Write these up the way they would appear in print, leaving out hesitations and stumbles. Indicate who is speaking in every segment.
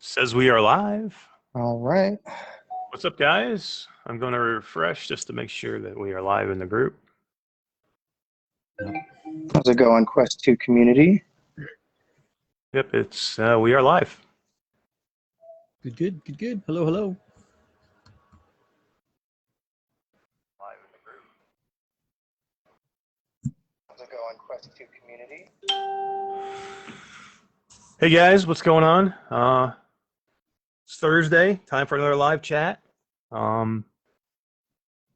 Speaker 1: Says we are live.
Speaker 2: All right.
Speaker 1: What's up, guys? I'm going to refresh just to make sure that we are live in the group.
Speaker 2: How's it going, Quest 2 community?
Speaker 1: Yep, it's we are live.
Speaker 3: Good. Hello.
Speaker 1: Live in the group.
Speaker 2: How's it going, Quest 2 community?
Speaker 1: Hey guys, what's going on? It's Thursday, time for another live chat. We're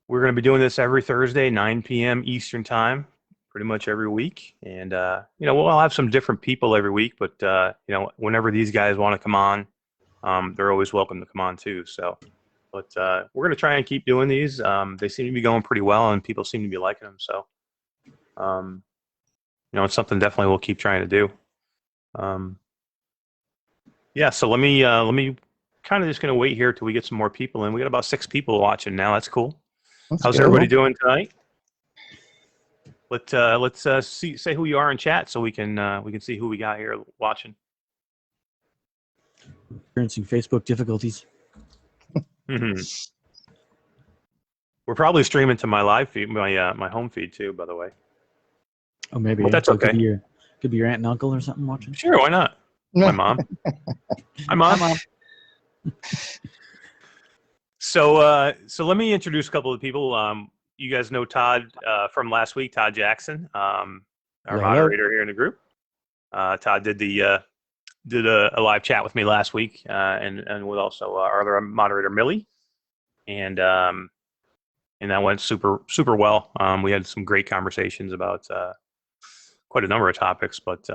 Speaker 1: going to be doing this every Thursday, 9 p.m. Eastern time, pretty much every week. And, we'll have some different people every week, but, whenever these guys want to come on, they're always welcome to come on too. So, but we're going to try and keep doing these. They seem to be going pretty well and people seem to be liking them. So, it's something definitely we'll keep trying to do. Yeah, so let me kind of just going to wait here till we get some more people in. We got about 6 people watching now. That's cool. How's everybody doing tonight? Let's say who you are in chat so we can see who we got here watching.
Speaker 3: Experiencing Facebook difficulties.
Speaker 1: We're probably streaming to my live feed, my home feed too, by the way.
Speaker 3: Oh, maybe.
Speaker 1: But that's okay.
Speaker 3: Could be your aunt and uncle or something watching.
Speaker 1: Sure, why not? My mom. Hi, Mom.
Speaker 3: Hi, Mom.
Speaker 1: So let me introduce a couple of people. You guys know Todd from last week, Todd Jackson, our moderator here in the group. Todd did a live chat with me last week, and with also our other moderator Millie, and that went super well. We had some great conversations about quite a number of topics, but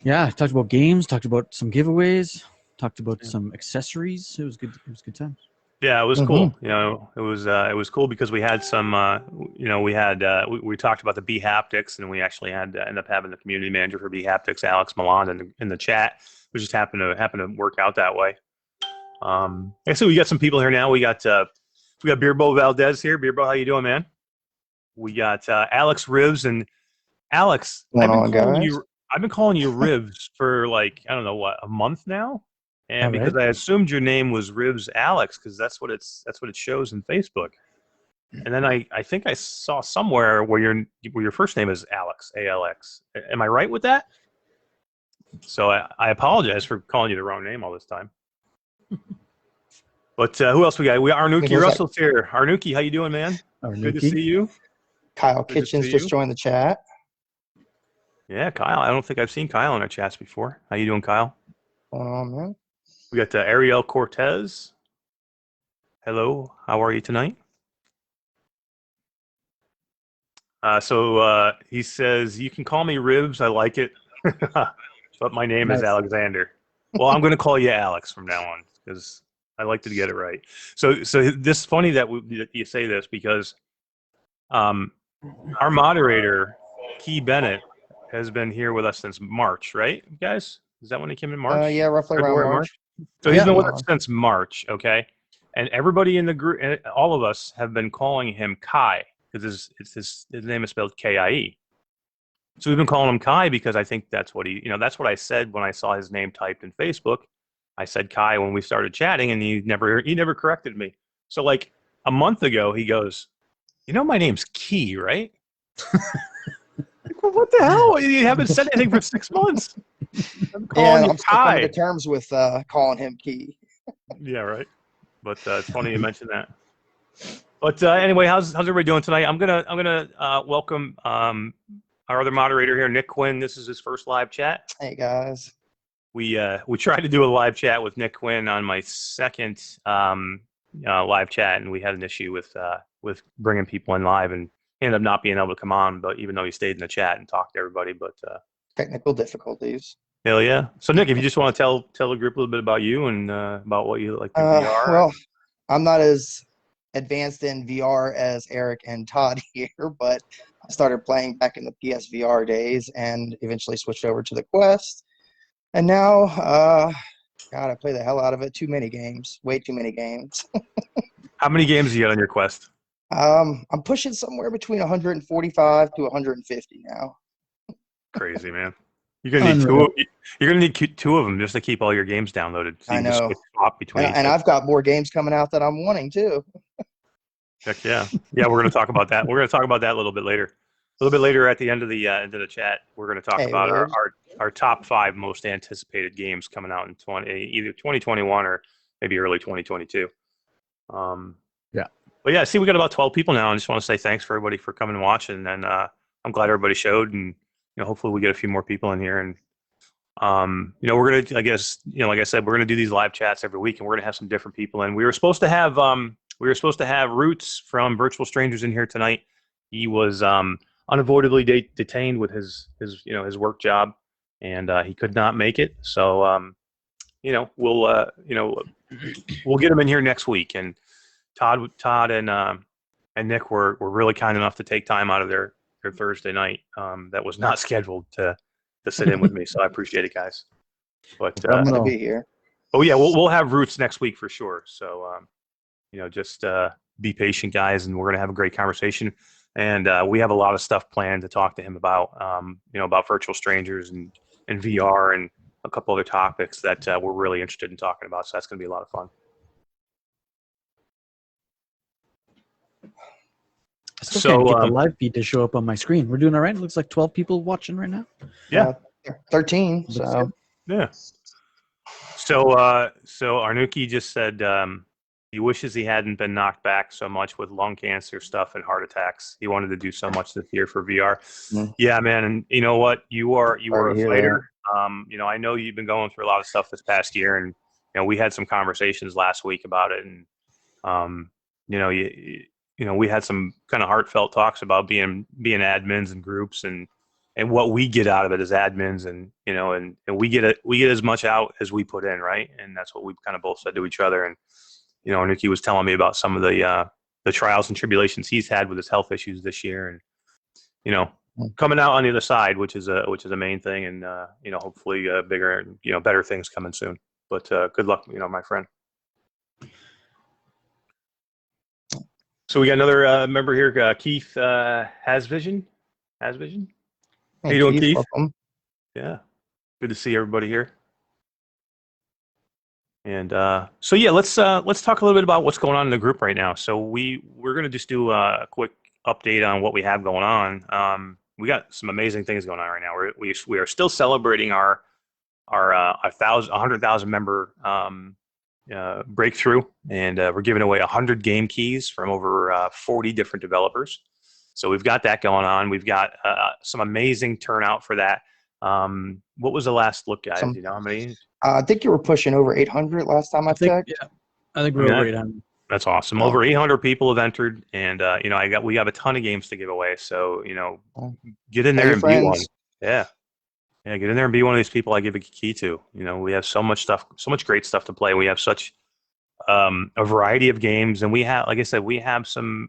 Speaker 3: yeah, talked about games, talked about some giveaways, talked about some accessories. It was good. It was good time.
Speaker 1: Yeah, it was cool. It was cool because we had some. We talked about the B Haptics, and we actually had to end up having the community manager for B Haptics, Alex Milan, in the chat. We just happened to work out that way. I see we got some people here now. We got Beerbo Valdez here. Beerbo, how you doing, man? We got Alex Rivs, and Alex. I've been calling you Rivs for like, I don't know what, a month now, and because I assumed your name was Rivs Alex because that's what it shows in Facebook, and then I think I saw somewhere where your first name is Alex, ALX. Am I right with that? So I apologize for calling you the wrong name all this time. But who else we got? We got Arnuki Russell's here. Arnuki, how you doing, man? Good to see you.
Speaker 2: Kyle Kitchens just joined the chat.
Speaker 1: Yeah, Kyle. I don't think I've seen Kyle in our chats before. How you doing, Kyle?
Speaker 2: Man.
Speaker 1: We got Ariel Cortez. Hello. How are you tonight? So he says, you can call me Ribs. I like it. But my name is Alexander. Well, I'm going to call you Alex from now on because I like to get it right. So this is funny that you say this because our moderator, Key Bennett, has been here with us since March, right, guys? Is that when he came in March?
Speaker 2: Yeah, roughly around March.
Speaker 1: So he's been with us since March, okay? And everybody in the group, all of us have been calling him Kai because his name is spelled K-I-E. So we've been calling him Kai because I think that's what that's what I said when I saw his name typed in Facebook. I said Kai when we started chatting, and he never corrected me. So like a month ago, he goes, my name's Key, right? What the hell? You haven't said anything for 6 months. I'm calling you Kai.
Speaker 2: Coming to terms with calling him Key.
Speaker 1: Yeah, right. But it's funny you mentioned that. But anyway, how's everybody doing tonight? I'm gonna welcome our other moderator here, Nick Quinn. This is his first live chat.
Speaker 2: Hey guys.
Speaker 1: We tried to do a live chat with Nick Quinn on my second live chat, and we had an issue with bringing people in live, and he ended up not being able to come on, but even though he stayed in the chat and talked to everybody, but
Speaker 2: technical difficulties.
Speaker 1: Hell yeah! So Nick, if you just want to tell the group a little bit about you and about what you like in VR.
Speaker 2: Well, I'm not as advanced in VR as Eric and Todd here, but I started playing back in the PSVR days and eventually switched over to the Quest. And now, God, I play the hell out of it. Too many games, way too many games.
Speaker 1: How many games do you got on your Quest?
Speaker 2: I'm pushing somewhere between 145 to 150 now.
Speaker 1: Crazy, man. You're gonna need
Speaker 3: Unreal.
Speaker 1: you're gonna need two of them just to keep all your games downloaded. So
Speaker 2: I
Speaker 1: you can just
Speaker 2: know.
Speaker 1: swap between.
Speaker 2: And I've got more games coming out that I'm wanting too.
Speaker 1: Heck yeah, yeah. We're gonna talk about that. We're gonna talk about that a little bit later. A little bit later at the end of the chat, we're gonna talk
Speaker 2: Hey,
Speaker 1: about
Speaker 2: Wiz.
Speaker 1: our top 5 most anticipated games coming out in either 2021 or maybe early 2022.
Speaker 3: Yeah.
Speaker 1: But yeah, see, we got about 12 people now. I just want to say thanks for everybody for coming and watching, and I'm glad everybody showed, and hopefully we get a few more people in here, and we're gonna, I guess, like I said, we're gonna do these live chats every week, and we're gonna have some different people in. We were supposed to have Roots from Virtual Strangers in here tonight. He was unavoidably detained with his work job, and he could not make it. So we'll get him in here next week. And Todd and Nick were really kind enough to take time out of their Thursday night that was not scheduled to sit in with me. So I appreciate it, guys. But
Speaker 2: I'm gonna be here.
Speaker 1: oh yeah, we'll have Roots next week for sure. So just be patient, guys, and we're gonna have a great conversation. And we have a lot of stuff planned to talk to him about, about Virtual Strangers and VR and a couple other topics that we're really interested in talking about. So that's gonna be a lot of fun.
Speaker 3: I still can't get the live feed to show up on my screen. We're doing all right. It looks like 12 people watching right now.
Speaker 1: Yeah.
Speaker 2: 13. So
Speaker 1: yeah. So Arnuki just said he wishes he hadn't been knocked back so much with lung cancer stuff and heart attacks. He wanted to do so much this year for VR. Yeah, man. And you know what? You were a fighter. I know you've been going through a lot of stuff this past year, and we had some conversations last week about it, and we had some kind of heartfelt talks about being admins and groups and what we get out of it as admins, and and we get as much out as we put in, right? And that's what we kind of both said to each other. And Nikki was telling me about some of the trials and tribulations he's had with his health issues this year, and coming out on the other side, which is a main thing, and hopefully bigger and better things coming soon. But good luck, my friend. So we got another member here, Keith Hasvision. How you doing, Keith?
Speaker 2: Welcome.
Speaker 1: Yeah, good to see everybody here. And so yeah, let's talk a little bit about what's going on in the group right now. So we're gonna just do a quick update on what we have going on. We got some amazing things going on right now. We are still celebrating our 100,000 member breakthrough, and we're giving away 100 game keys from over 40 different developers. So we've got that going on. We've got some amazing turnout for that. What was the last look, guys? Do you know how many?
Speaker 2: I think you were pushing over 800 last time I checked.
Speaker 3: Yeah, I think we're over 800.
Speaker 1: That's awesome. Over 800 people have entered, and we have a ton of games to give away. So get in there and be one. Yeah, get in there and be one of these people I give a key to. We have so much stuff, so much great stuff to play. We have such a variety of games, and we have, like I said, we have some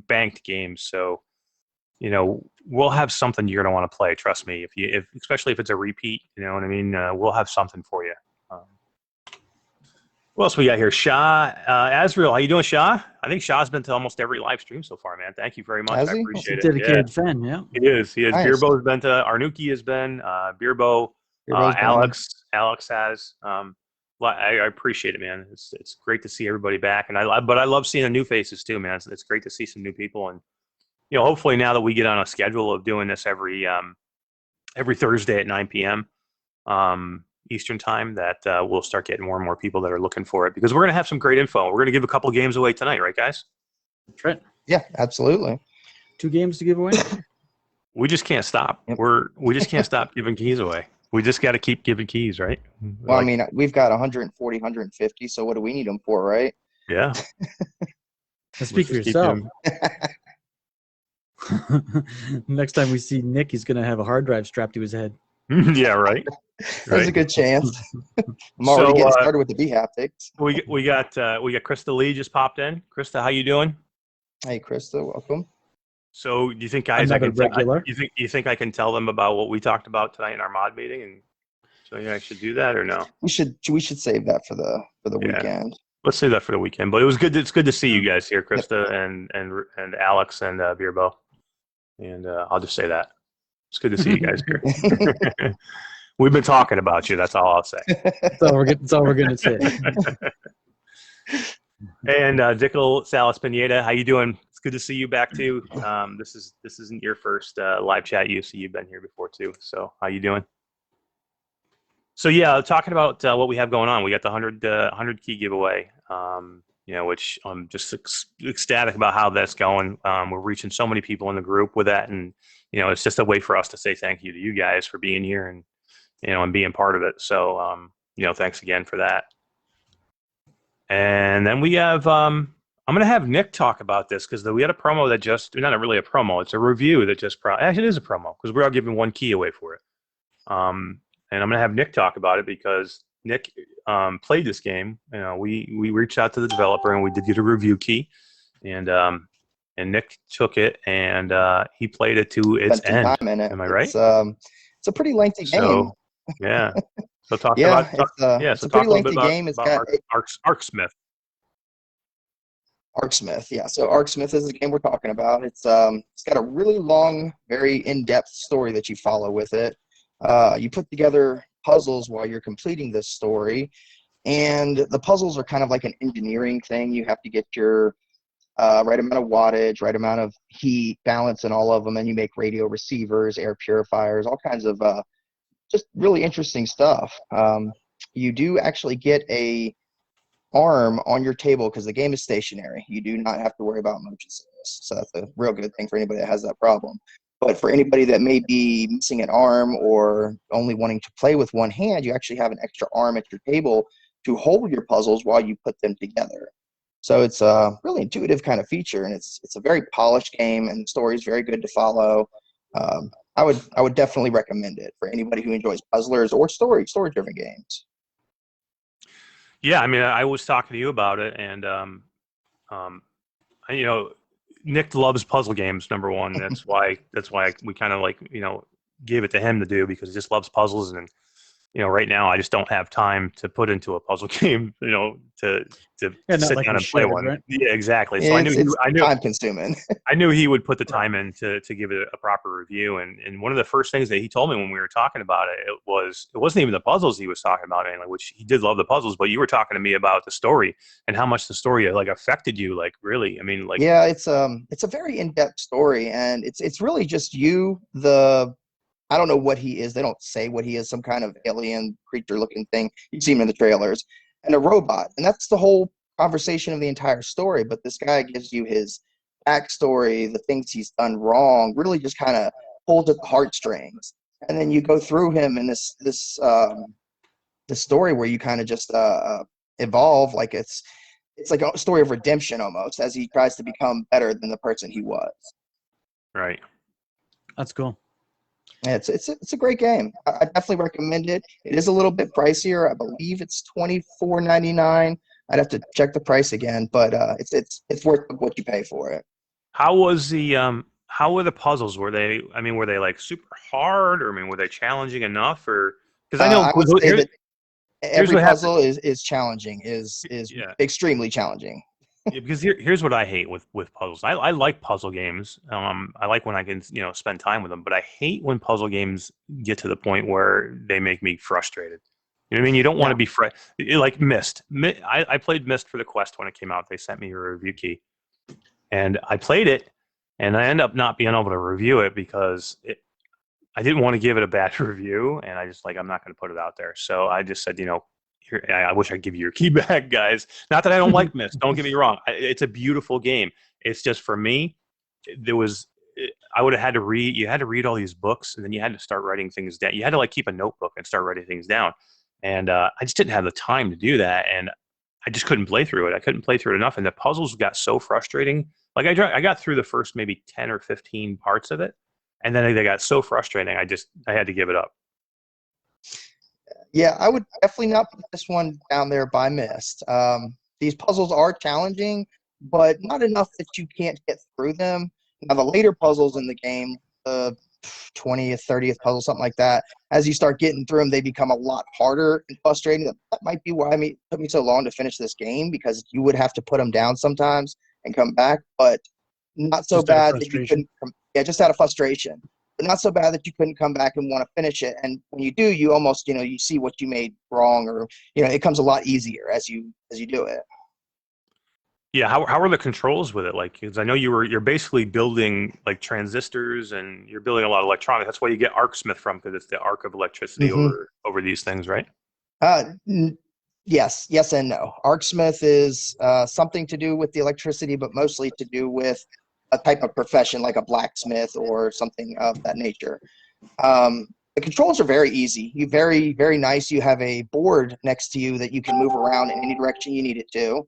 Speaker 1: banked games. So we'll have something you're gonna want to play. Trust me. Especially if it's a repeat, you know what I mean. We'll have something for you. What else we got here? Shah Azrael, how you doing, Shah? I think Shah's been to almost every live stream so far, man. Thank you very much. I appreciate it.
Speaker 3: Dedicated fan, yeah.
Speaker 1: He is.
Speaker 2: Nice.
Speaker 1: Beerbo's been to. Arnuki has been. Beerbo. Alex has. I appreciate it, man. It's great to see everybody back, but I love seeing the new faces too, man. It's great to see some new people, and hopefully now that we get on a schedule of doing this every Thursday at 9 p.m. Eastern time, that we'll start getting more and more people that are looking for it, because we're going to have some great info. We're going to give a couple of games away tonight, right, guys?
Speaker 3: That's right.
Speaker 2: Yeah, absolutely. 2 games to give away.
Speaker 1: We just can't stop.
Speaker 2: Yep.
Speaker 1: We just can't stop giving keys away. We just got to keep giving keys, right?
Speaker 2: Well, I mean, we've got 140, 150, so what do we need them for, right?
Speaker 1: Yeah.
Speaker 3: Speak for yourself. Next time we see Nick, he's going to have a hard drive strapped to his head.
Speaker 1: Yeah, right.
Speaker 2: There's a good chance. I'm already getting started with the B-haptics.
Speaker 1: We got Krista Lee just popped in. Krista, how you doing?
Speaker 2: Hey, Krista, welcome.
Speaker 1: So, do you think, guys, you think I can tell them about what we talked about tonight in our mod meeting, and so I should do that or no?
Speaker 2: We should save that for the weekend.
Speaker 1: Let's save that for the weekend. But it was good. It's good to see you guys here, Krista and Alex and Beerbo. And I'll just say that. It's good to see you guys here. We've been talking about you. That's all I'll say.
Speaker 3: That's all we're gonna say.
Speaker 1: And Dickel Salas Pineda, how you doing? It's good to see you back too. This isn't your first live chat. You've been here before too. So how you doing? So yeah, talking about what we have going on. We got the 100 key giveaway. Which I'm just ecstatic about how that's going. We're reaching so many people in the group with that, and it's just a way for us to say thank you to you guys for being here and and being part of it. So thanks again for that. And then we have I'm going to have Nick talk about this because we had a promo that just not really a promo. It's a review that just actually it is a promo because we're all giving 1 key away for it. And I'm going to have Nick talk about it because Nick played this game. We reached out to the developer and we did get a review key, and Nick took it and he played it to its end. Am I right?
Speaker 2: It's a pretty lengthy game.
Speaker 1: Yeah. So talk
Speaker 2: yeah,
Speaker 1: about
Speaker 2: it's a pretty lengthy game. It's got
Speaker 1: Arcsmith.
Speaker 2: Arcsmith, yeah. So Arcsmith is the game we're talking about. It's got a really long, very in-depth story that you follow with it. You put together puzzles while you're completing this story, and the puzzles are kind of like an engineering thing. You have to get your right amount of wattage, right amount of heat, balance in all of them, and you make radio receivers, air purifiers, all kinds of just really interesting stuff. You do actually get a arm on your table because the game is stationary. You do not have to worry about motion sickness, so that's a real good thing for anybody that has that problem. But for anybody that may be missing an arm or only wanting to play with one hand, you actually have an extra arm at your table to hold your puzzles while you put them together. So it's a really intuitive kind of feature, and it's a very polished game, and the story is very good to follow. I would definitely recommend it for anybody who enjoys puzzlers or story-driven games.
Speaker 1: Yeah, I mean, I was talking to you about it, and Nick loves puzzle games. Number one, that's why we kind of gave it to him to do because he just loves puzzles, and right now I just don't have time to put into a puzzle game, to sit down and play one. Right? Yeah, exactly. So I knew
Speaker 2: time consuming.
Speaker 1: I knew he would put the time in to give it a proper review. And one of the first things that he told me when we were talking about it, it wasn't even the puzzles he was talking about anyway, which he did love the puzzles, but you were talking to me about the story and how much the story affected you, really. I mean,
Speaker 2: yeah, it's a very in-depth story, and it's really just you, I don't know what he is. They don't say what he is, some kind of alien creature-looking thing. You see him in the trailers. And a robot. And that's the whole conversation of the entire story. But this guy gives you his backstory, the things he's done wrong, really just kind of pulls at the heartstrings. And then you go through him in this story where you kind of just evolve. Like it's like a story of redemption almost as he tries to become better than the person he was.
Speaker 1: Right.
Speaker 3: That's cool.
Speaker 2: Yeah, it's a great game. I definitely recommend it. It is a little bit pricier. I believe it's $24.99. I'd have to check the price again, but it's worth what you pay for it.
Speaker 1: How was how were the puzzles? Were they super hard, or were they challenging enough? Or because I know
Speaker 2: I would say that every puzzle is challenging, is extremely challenging.
Speaker 1: Yeah, because here's what I hate with puzzles. I like puzzle games. I like when I can spend time with them, but I hate when puzzle games get to the point where they make me frustrated. You know what I mean? You don't want to be like Myst. I played Myst for the Quest when it came out. They sent me a review key, and I played it, and I ended up not being able to review it because I didn't want to give it a bad review, and I just I'm not going to put it out there. So I just said, I wish I'd give you your key back, guys. Not that I don't like Myst. Don't get me wrong. It's a beautiful game. It's just for me, I would have had to read. You had to read all these books, and then you had to start writing things down. You had to keep a notebook and start writing things down. And I just didn't have the time to do that, and I just couldn't play through it. I couldn't play through it enough, and the puzzles got so frustrating. I got through the first maybe 10 or 15 parts of it, and then they got so frustrating. I had to give it up.
Speaker 2: Yeah, I would definitely not put this one down there by Myst. These puzzles are challenging, but not enough that you can't get through them. Now, the later puzzles in the game, the 20th, 30th puzzle, something like that, as you start getting through them, they become a lot harder and frustrating. That might be why it took me so long to finish this game, because you would have to put them down sometimes and come back, but not so bad that you couldn't. Yeah, just out of frustration. but not so bad that you couldn't come back and want to finish it. And when you do, you almost, you see what you made wrong, or, it comes a lot easier as you do it.
Speaker 1: Yeah, how are the controls with it? Like, because I know you're basically building like transistors, and you're building a lot of electronics. That's why you get ArcSmith from, because it's the arc of electricity over these things, right?
Speaker 2: Yes and no. ArcSmith is something to do with the electricity, but mostly to do with a type of profession like a blacksmith or something of that nature. The controls are very easy. Very, very nice. You have a board next to you that you can move around in any direction you need it to.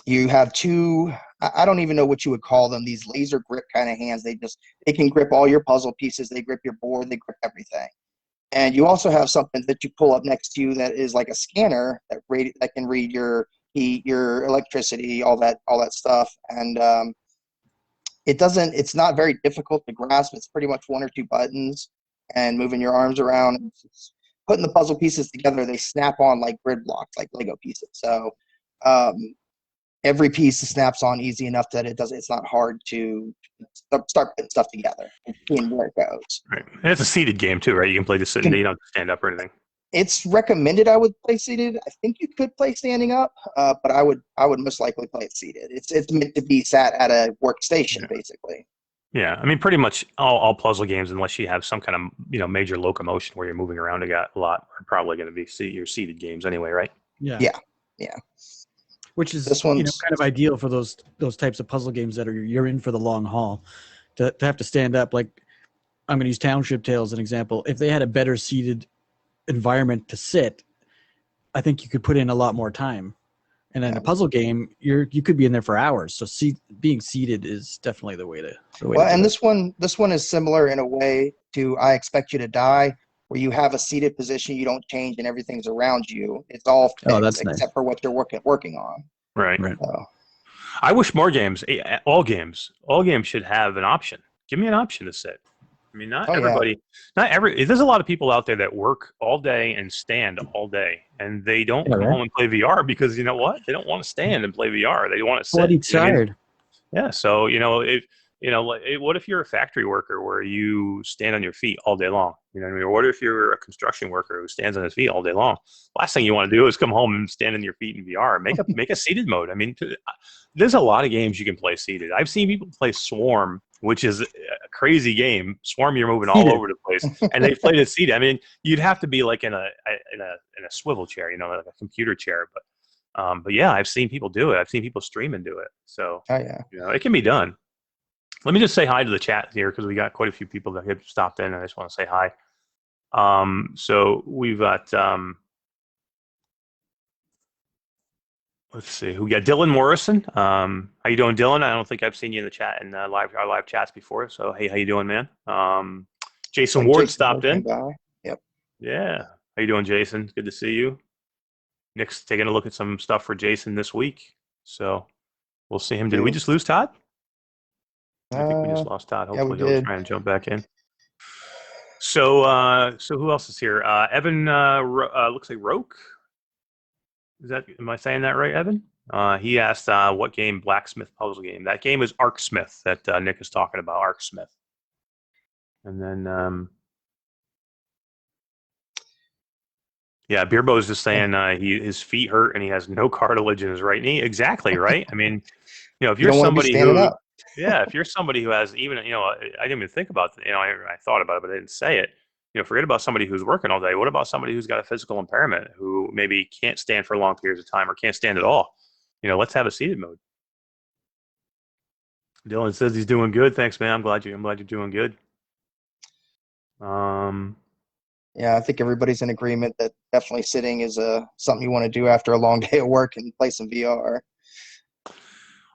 Speaker 2: You have two, I don't even know what you would call them, these laser grip kind of hands. They can grip all your puzzle pieces. They grip your board. They grip everything. And you also have something that you pull up next to you that is like a scanner that can read your heat, your electricity, all that stuff. And it's not very difficult to grasp. It's pretty much one or two buttons and moving your arms around. It's putting the puzzle pieces together. They snap on like grid blocks, like Lego pieces. So every piece snaps on easy enough that it's not hard to start putting stuff together and seeing where it goes.
Speaker 1: Right. And it's a seated game too, right? You can play this sitting, you don't have to stand up or anything.
Speaker 2: It's recommended I would play seated. I think you could play standing up, but I would most likely play it seated. It's meant to be sat at a workstation, basically.
Speaker 1: Yeah, I mean, pretty much all puzzle games, unless you have some kind of major locomotion where you're moving around a lot, are probably going to be your seated games anyway, right?
Speaker 2: Yeah.
Speaker 3: Which is kind of ideal for those types of puzzle games that you're in for the long haul. To have to stand up, like I'm going to use Township Tales as an example. If they had a better seated environment to sit, I think you could put in a lot more time. And in a puzzle game, you could be in there for hours. So being seated is definitely the way to.
Speaker 2: And this one is similar in a way to I Expect You to Die, where you have a seated position, you don't change, and everything's around you. It's all fixed except for what you're working on.
Speaker 1: Right.
Speaker 2: So.
Speaker 1: I wish more games, all games should have an option. Give me an option to sit. I mean, there's a lot of people out there that work all day and stand all day, and they don't come home and play VR because you know what? They don't want to stand and play VR. They want to sit.
Speaker 3: Bloody tired.
Speaker 1: Yeah. So, what if you're a factory worker where you stand on your feet all day long? You know what I mean? Or what if you're a construction worker who stands on his feet all day long? Last thing you want to do is come home and stand on your feet in VR. Make a seated mode. I mean, there's a lot of games you can play seated. I've seen people play Swarm, which is a crazy game. Swarm, you're moving all over the place, and they played it seated. I mean, you'd have to be like in a swivel chair, like a computer chair. But yeah, I've seen people do it. I've seen people stream and do it. So it can be done. Let me just say hi to the chat here because we got quite a few people that have stopped in, and I just want to say hi. So we've got let's see, we got Dylan Morrison. How you doing, Dylan? I don't think I've seen you in the chat in our live chats before. So hey, how you doing, man? Jason Ward stopped in.
Speaker 2: Yep.
Speaker 1: Yeah. How you doing, Jason? Good to see you. Nick's taking a look at some stuff for Jason this week, so we'll see him. Did we just lose Todd? I think we just lost Todd. Hopefully he'll try and jump back in. So who else is here? Evan looks like Roke. Am I saying that right, Evan? He asked what game, blacksmith puzzle game. That game is ArcSmith that Nick is talking about, ArcSmith. And then Beerbo's just saying his feet hurt and he has no cartilage in his right knee. Exactly, right? I mean, if you're somebody who if you're somebody who has even, I didn't even think about it. I thought about it, but I didn't say it. Forget about somebody who's working all day. What about somebody who's got a physical impairment who maybe can't stand for long periods of time or can't stand at all? Let's have a seated mode. Dylan says he's doing good. Thanks, man. I'm glad you're doing good.
Speaker 2: Yeah, I think everybody's in agreement that definitely sitting is something you want to do after a long day of work and play some VR.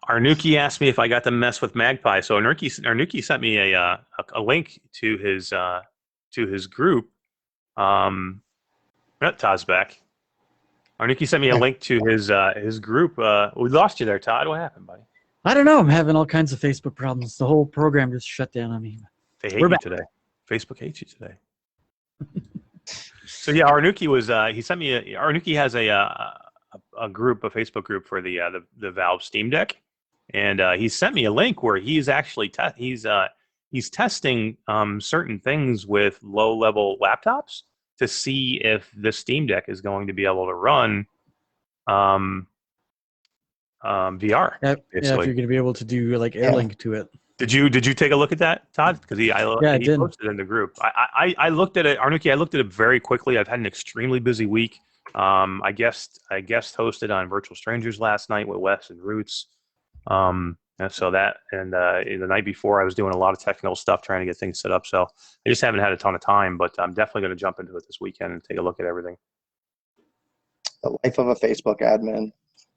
Speaker 1: Arnuki asked me if I got to mess with Magpie. So Arnuki sent me a link to his group. Todd's back. Arnuki sent me a link to his group. We lost you there, Todd. What happened, buddy?
Speaker 3: I don't know. I'm having all kinds of Facebook problems. The whole program just shut down on me.
Speaker 1: They hate you today. Facebook hates you today. So yeah, Arnuki was. He sent me. Arnuki has a group, a Facebook group for the Valve Steam Deck, and he sent me a link where he's actually he's he's testing certain things with low-level laptops to see if the Steam Deck is going to be able to run VR.
Speaker 3: Yeah, if you're going to be able to do like AirLink to it.
Speaker 1: Did you take a look at that, Todd? Because he
Speaker 3: did.
Speaker 1: posted it in the group. I looked at it, Arnuki. I looked at it very quickly. I've had an extremely busy week. I guest hosted on Virtual Strangers last night with Wes and Roots. And so that, and the night before I was doing a lot of technical stuff trying to get things set up. So I just haven't had a ton of time, but I'm definitely going to jump into it this weekend and take a look at everything.
Speaker 2: The life of a Facebook admin.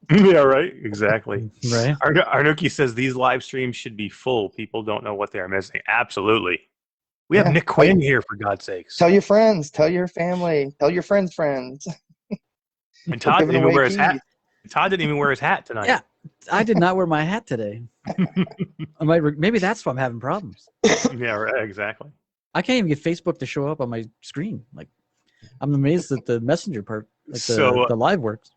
Speaker 1: Yeah, right. Exactly.
Speaker 3: Right.
Speaker 1: Arnuki says these live streams should be full. People don't know what they are missing. Absolutely. We have Nick Quinn here, for God's sakes.
Speaker 2: Tell your friends. Tell your family. Tell your friends' friends.
Speaker 1: And Todd didn't even wear his hat. Todd didn't even wear his hat tonight.
Speaker 3: Yeah, I did not wear my hat today. Maybe that's why I'm having problems.
Speaker 1: Yeah, right, exactly.
Speaker 3: I can't even get Facebook to show up on my screen. Like, I'm amazed that the messenger part, like the live works.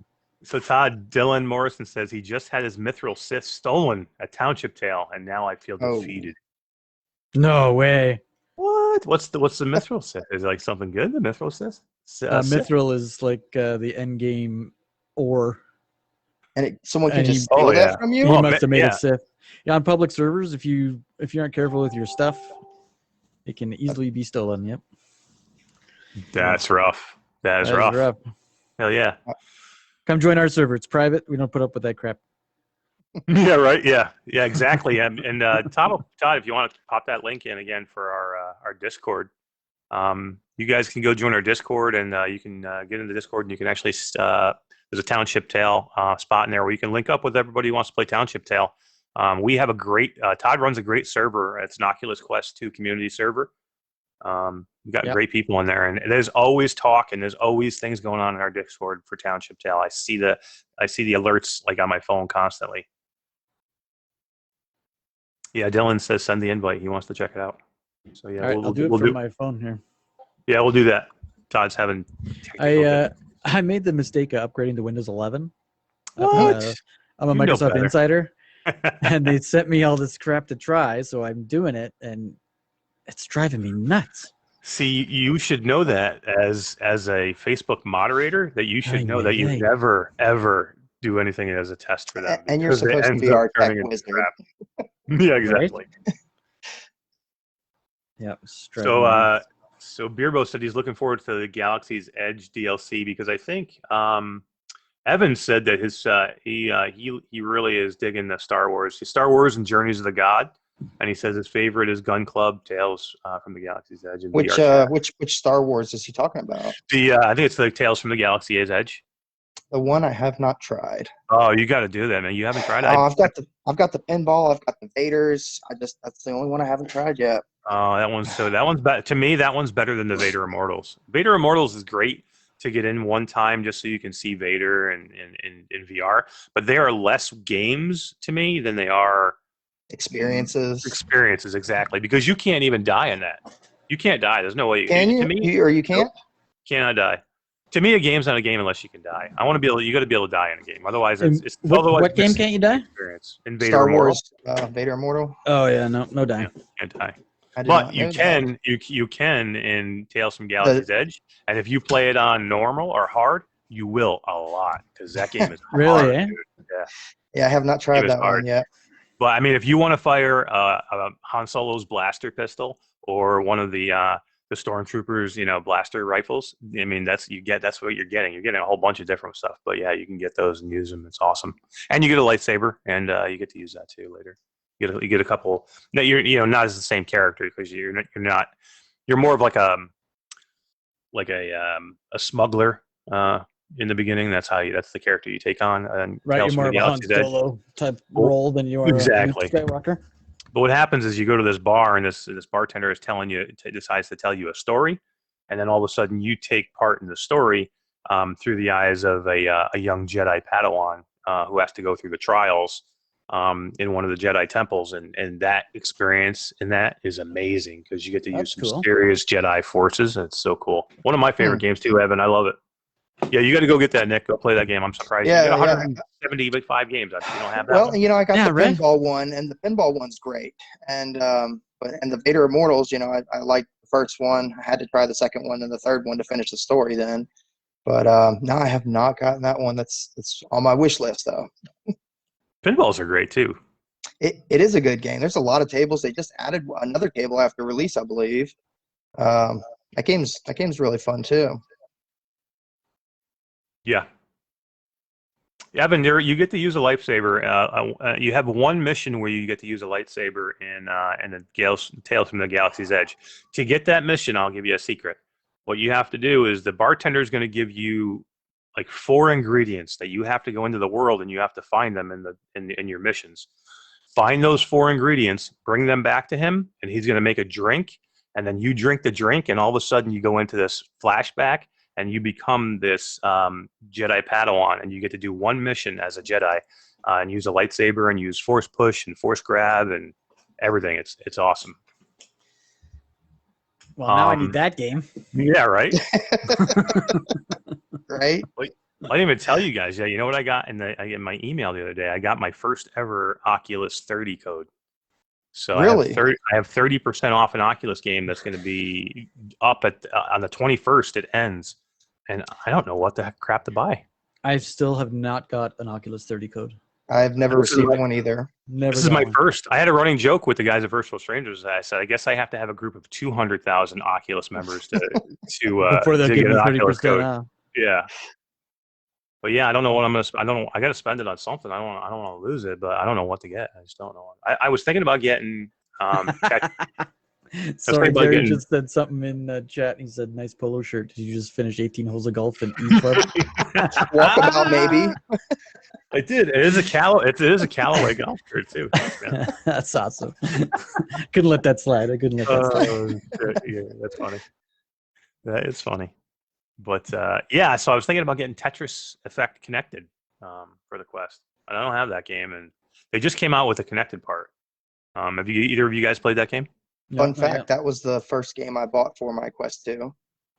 Speaker 1: So Todd, Dylan Morrison says he just had his Mithril Sith stolen at Township Tale, and now I feel defeated.
Speaker 3: No way.
Speaker 1: What? What's the Mithril Sith? Is it like something good? The Mithril Sith?
Speaker 3: Mithril is like the end game ore.
Speaker 2: And someone can just steal that from you?
Speaker 3: You must have made it Sith. Yeah, on public servers, if you aren't careful with your stuff, it can easily be stolen. Yep.
Speaker 1: That's rough. That is rough. Hell yeah.
Speaker 3: Come join our server. It's private. We don't put up with that crap.
Speaker 1: Yeah, right. Yeah, exactly. And Todd, if you want to pop that link in again for our Discord, you guys can go join our Discord, and you can get into the Discord, and you can actually there's a Township Tale spot in there where you can link up with everybody who wants to play Township Tale. We have a great Todd runs a great server. It's an Oculus Quest 2 community server. We've got great people in there, and there's always talk, and there's always things going on in our Discord for Township Tale. I see the alerts like on my phone constantly. Yeah, Dylan says send the invite. He wants to check it out. So yeah,
Speaker 3: I'll do it from my phone here.
Speaker 1: Yeah, we'll do that. Todd's having.
Speaker 3: I made the mistake of upgrading to Windows 11.
Speaker 1: What?
Speaker 3: I'm a Microsoft insider, and they sent me all this crap to try, so I'm doing it, and it's driving me nuts.
Speaker 1: See, you should know that as a Facebook moderator, that you should know that you never ever do anything as a test for them.
Speaker 2: And you're supposed to be our tech wizard.
Speaker 1: Yeah, exactly.
Speaker 3: Right? Yeah.
Speaker 1: So Beerbo said he's looking forward to the Galaxy's Edge DLC because I think Evan said that his he really is digging the Star Wars and Journeys of the God. And he says his favorite is Gun Club Tales from the Galaxy's Edge.
Speaker 2: Which Star Wars is he talking about?
Speaker 1: I think it's the Tales from the Galaxy's Edge.
Speaker 2: The one I have not tried.
Speaker 1: Oh, you got to do that, man. You haven't tried it.
Speaker 2: I've got the pinball. I've got the Vaders. That's the only one I haven't tried yet.
Speaker 1: Oh, that one's better to me. That one's better than the Vader Immortals. Vader Immortals is great to get in one time just so you can see Vader in VR. But they are less games to me than they are
Speaker 2: experiences.
Speaker 1: Experiences, exactly. Because you can't even die in that. You can't die. There's no way you
Speaker 2: can. You can't?
Speaker 1: Cannot die. To me, a game's not a game unless you can die. I want to be able. You got to be able to die in a game. Otherwise, it's
Speaker 3: what game can't you die?
Speaker 1: Experience. In Vader
Speaker 2: Star
Speaker 1: Immortal.
Speaker 2: Wars, Vader Immortal.
Speaker 3: Oh yeah, no dying.
Speaker 1: Yeah, can't die. But you can in Tales from Galaxy's Edge, and if you play it on normal or hard, you will a lot because that game is
Speaker 3: really.
Speaker 1: Hard,
Speaker 2: Yeah, I have not tried that one yet.
Speaker 1: But I mean, if you want to fire Han Solo's blaster pistol or one of the stormtroopers, blaster rifles, I mean, that's what you're getting. You're getting a whole bunch of different stuff. But yeah, you can get those and use them. It's awesome, and you get a lightsaber, and you get to use that too later. You get a couple. No, you're not as the same character because you're more of like a smuggler in the beginning. That's the character you take on. And
Speaker 3: right, you're more of a Han Solo type role than you are
Speaker 1: exactly.
Speaker 3: a Skywalker.
Speaker 1: But what happens is you go to this bar and this bartender is decides to tell you a story, and then all of a sudden you take part in the story through the eyes of a young Jedi Padawan who has to go through the trials in one of the Jedi temples, and that experience in that is amazing because you get to use some serious Jedi forces. And it's so cool. One of my favorite games too, Evan. I love it. Yeah, you got to go get that, Nick. Go play that game. I'm surprised.
Speaker 2: Yeah,
Speaker 1: you get 175 games. You don't have that.
Speaker 2: Well, I got the pinball one, and the pinball one's great. And and the Vader Immortals, I liked the first one. I had to try the second one and the third one to finish the story then. But no, I have not gotten that one. It's on my wish list though.
Speaker 1: Pinballs are great too.
Speaker 2: It is a good game. There's a lot of tables. They just added another table after release, I believe. That game's really fun too.
Speaker 1: Yeah. Evan, you get to use a lightsaber. You have one mission where you get to use a lightsaber in the Tales from the Galaxy's Edge. To get that mission, I'll give you a secret. What you have to do is the bartender is going to give you like 4 ingredients that you have to go into the world and you have to find them in your missions. Find those 4 ingredients, bring them back to him, and he's going to make a drink. And then you drink the drink, and all of a sudden you go into this flashback. And you become this Jedi Padawan, and you get to do one mission as a Jedi, and use a lightsaber, and use force push and force grab and everything. It's awesome.
Speaker 3: Well, now I need that game.
Speaker 1: Yeah, right.
Speaker 2: Right.
Speaker 1: I didn't even tell you guys yet. You know what I got in my email the other day? I got my first ever Oculus 30 code. So
Speaker 2: really?
Speaker 1: I have 30% off an Oculus game that's going to be up on the 21st. It ends. And I don't know what the heck crap to buy.
Speaker 3: I still have not got an Oculus 30 code.
Speaker 2: I've never received one either.
Speaker 1: This is my first. I had a running joke with the guys at Virtual Strangers. I said, I guess I have to have a group of 200,000 Oculus members to
Speaker 3: before they'll give
Speaker 1: get
Speaker 3: me
Speaker 1: an Oculus
Speaker 3: 30%
Speaker 1: code.
Speaker 3: off.
Speaker 1: Yeah. But yeah, I don't know what I'm gonna. I got to spend it on something. I don't want to lose it, but I don't know what to get. I just don't know. I was thinking about getting.
Speaker 3: Sorry, Gary just said something in the chat. He said, "Nice polo shirt. Did you just finish 18 holes of golf in E-Club?"
Speaker 2: Walkabout, maybe.
Speaker 1: I did. It is a Callaway golf shirt too. Yeah.
Speaker 3: That's awesome. Couldn't let that slide. I couldn't let that slide.
Speaker 1: Yeah, that's funny. That is funny. But yeah, so I was thinking about getting Tetris Effect connected for the Quest. I don't have that game, and they just came out with the connected part. Have either of you guys played that game?
Speaker 2: Fun fact, that was the first game I bought for my Quest 2.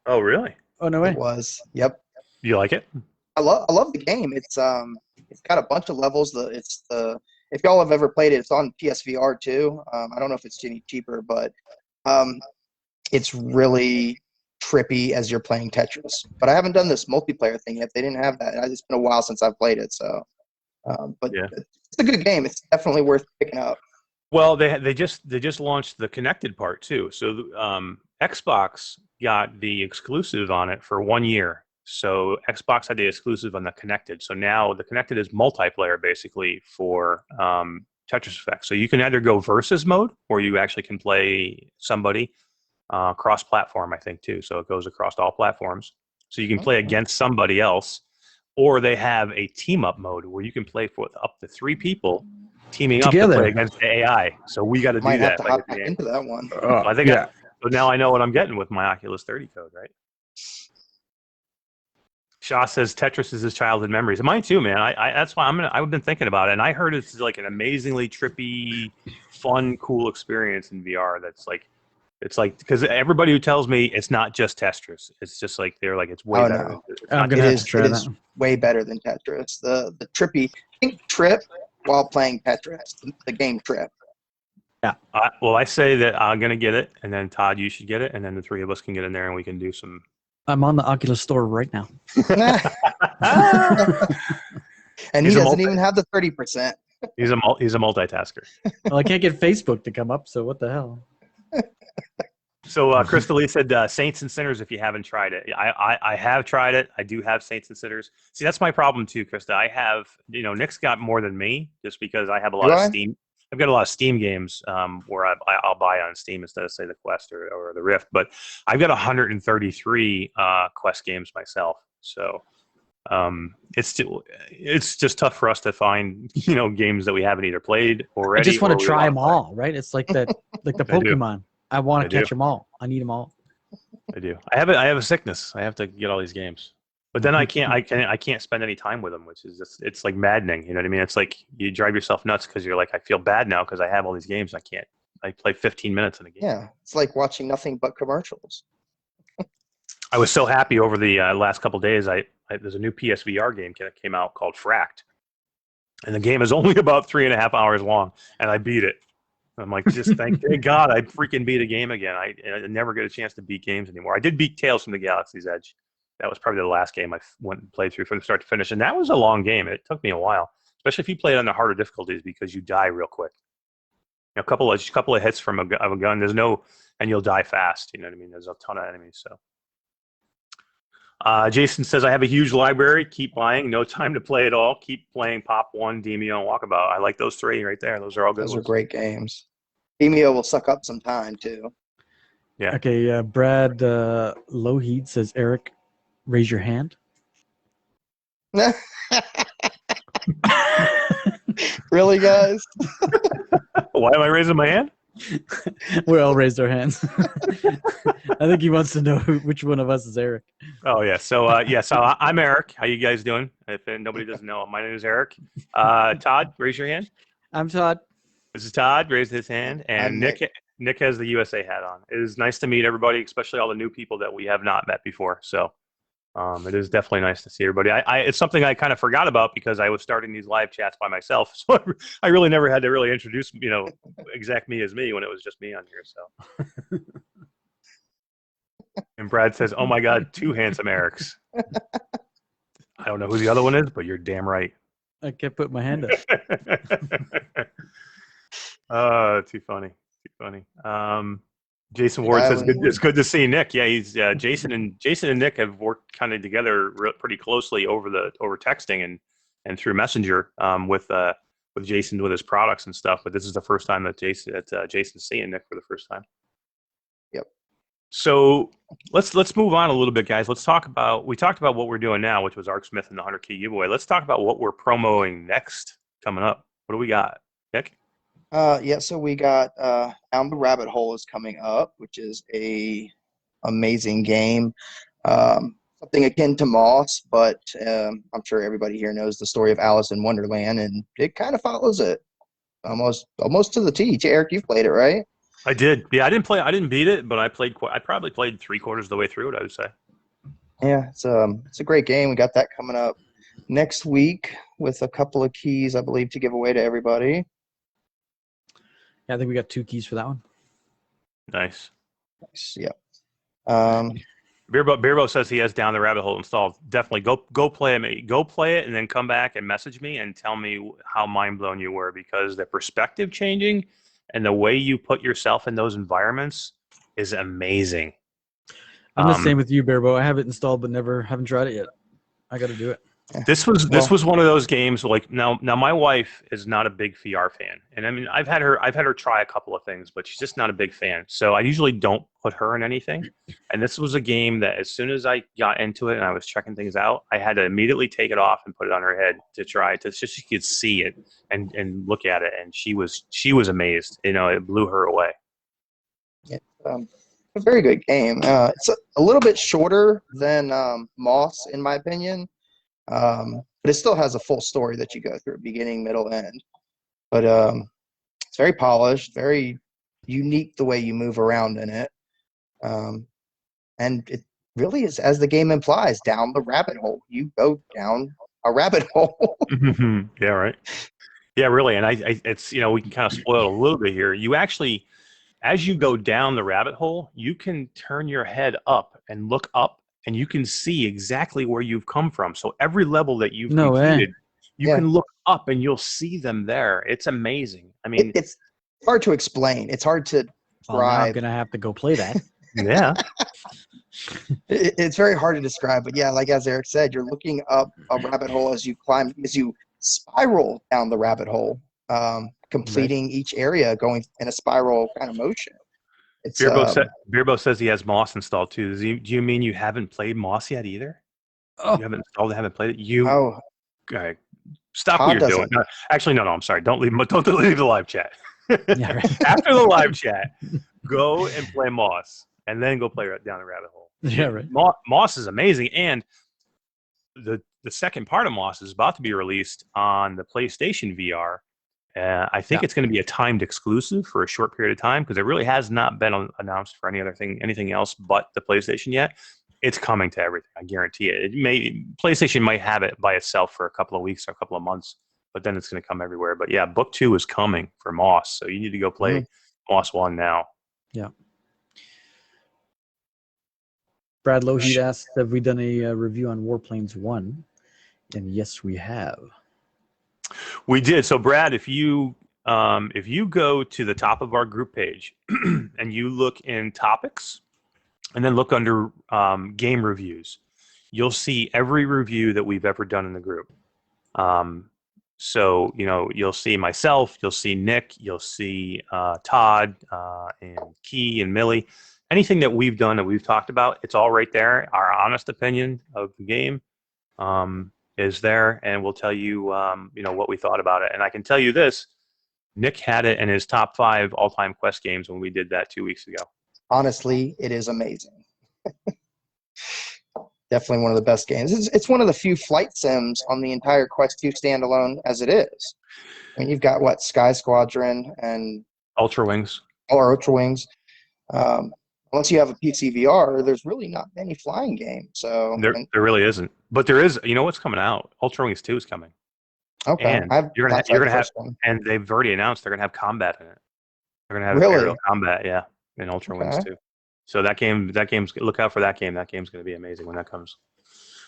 Speaker 1: Oh, really?
Speaker 3: Oh, no way.
Speaker 2: It was. Yep.
Speaker 1: You like it?
Speaker 2: I love the game. It's got a bunch of levels. If y'all have ever played it, it's on PSVR too. I don't know if it's any cheaper, but it's really trippy as you're playing Tetris. But I haven't done this multiplayer thing yet. They didn't have that. It's been a while since I've played it, so but yeah. It's a good game. It's definitely worth picking up.
Speaker 1: Well, they just launched the connected part too. So Xbox got the exclusive on it for 1 year. So Xbox had the exclusive on the connected. So now the connected is multiplayer basically for Tetris Effect. So you can either go versus mode, or you actually can play somebody cross-platform, I think too. So it goes across all platforms. So you can play against somebody else, or they have a team-up mode where you can play with up to 3 people. Teaming
Speaker 3: together
Speaker 1: up to play against the AI, so we got to do
Speaker 2: Might
Speaker 1: that.
Speaker 2: have to hop back into that one.
Speaker 1: I think. Yeah. So now I know what I'm getting with my Oculus 30 code, right? Shaw says Tetris is his childhood memories. Mine too, man. That's why I've been thinking about it, and I heard it's like an amazingly trippy, fun, cool experience in VR. It's like because everybody who tells me it's not just Tetris, it's just like they're like it's way better.
Speaker 2: No.
Speaker 3: It
Speaker 2: is way better than Tetris. The trippy trip. While playing Tetris, the game Trip.
Speaker 1: Yeah. Well, I say that I'm going to get it, and then Todd, you should get it, and then the 3 of us can get in there and we can do some.
Speaker 3: I'm on the Oculus store right now.
Speaker 2: And he doesn't even have the 30%.
Speaker 1: He's a multitasker.
Speaker 3: Well, I can't get Facebook to come up, so what the hell?
Speaker 1: So Crystal Lee said Saints and Sinners if you haven't tried it. I have tried it. I do have Saints and Sinners. See, that's my problem too, Krista. I have, Nick's got more than me just because I have a lot of Steam. I've got a lot of Steam games where I'll buy on Steam instead of, say, the Quest or the Rift. But I've got 133 Quest games myself. So it's just tough for us to find, games that we haven't either played already.
Speaker 3: I just want to try them all, right? It's like that, like the Pokemon. I want to catch them all. I need them all.
Speaker 1: I do. I have a sickness. I have to get all these games, but then I can't spend any time with them, which is it's like maddening. You know what I mean? It's like you drive yourself nuts because you're like, I feel bad now because I have all these games. I play 15 minutes in a game.
Speaker 2: Yeah, it's like watching nothing but commercials.
Speaker 1: I was so happy over the last couple of days. There's a new PSVR game that came out called Fracked, and the game is only about 3.5 hours long, and I beat it. I'm like, just thank God I freaking beat a game again. I never get a chance to beat games anymore. I did beat Tales from the Galaxy's Edge. That was probably the last game I went and played through from start to finish, and that was a long game. It took me a while, especially if you play it on the harder difficulties because you die real quick. A couple of hits from a gun. There's no, and you'll die fast. You know what I mean? There's a ton of enemies. So, Jason says, I have a huge library. Keep buying. No time to play it all. Keep playing Pop 1, Demeo, and Walkabout. I like those three right there. Those are all good.
Speaker 2: Those are great games. Demeo will suck up some time too.
Speaker 3: Yeah. Okay. Brad Loheed says, Eric, raise your hand.
Speaker 2: Really, guys?
Speaker 1: Why am I raising my hand?
Speaker 3: We all raised our hands. I think he wants to know which one of us is Eric.
Speaker 1: Oh yeah. So I'm Eric. How you guys doing? If nobody doesn't know, my name is Eric. Todd, raise your hand.
Speaker 3: I'm Todd.
Speaker 1: This is Todd. Raised his hand, and Nick has the USA hat on. It is nice to meet everybody, especially all the new people that we have not met before. So. It is definitely nice to see everybody. It's something I kind of forgot about because I was starting these live chats by myself. So I really never had to really introduce, exact me as me when it was just me on here. So. And Brad says, oh my God, 2 handsome Erics. I don't know who the other one is, but you're damn right.
Speaker 3: I can't put my hand
Speaker 1: up. Too funny. Too funny. Jason Ward says it's good to see Nick. Yeah, he's Jason and Nick have worked kind of together pretty closely over texting and through Messenger with Jason with his products and stuff. But this is the first time that Jason's seeing Nick for the first time.
Speaker 2: Yep.
Speaker 1: So let's move on a little bit, guys. We talked about what we're doing now, which was Arc Smith and the 100K giveaway. Let's talk about what we're promoting next coming up. What do we got, Nick?
Speaker 2: So we got Down the Rabbit Hole is coming up, which is a amazing game. Something akin to Moss, but I'm sure everybody here knows the story of Alice in Wonderland, and it kind of follows it almost to the T. Eric, you've played it, right?
Speaker 1: I did. Yeah, I didn't beat it, but I probably played 3/4 of the way through it, I would say.
Speaker 2: Yeah, it's a great game. We got that coming up next week with a couple of keys, I believe, to give away to everybody.
Speaker 3: Yeah, I think we got 2 keys for that one.
Speaker 1: Nice.
Speaker 2: Yeah.
Speaker 1: Beerbo says he has Down the Rabbit Hole installed. Definitely go play it. Go play it and then come back and message me and tell me how mind blown you were, because the perspective changing and the way you put yourself in those environments is amazing.
Speaker 3: I'm the same with you, Beerbo. I have it installed but haven't tried it yet. I got to do it.
Speaker 1: This was one of those games. Like now my wife is not a big VR fan, and I mean I've had her try a couple of things, but she's just not a big fan. So I usually don't put her in anything. And this was a game that as soon as I got into it and I was checking things out, I had to immediately take it off and put it on her head to try to so she could see it and look at it, and she was amazed. It blew her away.
Speaker 2: It's a very good game. It's a little bit shorter than Moss, in my opinion. But it still has a full story that you go through, beginning, middle, end. But it's very polished, very unique the way you move around in it. And it really is, as the game implies, down the rabbit hole. You go down a rabbit hole.
Speaker 1: Yeah, right. Yeah, really. And it's we can kind of spoil it a little bit here. You actually, as you go down the rabbit hole, you can turn your head up and look up, and you can see exactly where you've come from. So every level that you've completed, you can look up and you'll see them there. It's amazing. I mean,
Speaker 2: it's hard to explain. It's hard to describe.
Speaker 3: Well, now I'm gonna have to go play that.
Speaker 1: Yeah.
Speaker 2: It's very hard to describe, but yeah, like as Eric said, you're looking up a rabbit hole as you spiral down the rabbit hole, completing each area, going in a spiral kind of motion.
Speaker 1: Beerbo says he has Moss installed too. Do you mean you haven't played Moss yet either? Oh. You haven't installed it, haven't played it? Okay. Stop
Speaker 2: Todd
Speaker 1: what you're doing. No, actually, no, I'm sorry. Don't leave the live chat. Yeah, right. After the live chat, go and play Moss, and then go play down the rabbit hole.
Speaker 3: Yeah, right.
Speaker 1: Moss is amazing, and the second part of Moss is about to be released on the PlayStation VR. I think it's going to be a timed exclusive for a short period of time, because it really has not been announced for anything else but the PlayStation yet. It's coming to everything. I guarantee it. PlayStation might have it by itself for a couple of weeks or a couple of months, but then it's going to come everywhere. But yeah, book 2 is coming for Moss, so you need to go play Moss 1 now.
Speaker 3: Yeah. Brad Loheed asked, have we done a review on Warplanes 1? And yes, we have.
Speaker 1: We did. So Brad, if you go to the top of our group page and you look in topics and then look under game reviews, you'll see every review that we've ever done in the group. So, you'll see myself, you'll see Nick, you'll see Todd and Key and Millie. Anything that we've done that we've talked about, it's all right there. Our honest opinion of the game is there, and we'll tell you, what we thought about it. And I can tell you this, Nick had it in his top 5 all-time Quest games when we did that 2 weeks ago.
Speaker 2: Honestly, it is amazing. Definitely one of the best games. It's one of the few flight sims on the entire Quest 2 standalone as it is. I mean, you've got, what, Sky Squadron and...
Speaker 1: Ultra Wings.
Speaker 2: Or Ultra Wings. Unless you have a PC VR, there's really not many flying games. So
Speaker 1: there really isn't. But there is. You know what's coming out? Ultra Wings 2 is coming.
Speaker 2: Okay.
Speaker 1: And you're gonna have, and they've already announced they're gonna have combat in it. They're gonna have aerial combat, yeah, in Ultra Wings 2. So that game's look out for that game. That game's gonna be amazing when that comes.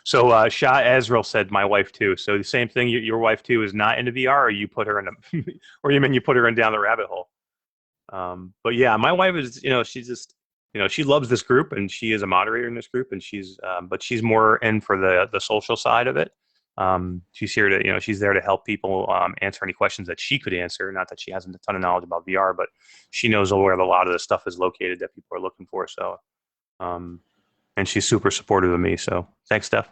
Speaker 1: So Shah Azrael said, my wife too. So the same thing. Your wife too is not into VR, or you put her in a, or you mean you put her in down the rabbit hole. But yeah, my wife is. She's just. She loves this group, and she is a moderator in this group, and but she's more in for the social side of it. She's here to, she's there to help people answer any questions that she could answer. Not that she hasn't a ton of knowledge about VR, but she knows where a lot of the stuff is located that people are looking for. So, and she's super supportive of me. So thanks, Steph.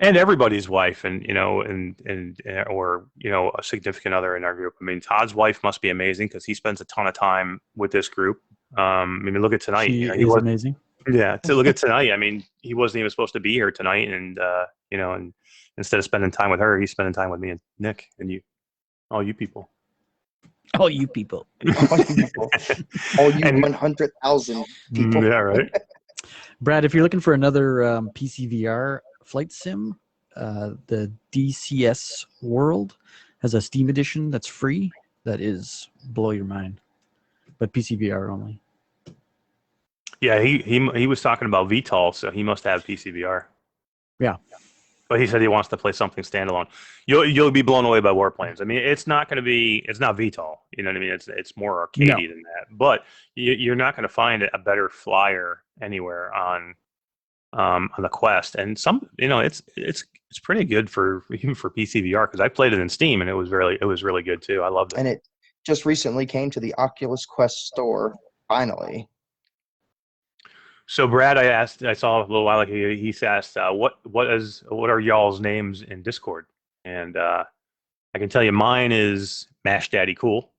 Speaker 1: And everybody's wife, and or a significant other in our group. I mean, Todd's wife must be amazing because he spends a ton of time with this group. I mean, look at tonight.
Speaker 3: He was amazing.
Speaker 1: Yeah, to look at tonight. I mean, he wasn't even supposed to be here tonight, and and instead of spending time with her, he's spending time with me and Nick and you, all you people.
Speaker 3: All you people.
Speaker 2: All you people. All you 100,000 people.
Speaker 1: Yeah, right.
Speaker 3: Brad, if you're looking for another PC VR flight sim, the DCS World has a Steam edition that's free. That is blow your mind, but PC VR only.
Speaker 1: Yeah, he was talking about VTOL, so he must have PCVR.
Speaker 3: Yeah,
Speaker 1: but he said he wants to play something standalone. You'll be blown away by Warplanes. I mean, it's not going to be. It's not VTOL. You know what I mean? It's more arcadey than that. But you're not going to find a better flyer anywhere on the Quest. And some, it's pretty good for even for PCVR because I played it in Steam and it was really good too. I loved it.
Speaker 2: And it just recently came to the Oculus Quest store finally.
Speaker 1: So Brad, I saw a little while ago. He asked, "What are y'all's names in Discord?" And I can tell you, mine is Mash Daddy Cool.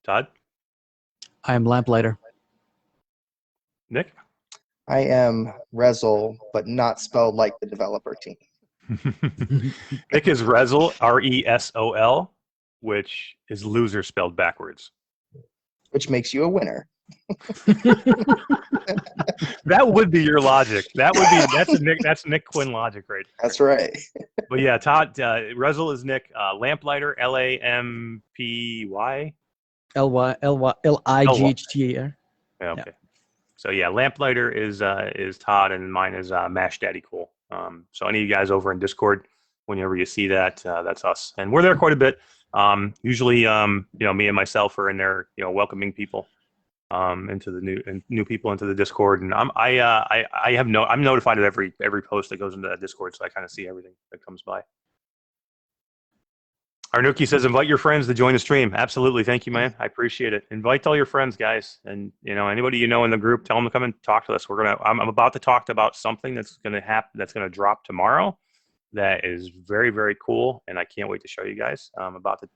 Speaker 1: Todd,
Speaker 3: I am Lamplighter.
Speaker 1: Nick,
Speaker 2: I am Rezel, but not spelled like the developer team.
Speaker 1: Nick is Resol, RESOL, which is loser spelled backwards.
Speaker 2: Which makes you a winner.
Speaker 1: That would be your logic. That's Nick Quinn logic, right?
Speaker 2: That's right.
Speaker 1: But yeah, Todd, Rezel is Nick. Lamplighter, LAMPY.
Speaker 3: LIGHTAR.
Speaker 1: Yeah, okay. So yeah, Lamplighter is Todd, and mine is Mash Daddy Cool. So any of you guys over in Discord, whenever you see that, that's us, and we're there quite a bit. Usually, me and myself are in there, welcoming people into the new people into the Discord, and I'm notified of every post that goes into that Discord, so I kind of see everything that comes by. Arnuki says, invite your friends to join the stream. Absolutely. Thank you, man. I appreciate it. Invite all your friends, guys. And, anybody in the group, tell them to come and talk to us. I'm about to talk about something that's going to happen, that's going to drop tomorrow. That is very, very cool. And I can't wait to show you guys. About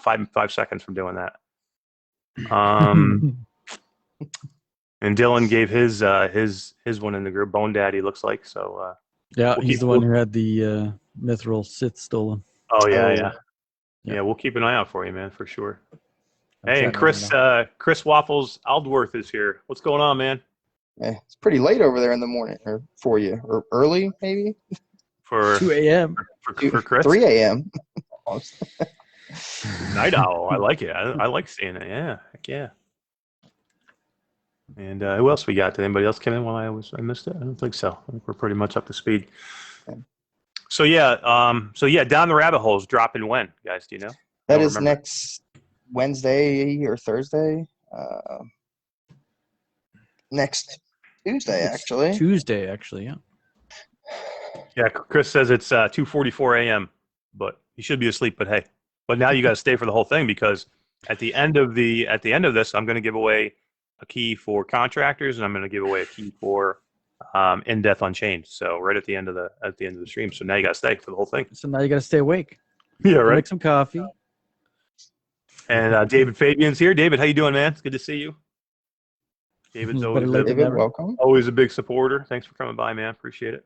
Speaker 1: 5 seconds from doing that. And Dylan gave his one in the group. Bone Daddy looks like. So,
Speaker 3: yeah, he's the one who had the Mithril Sith stolen.
Speaker 1: Oh, yeah. Yeah, we'll keep an eye out for you, man, for sure. Hey, and Chris Waffles Aldworth is here. What's going on, man?
Speaker 2: It's pretty late over there in the morning, or for you, or early maybe.
Speaker 1: for
Speaker 3: 2 a.m.
Speaker 1: for Chris.
Speaker 2: 3 a.m.
Speaker 1: Night owl. I like it. I like seeing it. Yeah. Heck yeah. And who else we got? Did anybody else come in while I missed it? I don't think so. I think we're pretty much up to speed. So yeah, down the rabbit holes dropping when, guys? Do you know?
Speaker 2: That is next Wednesday or Thursday. Next Tuesday, actually.
Speaker 3: Tuesday, actually, yeah.
Speaker 1: Yeah, Chris says it's 2:44 a.m., but he should be asleep. But hey, now you got to stay for the whole thing, because at the end of this, I'm going to give away a key for contractors, and I'm going to give away a key for In Death Unchained. So right at the end of the stream. So now you got to stay for the whole thing.
Speaker 3: So now you got to stay awake.
Speaker 1: Yeah, right.
Speaker 3: Make some coffee.
Speaker 1: And David Fabian's here. David, how you doing, man? It's good to see you. David's always a big supporter. Thanks for coming by, man. Appreciate it.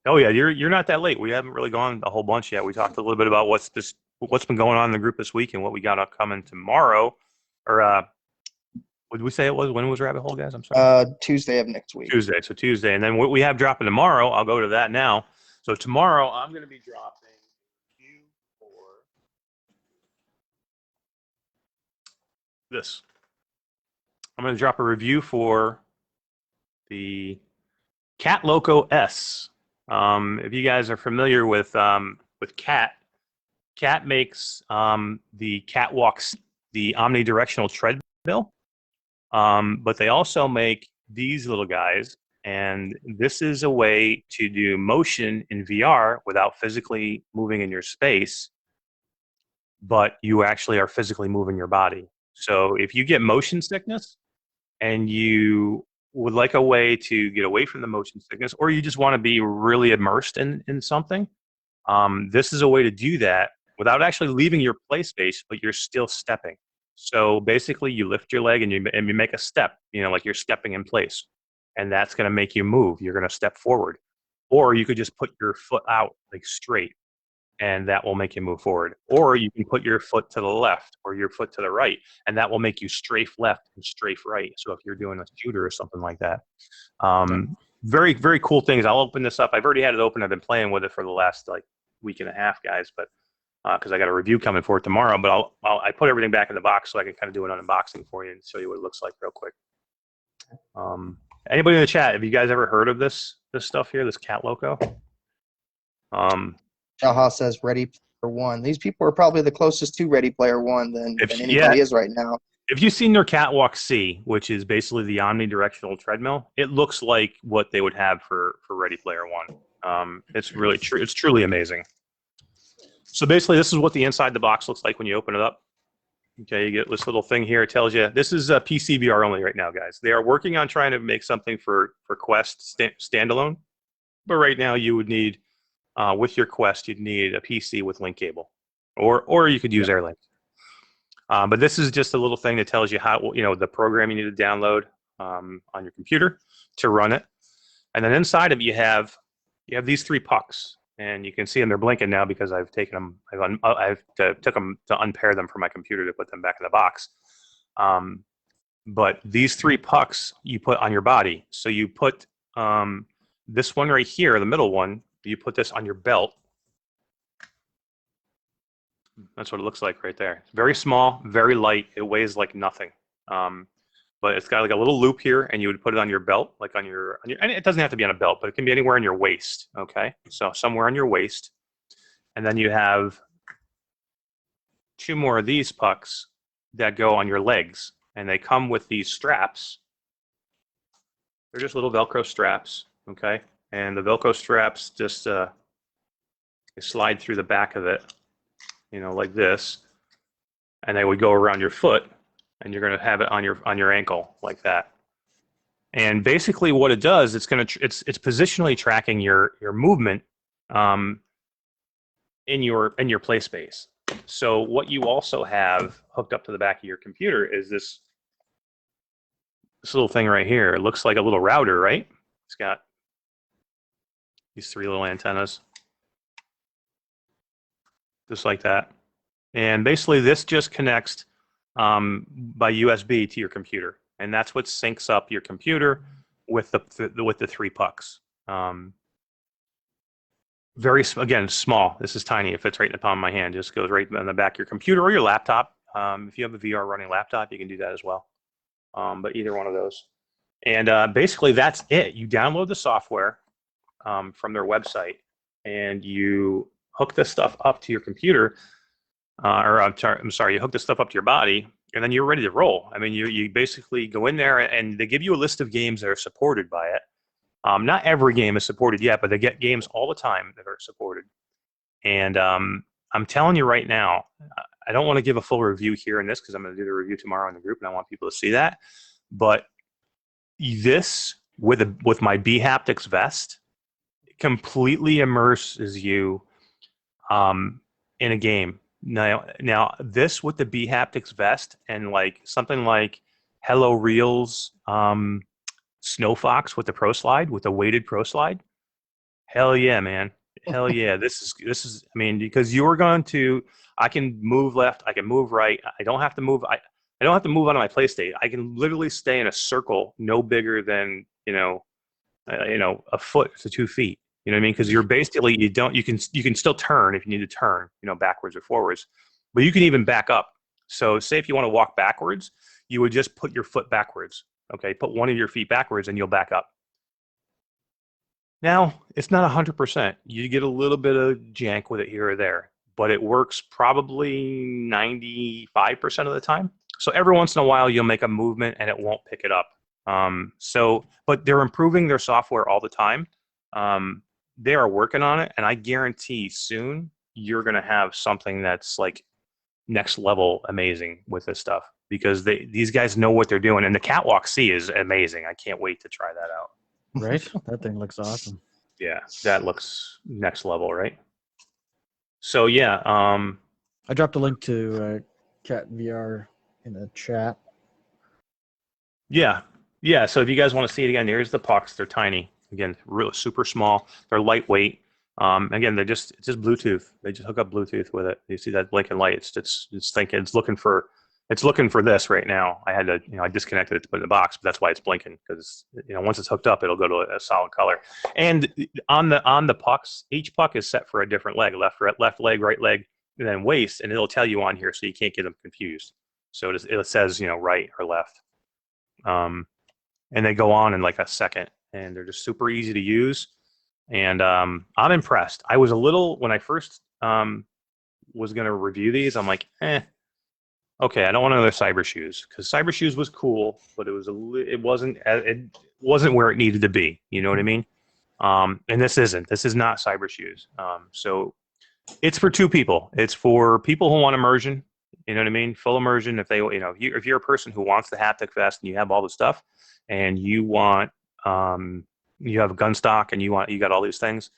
Speaker 1: Oh yeah, you're not that late. We haven't really gone a whole bunch yet. We talked a little bit about what's been going on in the group this week and what we got upcoming tomorrow. Or what did we say it was? When was Rabbit Hole, guys? I'm sorry.
Speaker 2: Tuesday of next week.
Speaker 1: Tuesday. And then what we have dropping tomorrow, I'll go to that now. So tomorrow I'm going to be dropping this. I'm going to drop a review for the Cat Loco S. If you guys are familiar with Cat makes the Catwalks, the omnidirectional treadmill, but they also make these little guys, and this is a way to do motion in VR without physically moving in your space, but you actually are physically moving your body. So if you get motion sickness and you would like a way to get away from the motion sickness, or you just want to be really immersed in something, this is a way to do that without actually leaving your play space, but you're still stepping. So basically you lift your leg and you make a step, like you're stepping in place, and that's going to make you move. You're going to step forward. Or you could just put your foot out like straight, and that will make you move forward. Or you can put your foot to the left or your foot to the right, and that will make you strafe left and strafe right. So if you're doing a shooter or something like that. Very, very cool things. I'll open this up. I've already had it open. I've been playing with it for the last week and a half, guys, but because I got a review coming for it tomorrow. But I put everything back in the box so I can kind of do an unboxing for you and show you what it looks like real quick. Anybody in the chat, have you guys ever heard of this stuff here, this Cat Loco?
Speaker 2: Jaha says Ready Player One. These people are probably the closest to Ready Player One than anybody is right now.
Speaker 1: If you've seen their Catwalk C, which is basically the omnidirectional treadmill, it looks like what they would have for Ready Player One. It's really true. It's truly amazing. So basically, this is what the inside the box looks like when you open it up. Okay, you get this little thing here. It tells you this is PC VR only right now, guys. They are working on trying to make something for Quest standalone, but right now you would need with your Quest, you'd need a PC with link cable, or you could use AirLink. But this is just a little thing that tells you how the program you need to download on your computer to run it, and then inside of it you have these 3 pucks, and you can see them. They're blinking now because I've taken them. I've took them to unpair them from my computer to put them back in the box. But these 3 pucks you put on your body. So you put this one right here, the middle one. You put this on your belt. That's what it looks like right there. It's very small, very light. It weighs like nothing. But it's got like a little loop here, and you would put it on your belt, like on your, and it doesn't have to be on a belt, but it can be anywhere in your waist. Okay, so somewhere on your waist, and then you have 2 more of these pucks that go on your legs, and they come with these straps. They're just little Velcro straps. Okay. And the Velcro straps just slide through the back of it, like this, and they would go around your foot, and you're going to have it on your ankle like that. And basically, what it does, it's positionally tracking your movement in your play space. So what you also have hooked up to the back of your computer is this little thing right here. It looks like a little router, right? It's got these 3 little antennas, just like that. And basically this just connects by USB to your computer. And that's what syncs up your computer with the 3 pucks. again, small. This is tiny. It fits right in the palm of my hand. Just goes right on the back of your computer or your laptop. If you have a VR running laptop, you can do that as well. But either one of those. And basically, that's it. You download the software from their website, and you hook this stuff up to your computer, I'm sorry, you hook this stuff up to your body, and then you're ready to roll. I mean, you basically go in there, and they give you a list of games that are supported by it. Not every game is supported yet, but they get games all the time that are supported. And I'm telling you right now, I don't want to give a full review here in this because I'm going to do the review tomorrow in the group, and I want people to see that. But this, with my bHaptics vest, completely immerses you in a game. Now this with the bHaptics vest and like something like Hello Reels Snow Fox with the Pro Slide, with the weighted Pro Slide, hell yeah, man. Hell yeah. This is I mean, because I can move left, I can move right. I don't have to move I don't have to move out of my play state. I can literally stay in a circle no bigger than, a foot to 2 feet. You know what I mean? Because you're basically, you can still turn if you need to turn, backwards or forwards, but you can even back up. So say if you want to walk backwards, you would just put your foot backwards. Okay, put one of your feet backwards and you'll back up. Now, it's not 100%. You get a little bit of jank with it here or there, but it works probably 95% of the time. So every once in a while, you'll make a movement and it won't pick it up. But they're improving their software all the time. They are working on it, and I guarantee soon you're going to have something that's like next level amazing with this stuff, because these guys know what they're doing, and the Catwalk C is amazing. I can't wait to try that out.
Speaker 3: Right? That thing looks awesome.
Speaker 1: Yeah, that looks next level, right? So yeah,
Speaker 3: I dropped a link to Cat VR in the chat.
Speaker 1: Yeah. So if you guys want to see it again, here's the pucks. They're tiny. Again, real super small. They're lightweight. Again, it's just Bluetooth. They just hook up Bluetooth with it. You see that blinking light? It's looking for this right now. I had to, I disconnected it to put it in the box, but that's why it's blinking, because once it's hooked up, it'll go to a solid color. And on the pucks, each puck is set for a different leg: left leg, right leg, and then waist, and it'll tell you on here so you can't get them confused. So it says right or left. And they go on in like a second, and they're just super easy to use. And I'm impressed. I was a little, when I first was going to review these, I'm like, okay, I don't want another Cyber Shoes, because Cyber Shoes was cool, but it wasn't where it needed to be. You know what I mean? And this is not Cyber Shoes. So it's for two people. It's for people who want immersion. You know what I mean? Full immersion. If you're a person who wants the haptic vest and you have all the stuff, and you want, you have a gun stock and you got all these things,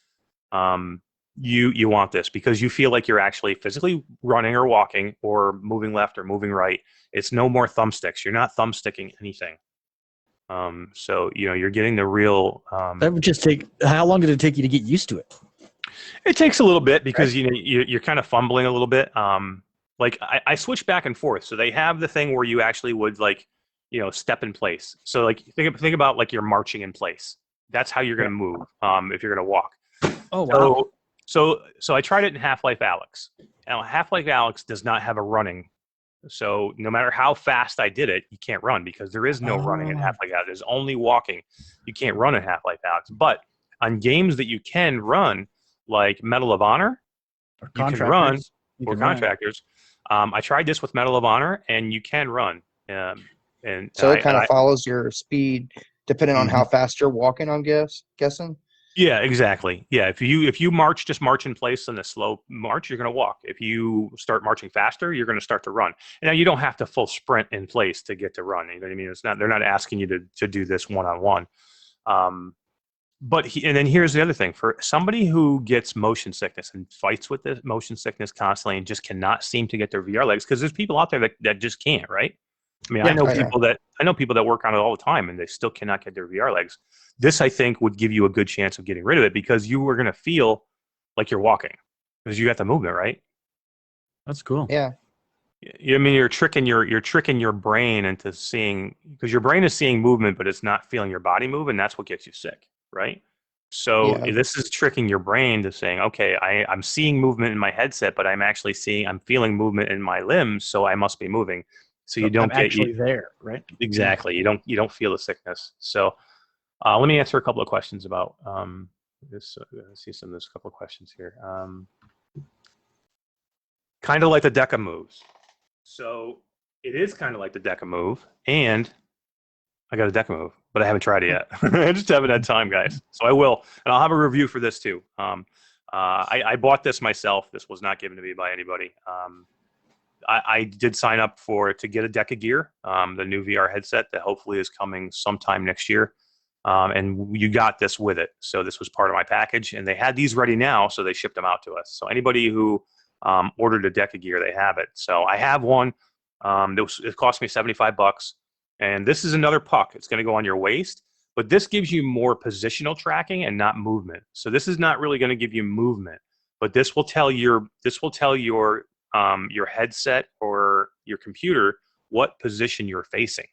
Speaker 1: you want this because you feel like you're actually physically running or walking or moving left or moving right. It's no more thumbsticks. You're not thumbsticking anything. So you're getting the real.
Speaker 3: That would just take. How long did it take you to get used to it?
Speaker 1: It takes a little bit because you're kind of fumbling a little bit. Like I switch back and forth. So they have the thing where you actually would step in place. So like think about like you're marching in place. That's how you're going to move if you're going to walk.
Speaker 3: Oh wow.
Speaker 1: So I tried it in Half-Life Alyx. Now Half-Life Alyx does not have a running. So no matter how fast I did it, you can't run because there is no running in Half-Life Alyx. There's only walking. You can't run in Half-Life Alyx. But on games that you can run, like Medal of Honor, you can run, or Contractors. I tried this with Medal of Honor, and you can run. And
Speaker 2: so it kind of follows your speed depending on how fast you're walking, I'm guessing.
Speaker 1: Yeah, exactly. Yeah, if you just march in place in a slow march, you're going to walk. If you start marching faster, you're going to start to run. And now you don't have to full sprint in place to get to run. You know what I mean? They're not asking you to do this one-on-one. And then here's the other thing. For somebody who gets motion sickness and fights with this motion sickness constantly and just cannot seem to get their VR legs, because there's people out there that just can't, right? I mean, I know people that work on it all the time and they still cannot get their VR legs. This, I think, would give you a good chance of getting rid of it because you are going to feel like you're walking because you got the movement, right?
Speaker 3: That's cool.
Speaker 2: Yeah.
Speaker 1: I mean, you're tricking your brain into seeing, because your brain is seeing movement, but it's not feeling your body move, and that's what gets you sick, right? So this is tricking your brain to saying, okay, I'm seeing movement in my headset, but I'm feeling movement in my limbs, so I must be moving. So you don't
Speaker 3: I'm actually there, right?
Speaker 1: Exactly. You don't feel the sickness. So let me answer a couple of questions about this. Let's see there's a couple of questions here. Kind of like the Deca moves. So it is kind of like the Deca move, and I got a Deca move, but I haven't tried it yet. I just haven't had time, guys. So I will, and I'll have a review for this too. I bought this myself. This was not given to me by anybody. I did sign up to get a Deca gear, the new VR headset that hopefully is coming sometime next year. And you got this with it. So this was part of my package, and they had these ready now, so they shipped them out to us. So anybody who ordered a Deca gear, they have it. So I have one. It cost me $75. And this is another puck. It's going to go on your waist, but this gives you more positional tracking and not movement. So this is not really going to give you movement, but this will tell your headset or your computer what position you're facing.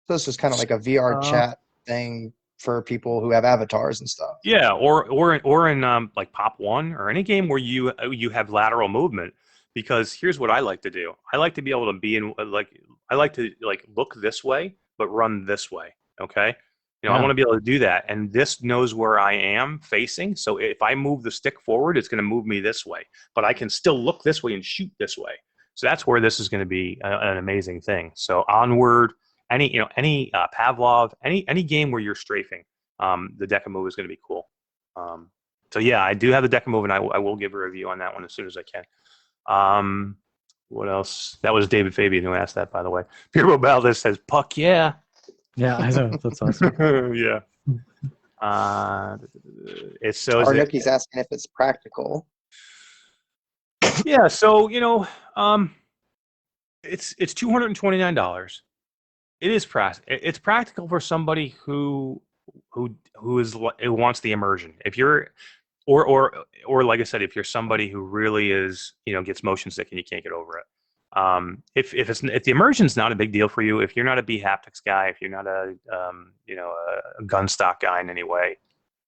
Speaker 2: So this is kind of like a VR chat thing for people who have avatars and stuff.
Speaker 1: Yeah, or in like Pop 1 or any game where you have lateral movement. Because here's what I like to do. I like to be able to be in I like to look this way but run this way. Okay, I want to be able to do that, and this knows where I am facing. So if I move the stick forward, it's going to move me this way, but I can still look this way and shoot this way. So that's where this is going to be an amazing thing. So Onward, any Pavlov, any game where you're strafing, the Deca move is going to be cool. So yeah, I do have the Deca move, and I will give a review on that one as soon as I can. What else? That was David Fabian who asked that, by the way. Pierre Valdez says, "Puck, yeah."
Speaker 3: Yeah, I know. That's awesome.
Speaker 1: Yeah. It's so.
Speaker 2: Arnuki's asking if it's practical.
Speaker 1: Yeah. So it's $229. It is It's practical for somebody who wants the immersion. If you're or like I said, if you're somebody who really is, gets motion sick and you can't get over it. If the immersion's not a big deal for you, if you're not a B-haptics guy, if you're not a gun stock guy in any way,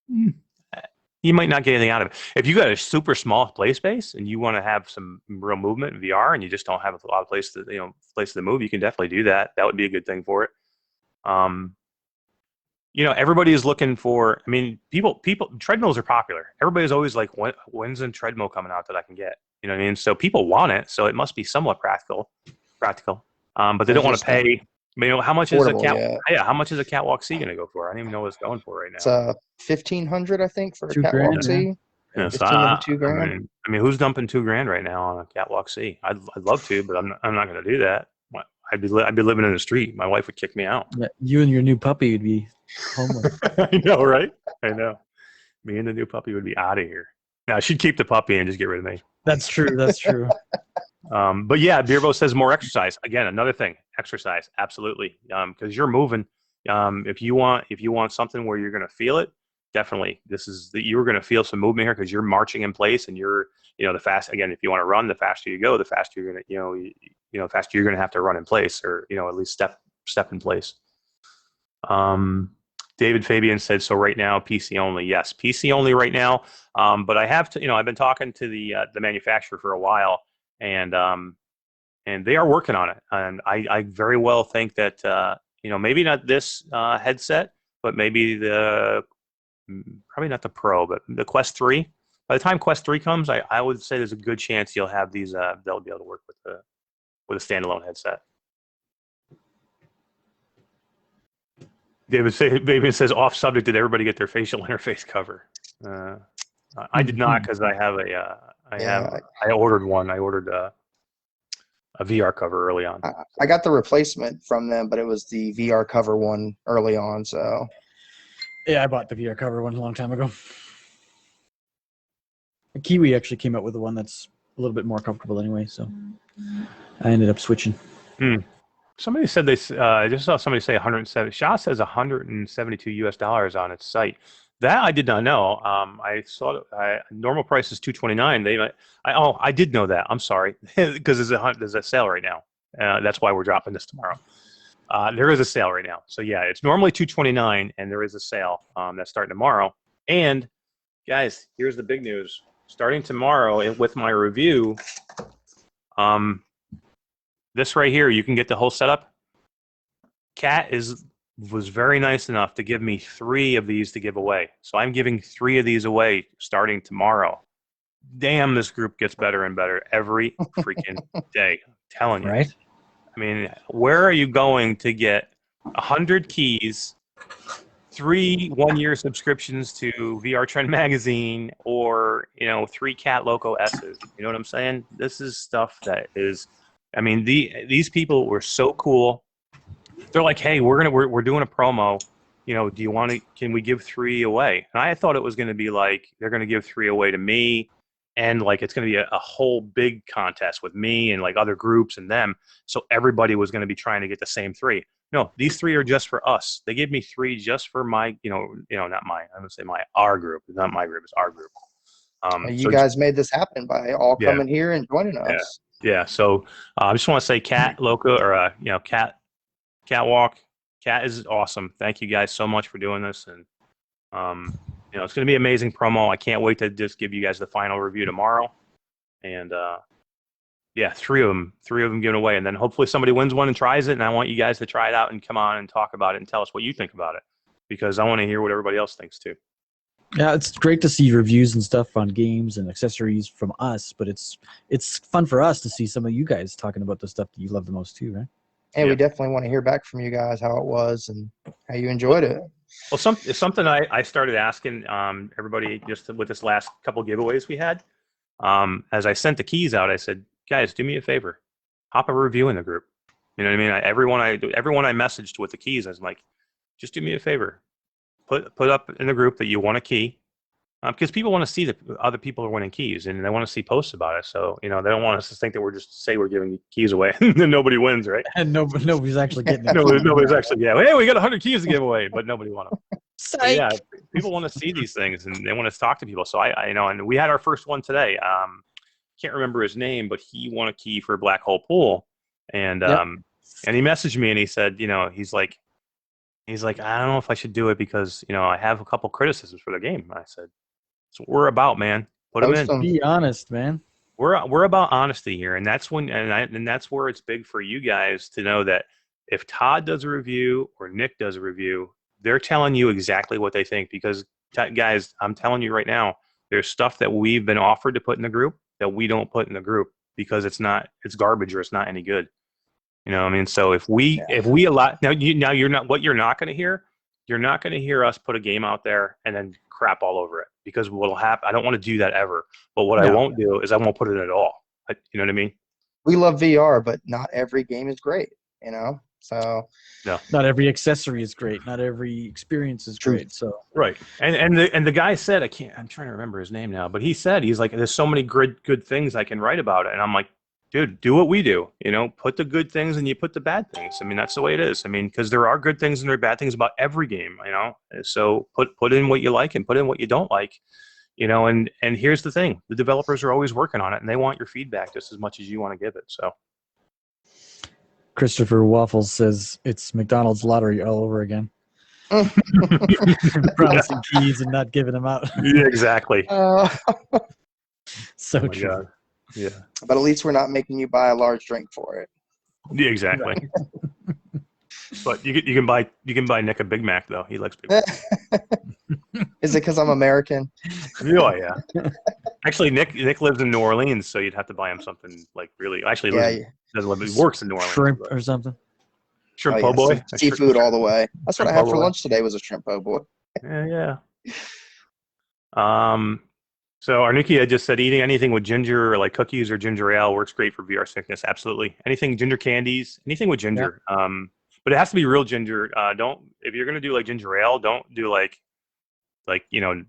Speaker 1: you might not get anything out of it. If you got a super small play space and you want to have some real movement in VR and you just don't have a lot of place to move, you can definitely do that. That would be a good thing for it. Everybody is looking for, people, treadmills are popular. Everybody's always like, when's a treadmill coming out that I can get? You know what I mean? So people want it. So it must be somewhat practical. But they don't want to pay. How much is how much is a Catwalk C going to go for? I don't even know what it's going for right now.
Speaker 2: It's $1,500, I think, for a Catwalk C.
Speaker 1: Yeah, so $2,000. Who's dumping $2,000 right now on a Catwalk C? I'd love to, but I'm not going to do that. I'd be living in the street. My wife would kick me out.
Speaker 3: Yeah, you and your new puppy would be homeless.
Speaker 1: I know, right? I know. Me and the new puppy would be out of here. Now, she'd keep the puppy and just get rid of me.
Speaker 3: That's true. That's true.
Speaker 1: But yeah, Beerbo says more exercise. Again, another thing, exercise, absolutely. Because you're moving. If you want something where you're going to feel it, definitely. You're going to feel some movement here because you're marching in place, and you're, the fast. Again, if you want to run, the faster you go, the faster you're going to, faster you're going to have to run in place, or at least step in place. David Fabian said, so right now, PC only. Yes, PC only right now. But I have to, I've been talking to the manufacturer for a while, and they are working on it. And I very well think that, maybe not this headset, but maybe probably not the Pro, but the Quest 3. By the time Quest 3 comes, I would say there's a good chance you'll have these, they'll be able to work with a standalone headset. David says, off subject, did everybody get their facial interface cover? I did not, because I have I ordered one. I ordered a VR cover early on.
Speaker 2: I got the replacement from them, but it was the VR cover one early on. So
Speaker 3: yeah, I bought the VR cover one a long time ago. KIWI actually came out with the one that's a little bit more comfortable anyway, so I ended up switching.
Speaker 1: Somebody said I just saw somebody say 170. Shaw says $172 on its site. That I did not know. I saw normal price is $229. I did know that. I'm sorry, because there's a sale right now. That's why we're dropping this tomorrow. There is a sale right now. So yeah, it's normally $229, and there is a sale that's starting tomorrow. And guys, here's the big news. Starting tomorrow with my review, this right here, you can get the whole setup. Kat was very nice enough to give me 3 of these to give away. So I'm giving 3 of these away starting tomorrow. Damn, this group gets better and better every freaking day. I'm telling you.
Speaker 3: Right?
Speaker 1: I mean, where are you going to get 100 keys, 3 one-year subscriptions to VR Trend magazine, or 3 Cat Loco S's? You know what I'm saying? This is stuff that is. I mean, these people were so cool. They're like, hey, we're doing a promo. Do you want to? Can we give 3 away? And I thought it was going to be like they're going to give 3 away to me, and like it's going to be a whole big contest with me and like other groups and them. So everybody was going to be trying to get the same 3. No, these 3 are just for us. They gave me 3 just for my, not mine. I'm gonna say our group. It's not my group. It's our group.
Speaker 2: You guys made this happen by all coming here and joining us.
Speaker 1: Yeah. So I just want to say, Cat Loco or Catwalk. Cat is awesome. Thank you guys so much for doing this, and it's going to be an amazing promo. I can't wait to just give you guys the final review tomorrow, and 3 of them given away, and then hopefully somebody wins one and tries it, and I want you guys to try it out and come on and talk about it and tell us what you think about it, because I want to hear what everybody else thinks too.
Speaker 3: Yeah, it's great to see reviews and stuff on games and accessories from us, but it's fun for us to see some of you guys talking about the stuff that you love the most too, right?
Speaker 2: Hey, we definitely want to hear back from you guys how it was and how you enjoyed it.
Speaker 1: Well, it's something I started asking everybody just with this last couple giveaways we had. As I sent the keys out, I said, guys, do me a favor, hop a review in the group. You know what I mean? Everyone I messaged with the keys, I was like, just do me a favor, put up in the group that you want a key, because people want to see that other people are winning keys, and they want to see posts about it. So they don't want us to think that we're giving keys away and then nobody wins, right?
Speaker 3: And nobody's actually getting it.
Speaker 1: Nobody's actually hey, we got 100 keys to give away, but nobody won them. Yeah, people want to see these things and they want to talk to people. So I and we had our first one today. Can't remember his name, but he won a key for Black Hole Pool, and and he messaged me and he said, he's like, I don't know if I should do it because I have a couple criticisms for the game. I said, that's what we're about, man. Put them in.
Speaker 3: Be honest, man.
Speaker 1: We're about honesty here, and that's and that's where it's big for you guys to know that if Todd does a review or Nick does a review, they're telling you exactly what they think. Because guys, I'm telling you right now, there's stuff that we've been offered to put in the group that we don't put in the group because it's garbage or it's not any good. You know what I mean? So if we allow you're not going to hear. You're not going to hear us put a game out there and then crap all over it, because what'll happen, I don't want to do that ever. But what I won't do is I won't put it at all. You know what I mean?
Speaker 2: We love VR, but not every game is great, So
Speaker 3: not every accessory is great. Not every experience is great. So
Speaker 1: right. And the guy said, I'm trying to remember his name now, but he's like, there's so many good things I can write about it. And I'm like, dude, do what we do, put the good things and you put the bad things. I mean, that's the way it is. I mean, because there are good things and there are bad things about every game, so put in what you like and put in what you don't like, and here's the thing, the developers are always working on it and they want your feedback just as much as you want to give it. So
Speaker 3: Christopher Waffles says it's McDonald's lottery all over again. Promising keys and not giving them out.
Speaker 1: Yeah, exactly.
Speaker 3: So true.
Speaker 1: God. Yeah.
Speaker 2: But at least we're not making you buy a large drink for it.
Speaker 1: Yeah, exactly. But you can buy Nick a Big Mac though. He likes Big Mac.
Speaker 2: Is it because I'm American?
Speaker 1: Oh yeah. Actually, Nick lives in New Orleans, so you'd have to buy him something like really. Actually, doesn't live. He works in New Orleans.
Speaker 3: Shrimp or something.
Speaker 1: Shrimp po' boy.
Speaker 2: Seafood all the way. That's what I had for lunch today. Was a shrimp po' boy.
Speaker 1: Yeah. So Arnukia just said eating anything with ginger, or like cookies or ginger ale, works great for VR sickness. Absolutely. Anything ginger candies, anything with ginger. Yeah. But it has to be real ginger. If you're gonna do like ginger ale, don't do like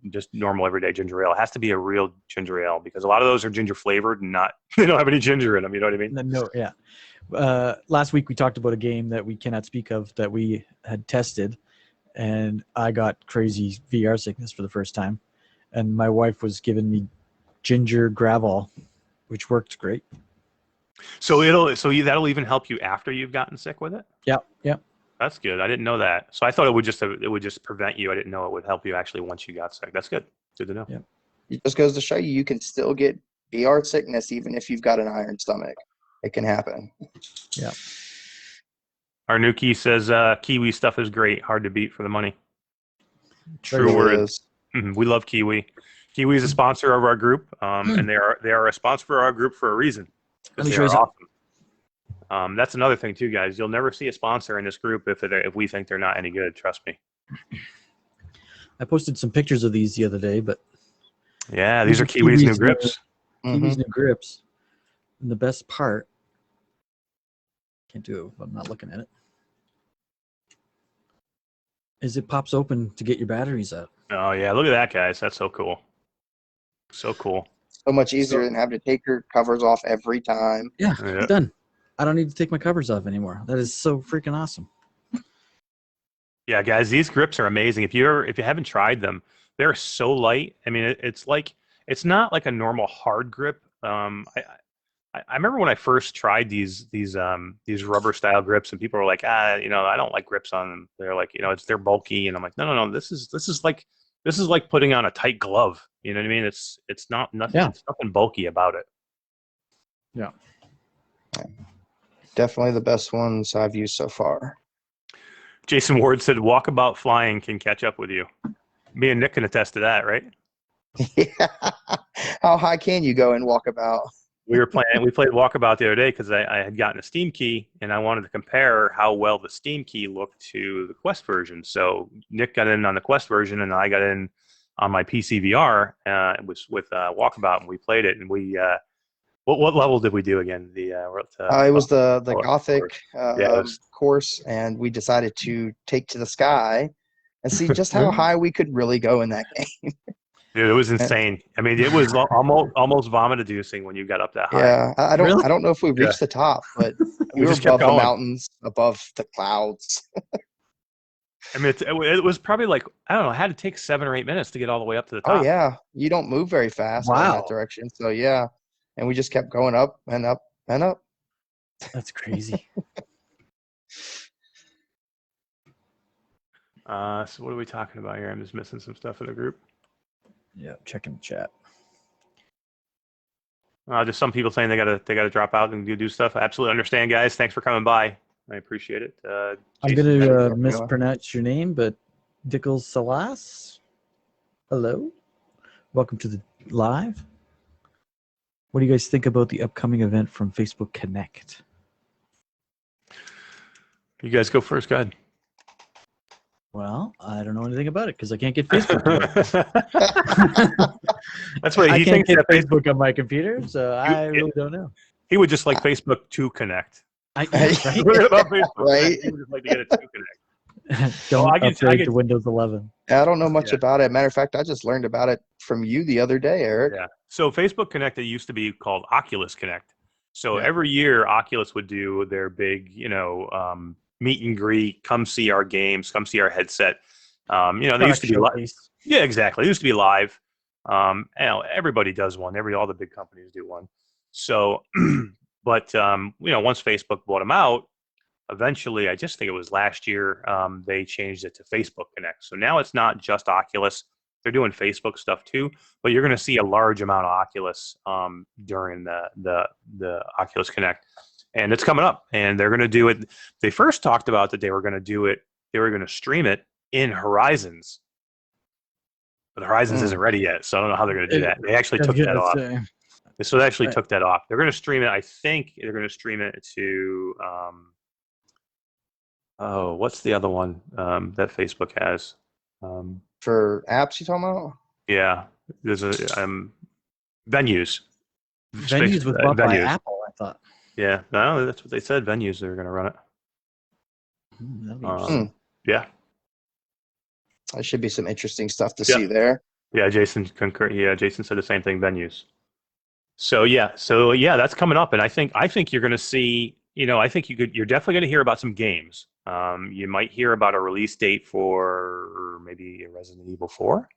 Speaker 1: just normal everyday ginger ale. It has to be a real ginger ale, because a lot of those are ginger flavored and they don't have any ginger in them. You know what I mean?
Speaker 3: No, yeah. Last week we talked about a game that we cannot speak of that we had tested, and I got crazy VR sickness for the first time. And my wife was giving me ginger gravel, which worked great.
Speaker 1: So that'll even help you after you've gotten sick with it?
Speaker 3: Yeah.
Speaker 1: That's good. I didn't know that. So I thought it would just prevent you. I didn't know it would help you actually once you got sick. That's good. Good to know.
Speaker 3: Yeah.
Speaker 2: It just goes to show you can still get VR sickness even if you've got an iron stomach. It can happen.
Speaker 3: Yeah.
Speaker 1: Our new key says KIWI stuff is great, hard to beat for the money. True
Speaker 2: It really
Speaker 1: words.
Speaker 2: is.
Speaker 1: We love KIWI. KIWI is a sponsor of our group, and they are a sponsor for our group for a reason.
Speaker 3: Let me
Speaker 1: They
Speaker 3: show
Speaker 1: are
Speaker 3: you something.
Speaker 1: awesome. That's another thing too, guys. You'll never see a sponsor in this group if we think they're not any good. Trust me.
Speaker 3: I posted some pictures of these the other day, but
Speaker 1: yeah, these are KIWI's new grips.
Speaker 3: KIWI's new grips. And the best part, can't do it if I'm not looking at it, is it pops open to get your batteries out.
Speaker 1: Oh yeah, look at that, guys. That's so cool. So cool.
Speaker 2: So much easier than having to take your covers off every time.
Speaker 3: Yeah, done. I don't need to take my covers off anymore. That is so freaking awesome.
Speaker 1: Yeah, guys, these grips are amazing. If you haven't tried them, they're so light. I mean, it's not like a normal hard grip. I remember when I first tried these rubber style grips, and people were like, I don't like grips on them. They're like, they're bulky, and I'm like, no, this is like putting on a tight glove. You know what I mean? It's nothing.
Speaker 3: Yeah.
Speaker 1: It's nothing bulky about it.
Speaker 3: Yeah.
Speaker 2: Definitely the best ones I've used so far.
Speaker 1: Jason Ward said, "Walkabout flying can catch up with you." Me and Nick can attest to that, right?
Speaker 2: Yeah. How high can you go in Walkabout?
Speaker 1: We played Walkabout the other day because I had gotten a Steam key and I wanted to compare how well the Steam key looked to the Quest version. So Nick got in on the Quest version and I got in on my PC VR with Walkabout, and we played it. And we what level did we do again?
Speaker 2: It was the Gothic
Speaker 1: Yes.
Speaker 2: course, and we decided to take to the sky and see just how high we could really go in that game.
Speaker 1: Dude, it was insane. I mean, it was almost vomit-inducing when you got up that high.
Speaker 2: Yeah, I don't know if we reached the top, but we were
Speaker 1: just kept
Speaker 2: above the
Speaker 1: going.
Speaker 2: mountains, above the clouds.
Speaker 1: I mean, it was probably like, I don't know, I had to take 7 or 8 minutes to get all the way up to the top.
Speaker 2: Oh yeah, you don't move very fast in that direction. So yeah, and we just kept going up and up and up.
Speaker 3: That's crazy.
Speaker 1: So what are we talking about here? I'm just missing some stuff in the group.
Speaker 3: Yeah, checking the chat.
Speaker 1: Just some people saying they gotta drop out and do stuff. I absolutely understand, guys. Thanks for coming by. I appreciate it.
Speaker 3: I'm going to mispronounce your name, but Dickles Salas. Hello. Welcome to the live. What do you guys think about the upcoming event from Facebook Connect?
Speaker 1: You guys go first. Go ahead.
Speaker 3: Well, I don't know anything about it because I can't get Facebook.
Speaker 1: That's right.
Speaker 3: I can't get Facebook on my computer, so I really don't know.
Speaker 1: He would just like Facebook to connect.
Speaker 2: Right?
Speaker 1: He would just like to get it to connect.
Speaker 3: Don't upgrade to Windows 11.
Speaker 2: I don't know much about it. Matter of fact, I just learned about it from you the other day, Eric.
Speaker 1: Yeah. So Facebook Connect, it used to be called Oculus Connect. So every year, Oculus would do their big, meet and greet, come see our games, come see our headset. They used to be live. Yeah, exactly. It used to be live. Everybody does one. All the big companies do one. So, but once Facebook bought them out, eventually, I just think it was last year, they changed it to Facebook Connect. So now it's not just Oculus. They're doing Facebook stuff too, but you're going to see a large amount of Oculus during the Oculus Connect. And it's coming up, and they're going to do it. They first talked about that they were going to do it. They were going to stream it in Horizons, but Horizons isn't ready yet, so I don't know how they're going to do that. They actually took that off. So they actually took that off. They're going to stream it. I think they're going to stream it to. What's the other one that Facebook has?
Speaker 2: For apps, you talking about?
Speaker 1: Yeah, there's a Venues.
Speaker 3: Venues was bought by Apple, I thought.
Speaker 1: Yeah, no, that's what they said. Venues, they were going to run it.
Speaker 3: That'd be interesting.
Speaker 1: Yeah.
Speaker 2: There should be some interesting stuff to see there.
Speaker 1: Yeah, Jason concur. Yeah, Jason said the same thing. Venues. So that's coming up, and I think you're going to see. I think you're definitely going to hear about some games. You might hear about a release date for maybe Resident Evil 4.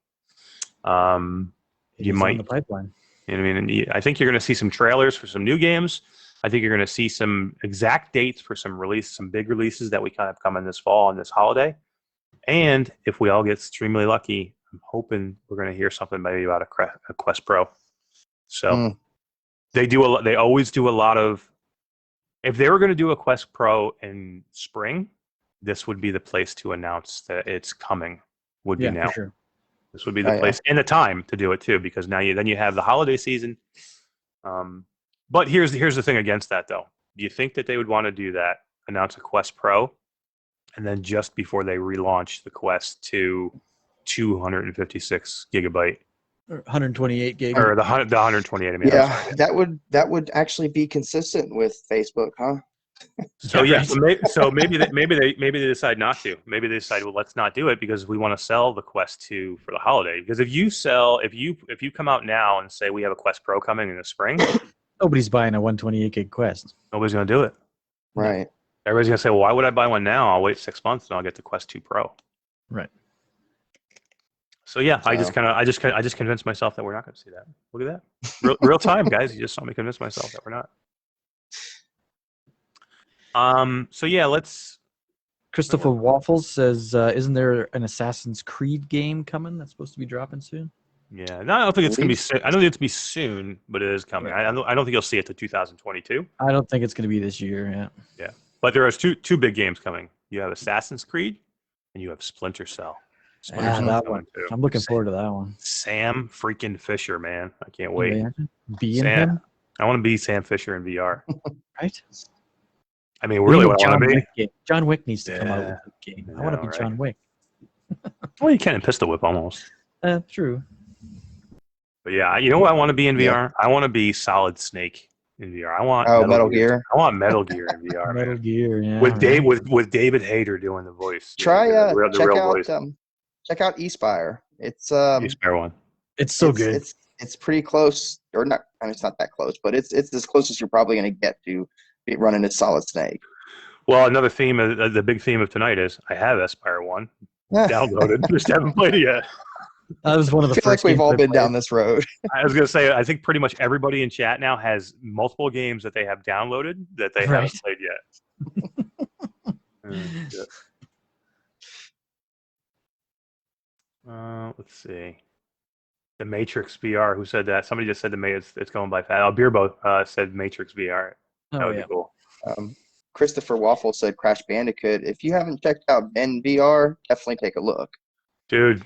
Speaker 1: You might.
Speaker 3: On the pipeline.
Speaker 1: I think you're going to see some trailers for some new games. I think you're going to see some exact dates for some big releases that we kind of come in this fall and this holiday. And if we all get extremely lucky, I'm hoping we're going to hear something maybe about a Quest Pro. So they always do a lot of. If they were going to do a Quest Pro in spring, this would be the place to announce that it's coming. Would be now. For sure. This would be the place and the time to do it too, because now you have the holiday season. But here's the thing against that though. Do you think that they would want to do that? Announce a Quest Pro, and then just before they relaunch the Quest to 256 gigabyte.
Speaker 3: Or 128 gig.
Speaker 1: Or the 128. I mean,
Speaker 2: yeah, that would actually be consistent with Facebook, huh?
Speaker 1: So yeah, so maybe they decide not to. Maybe they decide, well, let's not do it because we want to sell the Quest 2 for the holiday. Because if you come out now and say we have a Quest Pro coming in the spring,
Speaker 3: nobody's buying a 128 gig Quest.
Speaker 1: Nobody's going to do it.
Speaker 2: Right.
Speaker 1: Everybody's going to say, well, why would I buy one now? I'll wait 6 months and I'll get the Quest 2 Pro.
Speaker 3: Right.
Speaker 1: So yeah, I just convinced myself that we're not going to see that. Look at that, real time, guys. You just saw me convince myself that we're not. So yeah, let's.
Speaker 3: Christopher Waffles says, "Isn't there an Assassin's Creed game coming that's supposed to be dropping soon?"
Speaker 1: Yeah, no, I don't think it's gonna be. I don't think it's gonna be soon, but it is coming. I don't think you'll see it to 2022.
Speaker 3: I don't think it's gonna be this year. Yeah.
Speaker 1: Yeah, but there are two big games coming. You have Assassin's Creed, and you have Splinter Cell.
Speaker 3: That one. I'm looking forward to that one.
Speaker 1: Sam freaking Fisher, man, I can't wait.
Speaker 3: Being him.
Speaker 1: I want to be Sam Fisher in VR.
Speaker 3: Right.
Speaker 1: I mean, really, what I want to
Speaker 3: be. John Wick needs to come out with a game. I want to be John Wick.
Speaker 1: Well, you can in Pistol Whip almost.
Speaker 3: True.
Speaker 1: But yeah, you know what I want to be in VR? I want to be Solid Snake in VR. I want
Speaker 2: Metal Gear.
Speaker 1: I want Metal Gear in VR.
Speaker 3: Metal Gear, yeah.
Speaker 1: With David Hayter doing the voice.
Speaker 2: Try check out Espire. It's
Speaker 1: Espire one.
Speaker 3: It's so good.
Speaker 2: It's pretty close, or not. I mean, it's not that close, but it's as close as you're probably going to get to running a Solid Snake.
Speaker 1: Well, another theme, the big theme of tonight is I have Espire 1 downloaded, just haven't played it yet.
Speaker 3: That was one of the
Speaker 2: first. I feel like we've all been down this road.
Speaker 1: I was going to say, I think pretty much everybody in chat now has multiple games that they have downloaded that they haven't played yet. Let's see. The Matrix VR. Who said that? Somebody just said it's going by fast. Beerbo said Matrix VR. That would be cool.
Speaker 2: Christopher Waffle said Crash Bandicoot. If you haven't checked out Ben VR, definitely take a look.
Speaker 1: Dude,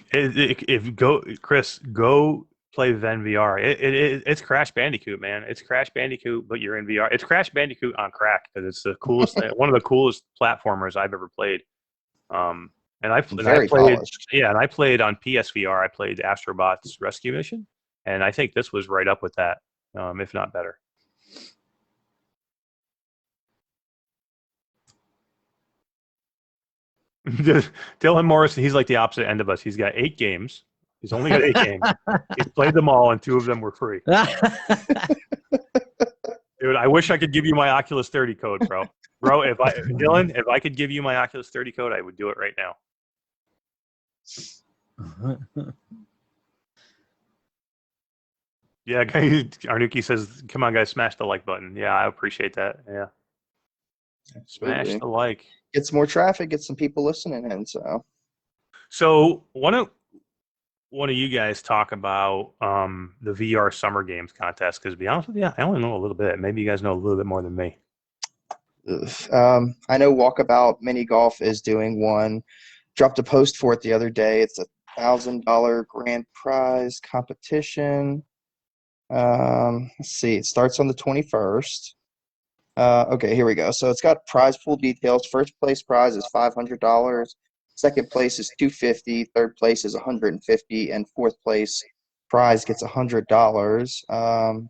Speaker 1: Chris, go play Ven VR. It's Crash Bandicoot, man. It's Crash Bandicoot, but you're in VR. It's Crash Bandicoot on crack because it's the coolest, one of the coolest platformers I've ever played. And I played on PSVR. I played Astrobot's Rescue Mission, and I think this was right up with that, if not better. Dylan Morrison, he's like the opposite end of us. He's got 8 games. He's only got 8 games. He's played them all, and 2 of them were free. Dude, I wish I could give you my Oculus 30 code, bro. Dylan, if I could give you my Oculus 30 code, I would do it right now. Yeah, Arnuki says, "Come on, guys, smash the like button." Yeah, I appreciate that. Yeah, smash the like.
Speaker 2: Gets more traffic, get some people listening in.
Speaker 1: So one of you guys talk about the VR Summer Games contest, because to be honest with you, I only know a little bit. Maybe you guys know a little bit more than me.
Speaker 2: I know Walkabout Mini Golf is doing one. Dropped a post for it the other day. It's a $1,000 grand prize competition. Let's see. It starts on the 21st. Okay, here we go. So it's got prize pool details. First place prize is $500. Second place is $250. Third place is $150, and fourth place prize gets $100.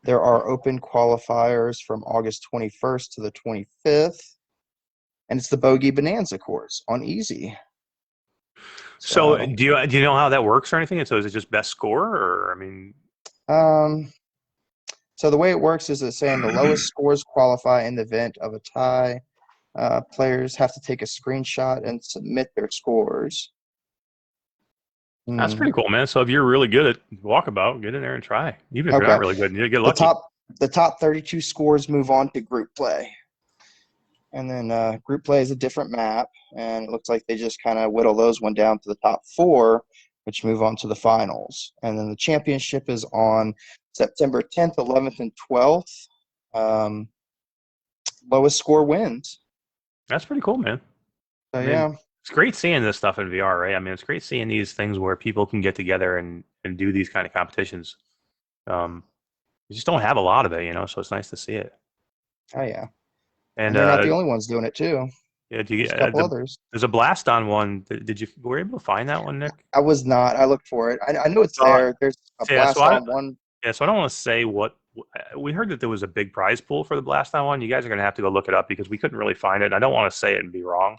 Speaker 2: There are open qualifiers from August 21st to the 25th, and it's the Bogey Bonanza course on easy.
Speaker 1: So do you know how that works or anything? So is it just best score, or I mean?
Speaker 2: So the way it works is it's saying the lowest scores qualify in the event of a tie. Players have to take a screenshot and submit their scores.
Speaker 1: That's pretty cool, man. So if you're really good at Walkabout, get in there and try. Even if you're not really good, you get lucky.
Speaker 2: the top 32 scores move on to group play. And then group play is a different map, and it looks like they just kind of whittle those one down to the top 4, which move on to the finals. And then the championship is on September 10th, 11th, and 12th. Lowest score wins.
Speaker 1: That's pretty cool, man.
Speaker 2: So, yeah.
Speaker 1: It's great seeing this stuff in VR, right? I mean, it's great seeing these things where people can get together and do these kind of competitions. You just don't have a lot of it, so it's nice to see it.
Speaker 2: Oh, yeah.
Speaker 1: And
Speaker 2: they're not the only ones doing it, too.
Speaker 1: Yeah,
Speaker 2: There's a couple others.
Speaker 1: There's a Blast on one. Were you able to find that one, Nick?
Speaker 2: I was not. I looked for it. I know it's there. There's a Blast on one.
Speaker 1: Yeah, so I don't want to say what. We heard that there was a big prize pool for the Blast on one. You guys are going to have to go look it up because we couldn't really find it. And I don't want to say it and be wrong.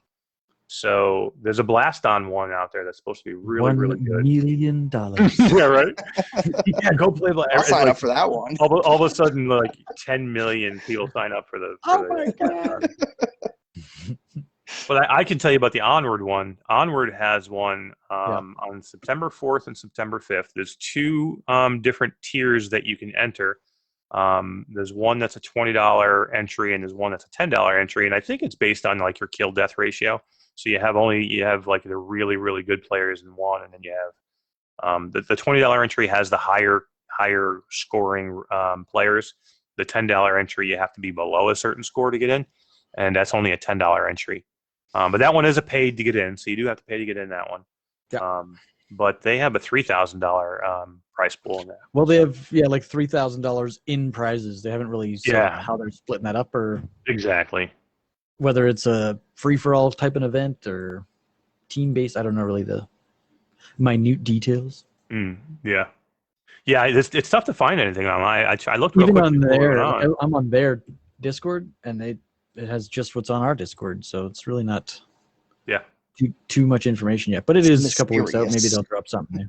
Speaker 1: So there's a Blast on one out there that's supposed to be really, really good.
Speaker 3: $1 million.
Speaker 1: Yeah, right. Yeah, go play.
Speaker 2: I'll sign up for that one.
Speaker 1: All of a sudden, like 10 million people sign up for the.
Speaker 3: My God.
Speaker 1: But I can tell you about the Onward one. Onward has one on September 4th and September 5th. There's 2 different tiers that you can enter. There's one that's a $20 entry, and there's one that's a $10 entry. And I think it's based on like your kill death ratio. So you have like the really, really good players in one, and then you have the $20 entry has the higher scoring players. The $10 entry, you have to be below a certain score to get in, and that's only a $10 entry. But that one is a paid to get in, so you do have to pay to get in that one.
Speaker 3: Yeah.
Speaker 1: But they have a $3,000 prize pool in that.
Speaker 3: Well, they have like $3,000 in prizes. They haven't really said how they're splitting that up, or
Speaker 1: exactly
Speaker 3: whether it's a free for all type of event or team based. I don't know really the minute details.
Speaker 1: Yeah. It's tough to find anything online. I looked real
Speaker 3: even
Speaker 1: quick
Speaker 3: on there.
Speaker 1: on.
Speaker 3: I'm on their Discord, and it has just what's on our Discord, so it's really not too much information yet. But it is a couple weeks out. Maybe they'll drop something there.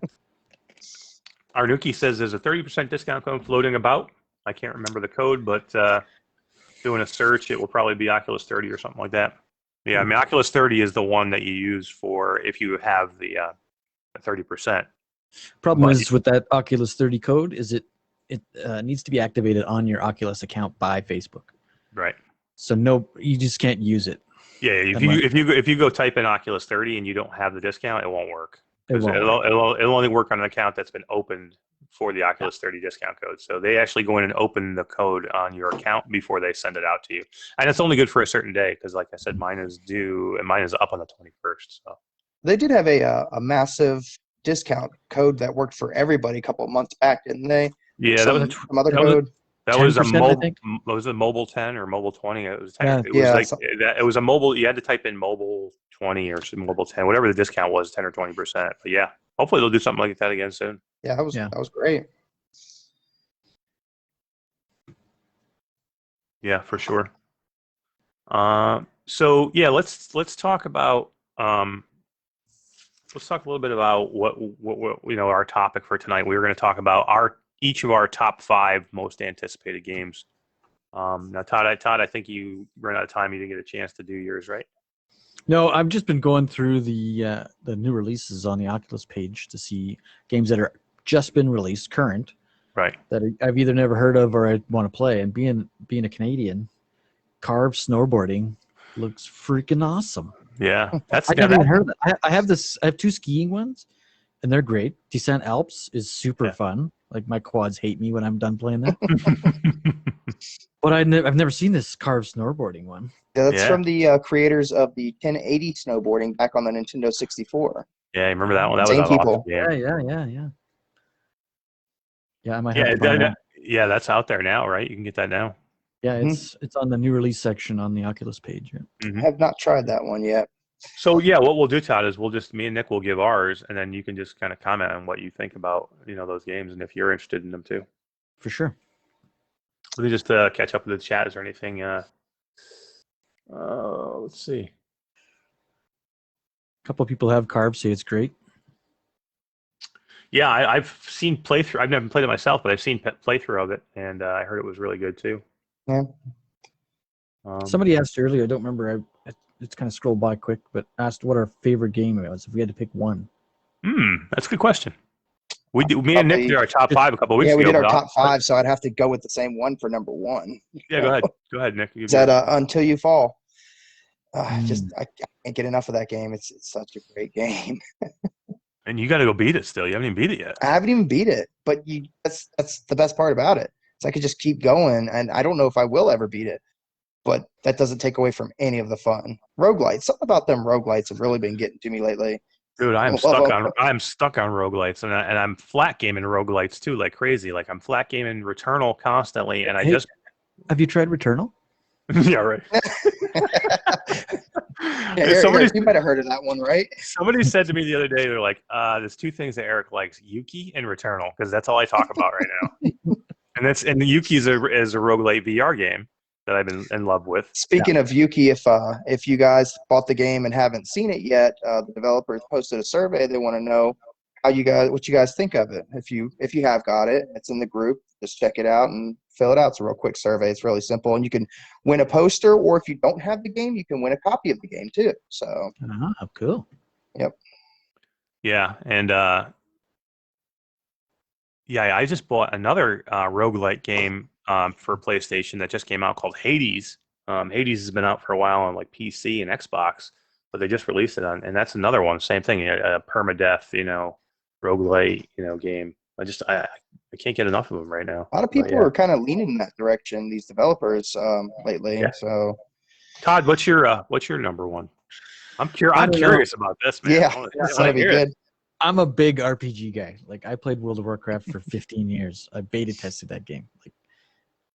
Speaker 1: Arnuki says there's a 30% discount code floating about. I can't remember the code, but doing a search, it will probably be Oculus 30 or something like that. Yeah, I mean, Oculus 30 is the one that you use for if you have the 30%.
Speaker 3: Problem is with that Oculus 30 code is it needs to be activated on your Oculus account by Facebook.
Speaker 1: Right.
Speaker 3: So you just can't use it.
Speaker 1: Yeah, if you go type in Oculus 30 and you don't have the discount, it won't work. It'll only work on an account that's been opened for the Oculus 30 discount code. So they actually go in and open the code on your account before they send it out to you. And it's only good for a certain day because, like I said, mine is due and mine is up on the 21st. So
Speaker 2: they did have a massive discount code that worked for everybody a couple of months back, didn't they?
Speaker 1: Yeah,
Speaker 2: some other code.
Speaker 1: That was a mobile. Was it mobile 10 or mobile 20? It was. It was a mobile. You had to type in mobile 20 or mobile 10, whatever the discount was, 10 or 20%. But yeah, hopefully they'll do something like that again soon.
Speaker 2: Yeah, that was great.
Speaker 1: Yeah, for sure. So yeah, let's talk about let's talk a little bit about what our topic for tonight. We were going to talk about each of our top 5 most anticipated games. Now, Todd, I think you ran out of time. You didn't get a chance to do yours, right?
Speaker 3: No, I've just been going through the new releases on the Oculus page to see games that are just been released, current,
Speaker 1: right?
Speaker 3: That I've either never heard of or I want to play. And being a Canadian, carved snowboarding looks freaking awesome.
Speaker 1: Yeah,
Speaker 3: I never even heard of that. I have 2 skiing ones, and they're great. Descent Alps is super fun. Like my quads hate me when I'm done playing that. But I've never seen this carved snowboarding one.
Speaker 2: Yeah, that's from the creators of the 1080 snowboarding back on the Nintendo 64.
Speaker 1: Yeah, I remember that one. That
Speaker 2: Same
Speaker 1: was
Speaker 2: people.
Speaker 1: Awesome.
Speaker 3: Yeah. Yeah, I might have to
Speaker 1: that's out there now, right? You can get that now.
Speaker 3: Yeah, it's on the new release section on the Oculus page. Yeah.
Speaker 2: Mm-hmm. I have not tried that one yet.
Speaker 1: So yeah, what we'll do, Todd, is me and Nick will give ours, and then you can just kind of comment on what you think about those games, and if you're interested in them too.
Speaker 3: For sure.
Speaker 1: Let me just catch up with the chat. Is there anything? Let's see.
Speaker 3: A couple of people have carved, say it's great.
Speaker 1: Yeah, I've seen playthrough. I've never played it myself, but I've seen playthrough of it, and I heard it was really good too.
Speaker 2: Yeah.
Speaker 3: Somebody asked earlier. I don't remember. It's kind of scrolled by quick, but asked what our favorite game was if we had to pick one.
Speaker 1: That's a good question. Me and Nick did our top 5 a couple weeks ago.
Speaker 2: Yeah, we did our top 5, so I'd have to go with the same one for number 1.
Speaker 1: Yeah, go ahead. Go ahead, Nick.
Speaker 2: Is that Until You Fall? I can't get enough of that game. It's such a great game.
Speaker 1: And you got to go beat it still. You haven't even beat it yet.
Speaker 2: I haven't even beat it, but that's the best part about it. So I could just keep going, and I don't know if I will ever beat it, but that doesn't take away from any of the fun. Roguelites, something about them roguelites have really been getting to me lately.
Speaker 1: Dude, I'm stuck on roguelites, and I'm flat gaming roguelites too, like crazy. Like I'm flat gaming Returnal constantly, and
Speaker 3: have you tried Returnal?
Speaker 1: Yeah, right.
Speaker 2: Eric, you might have heard of that one, right?
Speaker 1: Somebody said to me the other day, they're like, there's 2 things that Eric likes: Yuki and Returnal, because that's all I talk about right now. and the Yuki is a roguelite VR game that I've been in love with.
Speaker 2: Speaking of Yuki, if you guys bought the game and haven't seen it yet, the developers posted a survey. They want to know what you guys think of it. If you have got it, it's in the group. Just check it out and fill it out. It's a real quick survey. It's really simple, and you can win a poster, or if you don't have the game, you can win a copy of the game too. So,
Speaker 3: cool.
Speaker 2: Yep.
Speaker 1: Yeah, and I just bought another roguelite game for PlayStation that just came out called Hades. Hades has been out for a while on like PC and Xbox, but they just released it and that's another one. Same thing, a permadeath, roguelite, game. I can't get enough of them right now.
Speaker 2: A lot of people are kind of leaning in that direction. These developers lately. Yeah. So,
Speaker 1: Todd, what's your number 1? I'm curious about this, man.
Speaker 2: Yeah, it's gonna be good.
Speaker 3: I'm a big RPG guy. Like I played World of Warcraft for 15 years. I beta tested that game.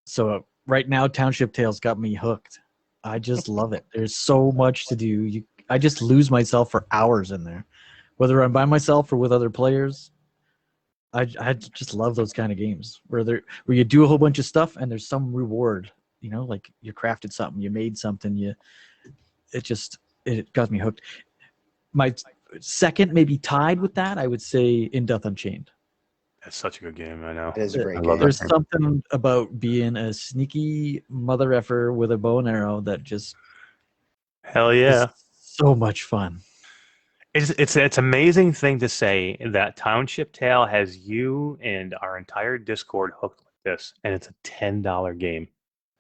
Speaker 3: So right now, Township Tales got me hooked. I just love it. There's so much to do. I just lose myself for hours in there, whether I'm by myself or with other players. I just love those kind of games where you do a whole bunch of stuff and there's some reward. Like you crafted something, you made something. It got me hooked. My second, maybe tied with that, I would say In Death Unchained.
Speaker 1: That's such a good game. I know.
Speaker 2: It is a great game.
Speaker 3: There's something about being a sneaky mother effer with a bow and arrow that just
Speaker 1: hell yeah,
Speaker 3: so much fun.
Speaker 1: It's amazing thing to say that Township Tale has you and our entire Discord hooked like this, and it's a $10 game,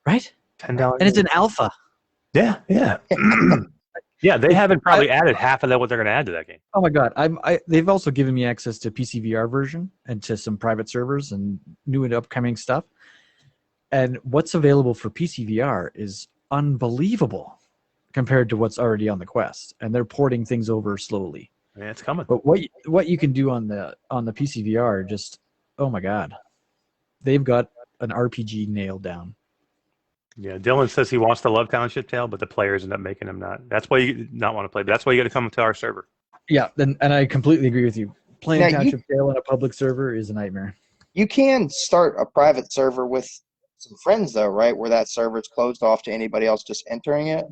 Speaker 3: right?
Speaker 1: $10,
Speaker 3: and it's an alpha.
Speaker 1: Yeah. Yeah, they haven't probably added half of that what they're going to add to that game.
Speaker 3: Oh my god! They've also given me access to PC VR version and to some private servers and new and upcoming stuff. And what's available for PC VR is unbelievable compared to what's already on the Quest. And they're porting things over slowly.
Speaker 1: Yeah, it's coming.
Speaker 3: But what you can do on the PC VR, just oh my god, they've got an RPG nailed down.
Speaker 1: Yeah, Dylan says he wants to love Township Tale, but the players end up making him not. That's why you not want to play. But that's why you got to come to our server.
Speaker 3: Yeah, and I completely agree with you. Playing Township Tale on a public server is a nightmare.
Speaker 2: You can start a private server with some friends, though, right? Where that server is closed off to anybody else just entering it.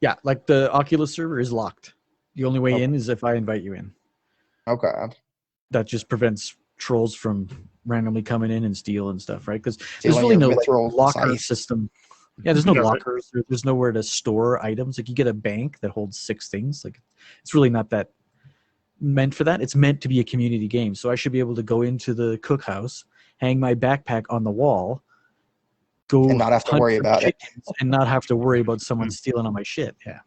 Speaker 3: Yeah, like the Oculus server is locked. The only way in is if I invite you in.
Speaker 2: Okay.
Speaker 3: That just prevents trolls from randomly coming in and steal and stuff, right? Because there's really no locker system. Yeah, there's no lockers. There's nowhere to store items. Like you get a bank that holds 6 things. Like it's really not that meant for that. It's meant to be a community game. So I should be able to go into the cookhouse, hang my backpack on the wall, go
Speaker 2: and not have to worry about it,
Speaker 3: and not have to worry about someone stealing all my shit. Yeah.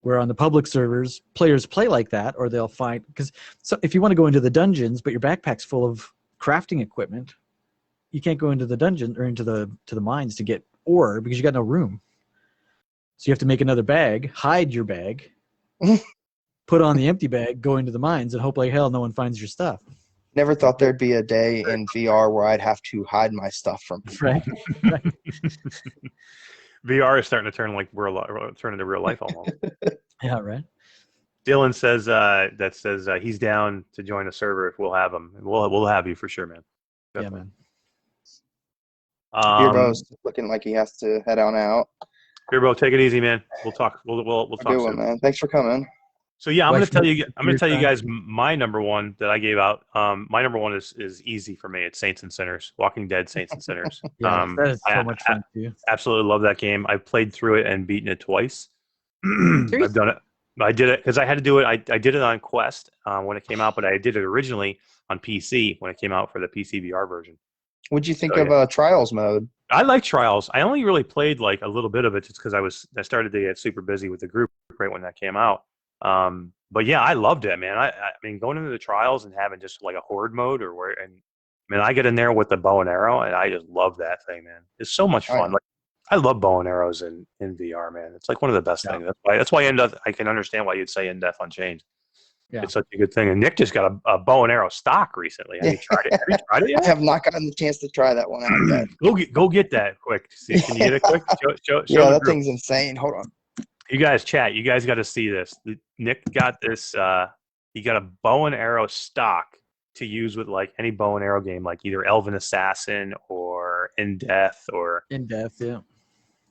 Speaker 3: Where on the public servers, players play like that, or they'll find so if you want to go into the dungeons, but your backpack's full of crafting equipment, you can't go into the dungeon or into the mines to get ore because you got no room. So you have to make another bag, hide your bag, put on the empty bag, go into the mines, and hope like hell no one finds your stuff.
Speaker 2: Never thought there'd be a day in VR where I'd have to hide my stuff from people.
Speaker 3: Right.
Speaker 1: VR is starting to turn into real life almost.
Speaker 3: Yeah, right.
Speaker 1: Dylan says he's down to join a server if we'll have him. We'll have you for sure, man. Definitely.
Speaker 3: Yeah, man.
Speaker 2: Beerbo's looking like he has to head on out.
Speaker 1: Beerbo, take it easy, man. We'll talk. We'll talk
Speaker 2: soon.
Speaker 1: One,
Speaker 2: man. Thanks for coming.
Speaker 1: So yeah, I'm going to tell you guys my number 1 that I gave out. My number 1 is easy for me. It's Saints and Sinners, Walking Dead Saints and Sinners.
Speaker 3: That is so much fun too.
Speaker 1: Absolutely love that game. I've played through it and beaten it twice. I've done it. I did it because I had to do it. I did it on Quest when it came out, but I did it originally on PC when it came out for the PC VR version.
Speaker 2: What'd you think
Speaker 1: So,
Speaker 2: of Trials mode?
Speaker 1: I like Trials. I only really played like a little bit of it just because I started to get super busy with the group right when that came out. But yeah, I loved it, man. I mean, going into the Trials and having just like a horde mode I mean, I get in there with the bow and arrow, and I just love that thing, man. It's so much fun. Like, I love bow and arrows in VR, man. It's like one of the best things. That's why I can understand why you'd say In Death Unchained. Yeah. It's such a good thing. And Nick just got a bow and arrow stock recently. Have you tried it? Have you tried it yet?
Speaker 2: I have not gotten the chance to try that one out
Speaker 1: yet. Go get that quick. See, can you get it quick? Show
Speaker 2: that thing's insane. Hold on.
Speaker 1: You guys chat. You guys got to see this. Nick got this. He got a bow and arrow stock to use with like any bow and arrow game, like either Elven Assassin or In Death or
Speaker 3: In Death. Yeah.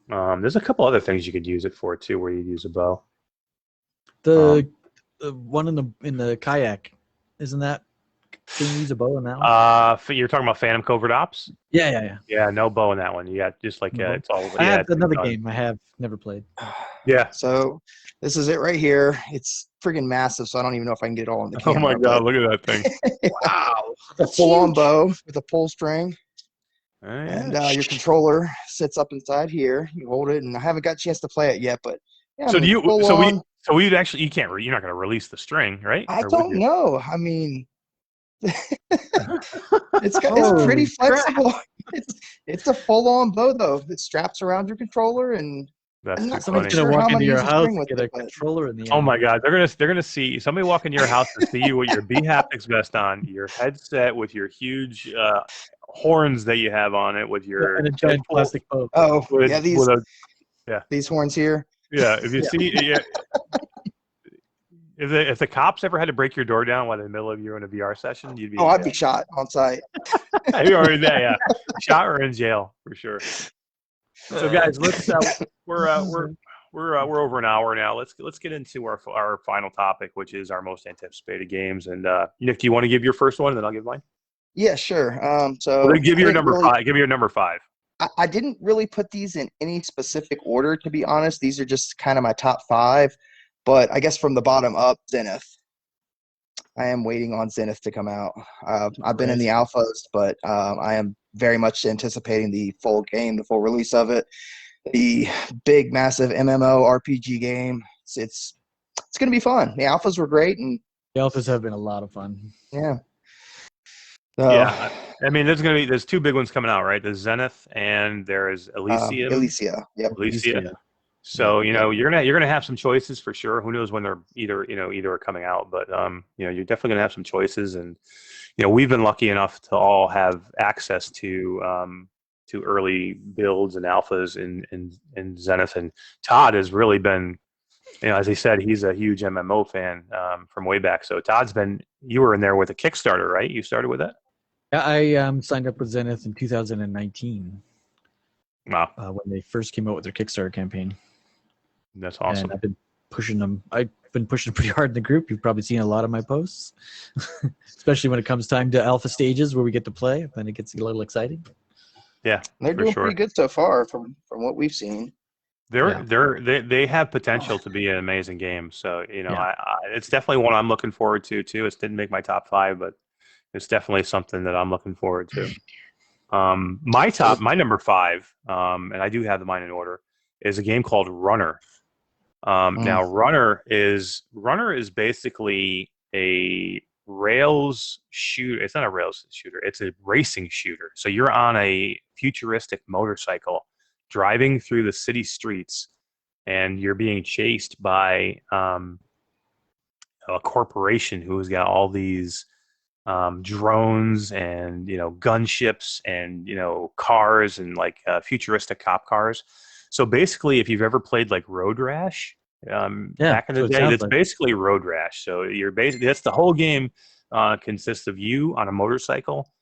Speaker 1: There's a couple other things you could use it for too, where you use a bow.
Speaker 3: The one in the kayak, isn't that? Can you use a bow in that one?
Speaker 1: You're talking about Phantom Covert Ops?
Speaker 3: Yeah.
Speaker 1: Yeah, no bow in that one. You got just like it's all.
Speaker 3: I have another game I have never played.
Speaker 1: Yeah.
Speaker 2: So this is it right here. It's friggin' massive, so I don't even know if I can get it all in the camera.
Speaker 1: Oh my god, look at that thing!
Speaker 2: Wow. A full-on bow with a pull string. And your controller sits up inside here. You hold it, and I haven't got a chance to play it yet. But yeah,
Speaker 1: so we'd actually you're not going to release the string, right?
Speaker 2: I don't know. I mean, it's pretty flexible. It's a full-on bow though. It straps around your controller, and
Speaker 1: I'm not
Speaker 3: somebody's
Speaker 1: sure
Speaker 3: gonna walk into your house and get a controller in the end.
Speaker 1: Oh my god, they're gonna see somebody walk into your house and see you with your B-haptics vest on, your headset with your huge horns that you have on it, with your
Speaker 3: and a giant plastic bow.
Speaker 2: Oh, these horns here.
Speaker 1: Yeah, if you see, if the cops ever had to break your door down while in the middle of you in a VR session, you'd be.
Speaker 2: Oh, I'd be shot on site.
Speaker 1: You're already there, yeah. Shot or in jail for sure. So guys, let's we're over an hour now. Let's get into our final topic, which is our most anticipated games. And Nick, do you want to give your first one, and then I'll give mine?
Speaker 2: Yeah, sure. So
Speaker 1: give your number 5. Give me your number 5.
Speaker 2: I didn't really put these in any specific order, to be honest. These are just kind of my top 5. But I guess from the bottom up, Zenith. I am waiting on Zenith to come out. I've been in the alphas, but I am very much anticipating the full game, the full release of it. The big, massive MMO RPG game. It's going to be fun. The alphas were great, and
Speaker 3: the alphas have been a lot of fun.
Speaker 2: Yeah.
Speaker 1: Yeah, I mean, there's 2 big ones coming out, right? There's Zenith and there's Elysium.
Speaker 2: Elysia. Yep.
Speaker 1: Elysia. So you're gonna have some choices for sure. Who knows when they're either are coming out, but you're definitely gonna have some choices. And we've been lucky enough to all have access to early builds and alphas in Zenith. And Todd has really been, as he said, he's a huge MMO fan from way back. So you were in there with a Kickstarter, right? You started with that?
Speaker 3: Yeah, I signed up with Zenith in 2019.
Speaker 1: Wow.
Speaker 3: When they first came out with their Kickstarter campaign.
Speaker 1: That's awesome.
Speaker 3: And I've been pushing them. I've been pushing pretty hard in the group. You've probably seen a lot of my posts, especially when it comes time to alpha stages where we get to play. Then it gets a little exciting.
Speaker 1: Yeah,
Speaker 2: they're doing pretty good so far from what we've seen.
Speaker 1: They have potential to be an amazing game. So it's definitely one I'm looking forward to too. It didn't make my top 5, but it's definitely something that I'm looking forward to. My number 5, and I do have mine in order, is a game called Runner. Now, Runner is basically a rails shooter. It's not a rails shooter. It's a racing shooter. So you're on a futuristic motorcycle driving through the city streets, and you're being chased by a corporation who's got all these drones and gunships and cars and like futuristic cop cars. So basically, if you've ever played like Road Rash back in the day, it's basically Road Rash. So that's the whole game. Consists of you on a motorcycle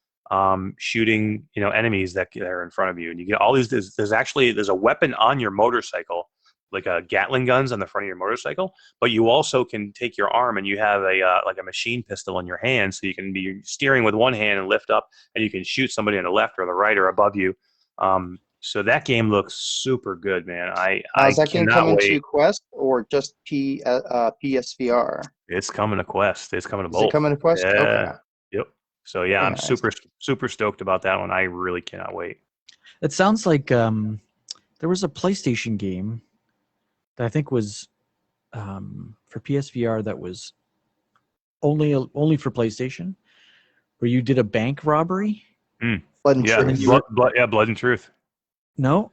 Speaker 1: shooting enemies that are in front of you, and you get all these. There's a weapon on your motorcycle, like a Gatling guns on the front of your motorcycle, but you also can take your arm and you have a machine pistol in your hand, so you can be steering with one hand and lift up, and you can shoot somebody on the left or the right or above you. So that game looks super good, man.
Speaker 2: Is that game coming
Speaker 1: wait.
Speaker 2: to Quest or just PSVR?
Speaker 1: It's coming to Quest. It's coming to
Speaker 2: Is
Speaker 1: both.
Speaker 2: it coming to Quest?
Speaker 1: Yeah.
Speaker 2: Okay.
Speaker 1: Yep. So yeah,
Speaker 2: Very
Speaker 1: I'm
Speaker 2: nice.
Speaker 1: super stoked about that one. I really cannot wait.
Speaker 3: It sounds like there was a PlayStation game that I think was for PSVR that was only for PlayStation, where you did a bank robbery.
Speaker 2: Blood and Truth.
Speaker 1: Blood and Truth.
Speaker 3: No,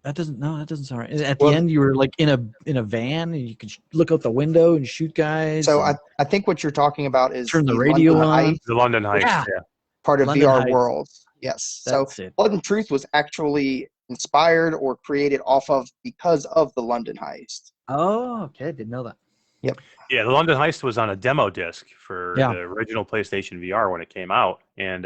Speaker 3: that doesn't sound right. At the end, you were like in a van, and you could look out the window and shoot guys.
Speaker 2: So I think what you're talking about is
Speaker 3: turn the radio on.
Speaker 1: The London Heist. Yeah.
Speaker 2: Part of
Speaker 3: London
Speaker 2: VR
Speaker 3: Heist.
Speaker 2: Worlds. Yes.
Speaker 3: That's
Speaker 2: so
Speaker 3: it.
Speaker 2: Blood and Truth was actually inspired or created off of because of the London Heist.
Speaker 3: Oh, okay. I didn't know that.
Speaker 2: Yep.
Speaker 1: Yeah, the London Heist was on a demo disc for the original PlayStation VR when it came out, and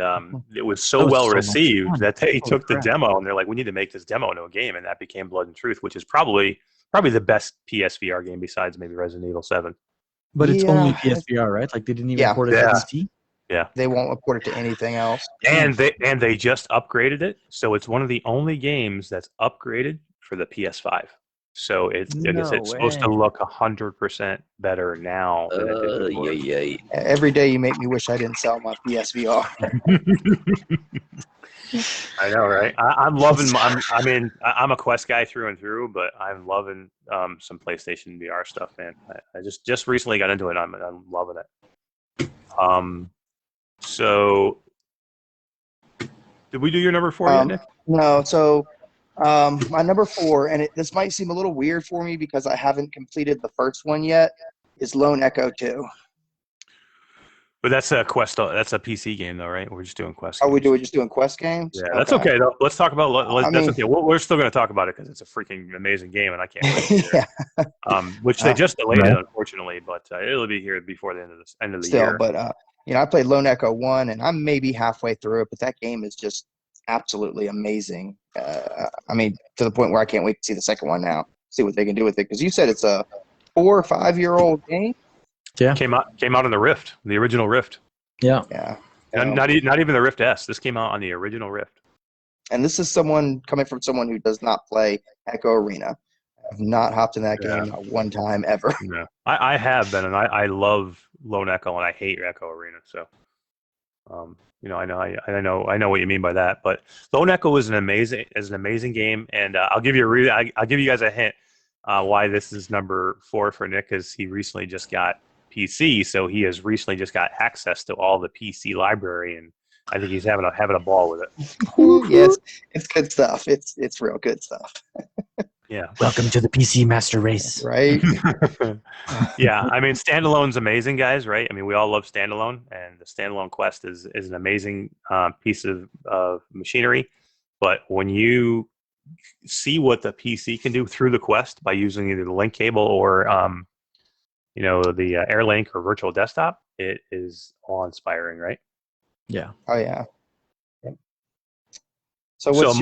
Speaker 1: it was so well received that they took the demo and they're like, "We need to make this demo into a game," and that became Blood and Truth, which is probably the best PSVR game besides maybe Resident Evil 7.
Speaker 3: But it's only PSVR, right? Like they didn't even port it to PC.
Speaker 1: Yeah,
Speaker 2: they won't port it to anything else.
Speaker 1: And they just upgraded it, so it's one of the only games that's upgraded for the PS5. So it's supposed to look 100% better now than it did before.
Speaker 2: Every day you make me wish I didn't sell my PSVR.
Speaker 1: I know, right? I'm loving. I'm a Quest guy through and through, but I'm loving some PlayStation VR stuff, man. I just recently got into it. I'm loving it. So, did we do your number 4 yet, Nick?
Speaker 2: No. So, my number 4, and this might seem a little weird for me because I haven't completed the first one yet, is Lone Echo 2.
Speaker 1: But that's a Quest. That's a PC game, though, right? We're just doing Quest.
Speaker 2: We're just doing Quest games.
Speaker 1: Yeah, that's okay. Though. Let's talk about. That's okay. We're still going to talk about it because it's a freaking amazing game, and I can't wait. Which they just delayed it, unfortunately, but it'll be here before the end of the year.
Speaker 2: But I played Lone Echo 1, and I'm maybe halfway through it, but that game is just absolutely amazing. To the point where I can't wait to see the second one now, see what they can do with it. Because you said it's a 4 or 5 year old game.
Speaker 3: Yeah,
Speaker 1: came out in the Rift, the original Rift.
Speaker 3: Yeah.
Speaker 1: And not even the Rift S. This came out on the original Rift.
Speaker 2: And this is coming from someone who does not play Echo Arena. I've not hopped in that game not one time ever.
Speaker 1: No, I have been, and I love Lone Echo, and I hate Echo Arena. So, I know what you mean by that. But Lone Echo is an amazing game, and I'll give you I'll give you guys a hint why this is number 4 for Nick, because he recently just got PC, so he has recently just got access to all the PC library, and I think he's having a ball with it.
Speaker 2: Yes, it's good stuff. It's real good stuff.
Speaker 1: Yeah.
Speaker 3: Welcome to the PC Master Race.
Speaker 2: Right.
Speaker 1: Yeah, Standalone's amazing, guys. Right? We all love Standalone, and the Standalone Quest is an amazing piece of machinery. But when you see what the PC can do through the Quest by using either the link cable or the AirLink or virtual desktop, it is awe-inspiring, right?
Speaker 3: Yeah.
Speaker 2: Oh yeah. So what's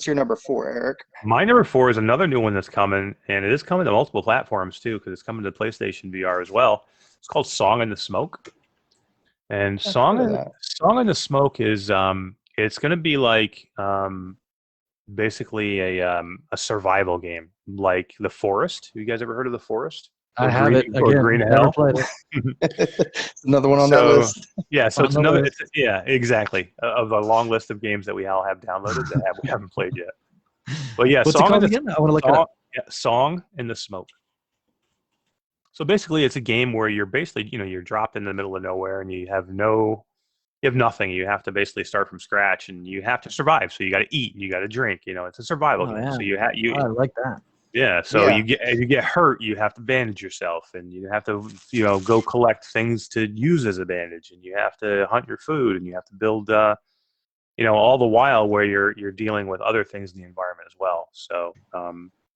Speaker 2: your number 4, Eric?
Speaker 1: My number 4 is another new one that's coming, and it is coming to multiple platforms too, because it's coming to PlayStation VR as well. It's called Song in the Smoke, and Song in the Smoke is it's going to be like basically a survival game, like The Forest. Have you guys ever heard of The Forest?
Speaker 3: I have it again.
Speaker 1: Green Hell.
Speaker 3: Played it.
Speaker 2: Another one on that list.
Speaker 1: Yeah, so it's another. Exactly. Of the long list of games that we all have downloaded that we haven't played yet. But yeah,
Speaker 3: what's it called again? I want to look it up.
Speaker 1: Yeah, Song in the Smoke. So basically, it's a game where you're basically, you're dropped in the middle of nowhere, and you have nothing. You have to basically start from scratch, and you have to survive. So you got to eat, you got to drink. It's a survival game.
Speaker 3: Yeah.
Speaker 1: So
Speaker 3: I like that.
Speaker 1: Yeah, so you get hurt, you have to bandage yourself, and you have to go collect things to use as a bandage, and you have to hunt your food, and you have to build all the while where you're dealing with other things in the environment as well. So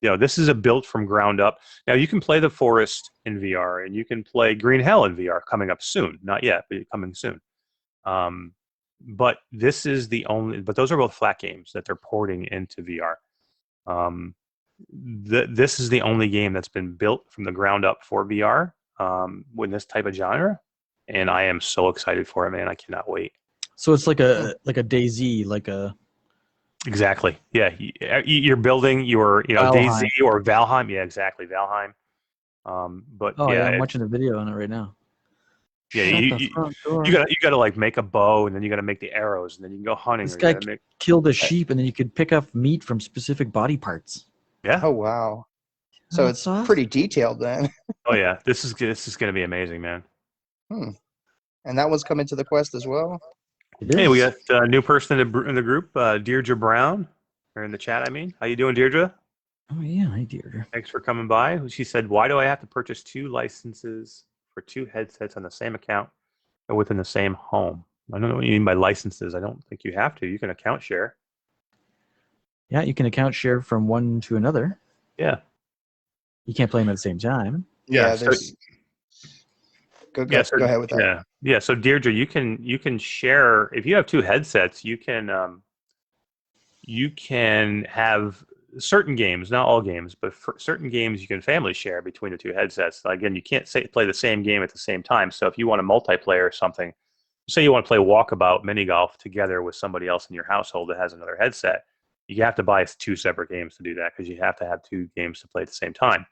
Speaker 1: this is a built from ground up. Now you can play The Forest in VR, and you can play Green Hell in VR coming up soon. Not yet, but coming soon. But this is but those are both flat games that they're porting into VR. This is the only game that's been built from the ground up for VR with this type of genre, and I am so excited for it, man. I cannot wait.
Speaker 3: So it's like a DayZ, like a
Speaker 1: Exactly. Yeah, you're building your,
Speaker 3: Valheim.
Speaker 1: DayZ or Valheim. Yeah, exactly, Valheim. But
Speaker 3: Oh
Speaker 1: yeah,
Speaker 3: yeah, I'm watching a video on it right now.
Speaker 1: yeah,
Speaker 3: Shut the front door.
Speaker 1: you gotta like make a bow, and then you gotta make the arrows, and then you can go hunting.
Speaker 3: This
Speaker 1: Or you
Speaker 3: guy
Speaker 1: gotta make.
Speaker 3: killed a sheep, and then you could pick up meat from specific body parts.
Speaker 1: Yeah.
Speaker 2: Oh wow. So
Speaker 3: Oh,
Speaker 2: it's
Speaker 3: sauce?
Speaker 2: pretty detailed then.
Speaker 1: Oh yeah. This is gonna be amazing, man.
Speaker 2: And that one's coming to the Quest as well.
Speaker 3: It
Speaker 1: Hey, we
Speaker 3: is.
Speaker 1: got a new person in the group, Deirdre Brown, or in the chat. I mean, how you doing, Deirdre?
Speaker 3: Oh yeah, hi Deirdre.
Speaker 1: Thanks for coming by. She said, "Why do I have to purchase 2 licenses for 2 headsets on the same account or within the same home?" I don't know what you mean by licenses. I don't think you have to. You can account share.
Speaker 3: Yeah, you can account share from one to another.
Speaker 1: Yeah.
Speaker 3: You can't play them at the same time.
Speaker 2: Yeah,
Speaker 1: so-
Speaker 2: there's go ahead with that.
Speaker 1: Yeah. Yeah. So Deirdre, you can share if you have 2 headsets. You can have certain games, not all games, but for certain games you can family share between the 2 headsets. Again, you can't play the same game at the same time. So if you want to multiplayer or something, say you want to play walkabout mini golf together with somebody else in your household that has another headset, you have to buy 2 separate games to do that because you have to have 2 games to play at the same time.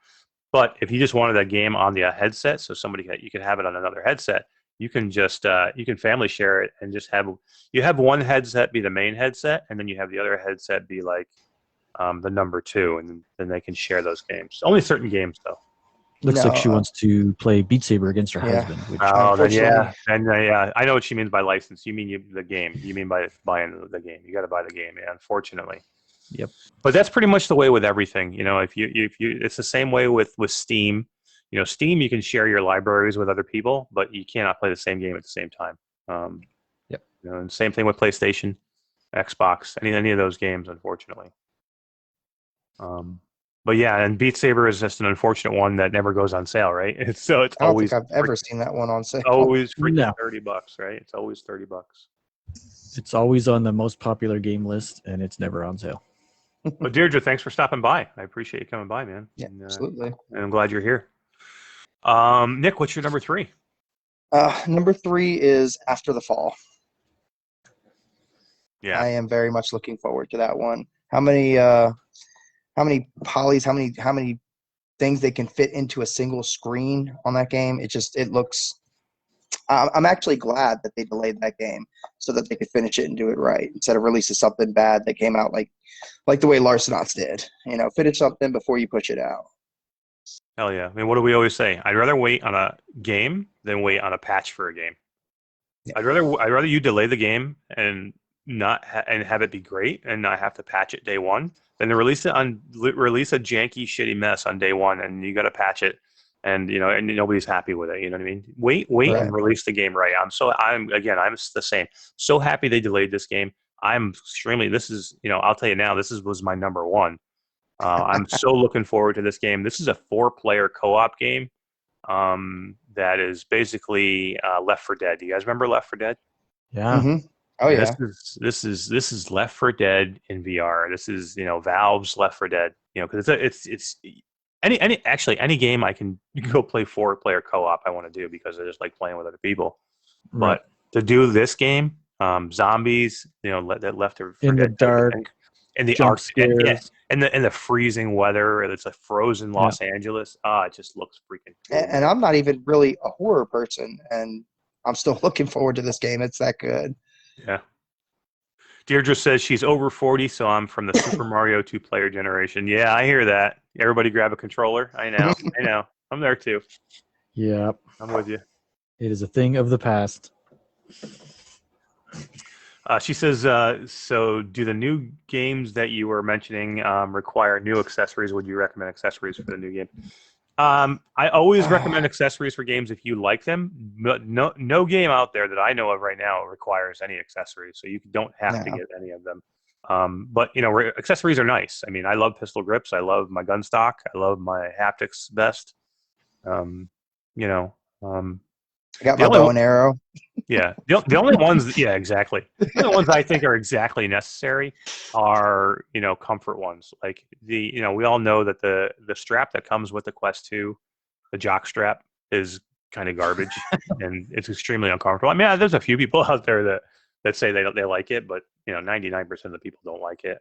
Speaker 1: But if you just wanted that game on the headset, so you can have it on another headset, you can just you can family share it and just have one headset be the main headset, and then you have the other headset be like the number 2, and then they can share those games. Only certain games though.
Speaker 3: Looks
Speaker 2: No,
Speaker 3: like she wants to play Beat Saber against her
Speaker 2: Yeah.
Speaker 3: husband. Which,
Speaker 1: Oh, then yeah,
Speaker 2: Unfortunately-
Speaker 1: yeah. I know what she means by license. You mean the game. You mean by buying the game. You got to buy the game. Yeah, unfortunately.
Speaker 3: Yep.
Speaker 1: But that's pretty much the way with everything. If you, it's the same way with Steam. Steam, you can share your libraries with other people, but you cannot play the same game at the same time.
Speaker 3: Yep.
Speaker 1: And same thing with PlayStation, Xbox, any of those games, unfortunately. But yeah, and Beat Saber is just an unfortunate one that never goes on sale, right? It's
Speaker 2: I don't
Speaker 1: always
Speaker 2: think I've ever seen that one on sale.
Speaker 1: always freaking
Speaker 3: No.
Speaker 1: $30, right? It's always $30.
Speaker 3: it's always on the most popular game list, and it's never on sale.
Speaker 1: But Deirdre, thanks for stopping by. I appreciate you coming by, man.
Speaker 2: Yeah,
Speaker 1: and,
Speaker 2: absolutely.
Speaker 1: and I'm glad you're here. Nick, what's your number 3?
Speaker 2: Number 3 is After the Fall.
Speaker 1: Yeah.
Speaker 2: I am very much looking forward to that one. How many polys, how many things they can fit into a single screen on that game? It looks. I'm actually glad that they delayed that game so that they could finish it and do it right instead of releasing something bad that came out like the way Larcenauts did. Finish something before you push it out.
Speaker 1: Hell yeah. I mean, what do we always say? I'd rather wait on a game than wait on a patch for a game.
Speaker 2: Yeah.
Speaker 1: I'd rather you delay the game and not and have it be great and not have to patch it day one than to release a janky shitty mess on day one and you got to patch it and and nobody's happy with it. You know what I mean? Wait
Speaker 2: Right.
Speaker 1: and release the game right. I'm the same. So happy they delayed this game. I'm extremely. This is I'll tell you now. Was my number 1. I'm so looking forward to this game. This is a 4-player co-op game that is basically Left 4 Dead. Do you guys remember Left 4 Dead?
Speaker 3: Yeah.
Speaker 2: Mm-hmm. Oh yeah.
Speaker 1: This is Left 4 Dead in VR. This is Valve's Left 4 Dead. Because it's any game I can go play 4-player co-op. I want to do because I just like playing with other people.
Speaker 3: Right.
Speaker 1: But to do this game, zombies, that Left 4
Speaker 3: In the
Speaker 1: Dead
Speaker 3: dark.
Speaker 1: and the
Speaker 3: Jump
Speaker 1: arc
Speaker 3: scares.
Speaker 1: yes, and the freezing weather. It's a frozen Los Angeles. It just looks freaking cool.
Speaker 2: And I'm not even really a horror person, and I'm still looking forward to this game. It's that good.
Speaker 1: Yeah. Deirdre says she's over 40, so I'm from the Super Mario 2-player generation. Yeah, I hear that. Everybody grab a controller. I know. I'm there too.
Speaker 3: Yeah.
Speaker 1: I'm with you.
Speaker 3: It is a thing of the past.
Speaker 1: She says, so do the new games that you were mentioning require new accessories? Would you recommend accessories for the new game? I always recommend accessories for games if you like them. No game out there that I know of right now requires any accessories, so you don't have to get any of them. But accessories are nice. I mean, I love pistol grips. I love my gun stock. I love my haptics vest.
Speaker 2: I got my bow and arrow.
Speaker 1: Yeah, the only ones. Yeah, exactly. The only ones I think are exactly necessary are comfort ones. Like we all know that the strap that comes with the Quest 2, the jock strap, is kind of garbage and it's extremely uncomfortable. I mean, there's a few people out there that that say they like it, but 99% of the people don't like it.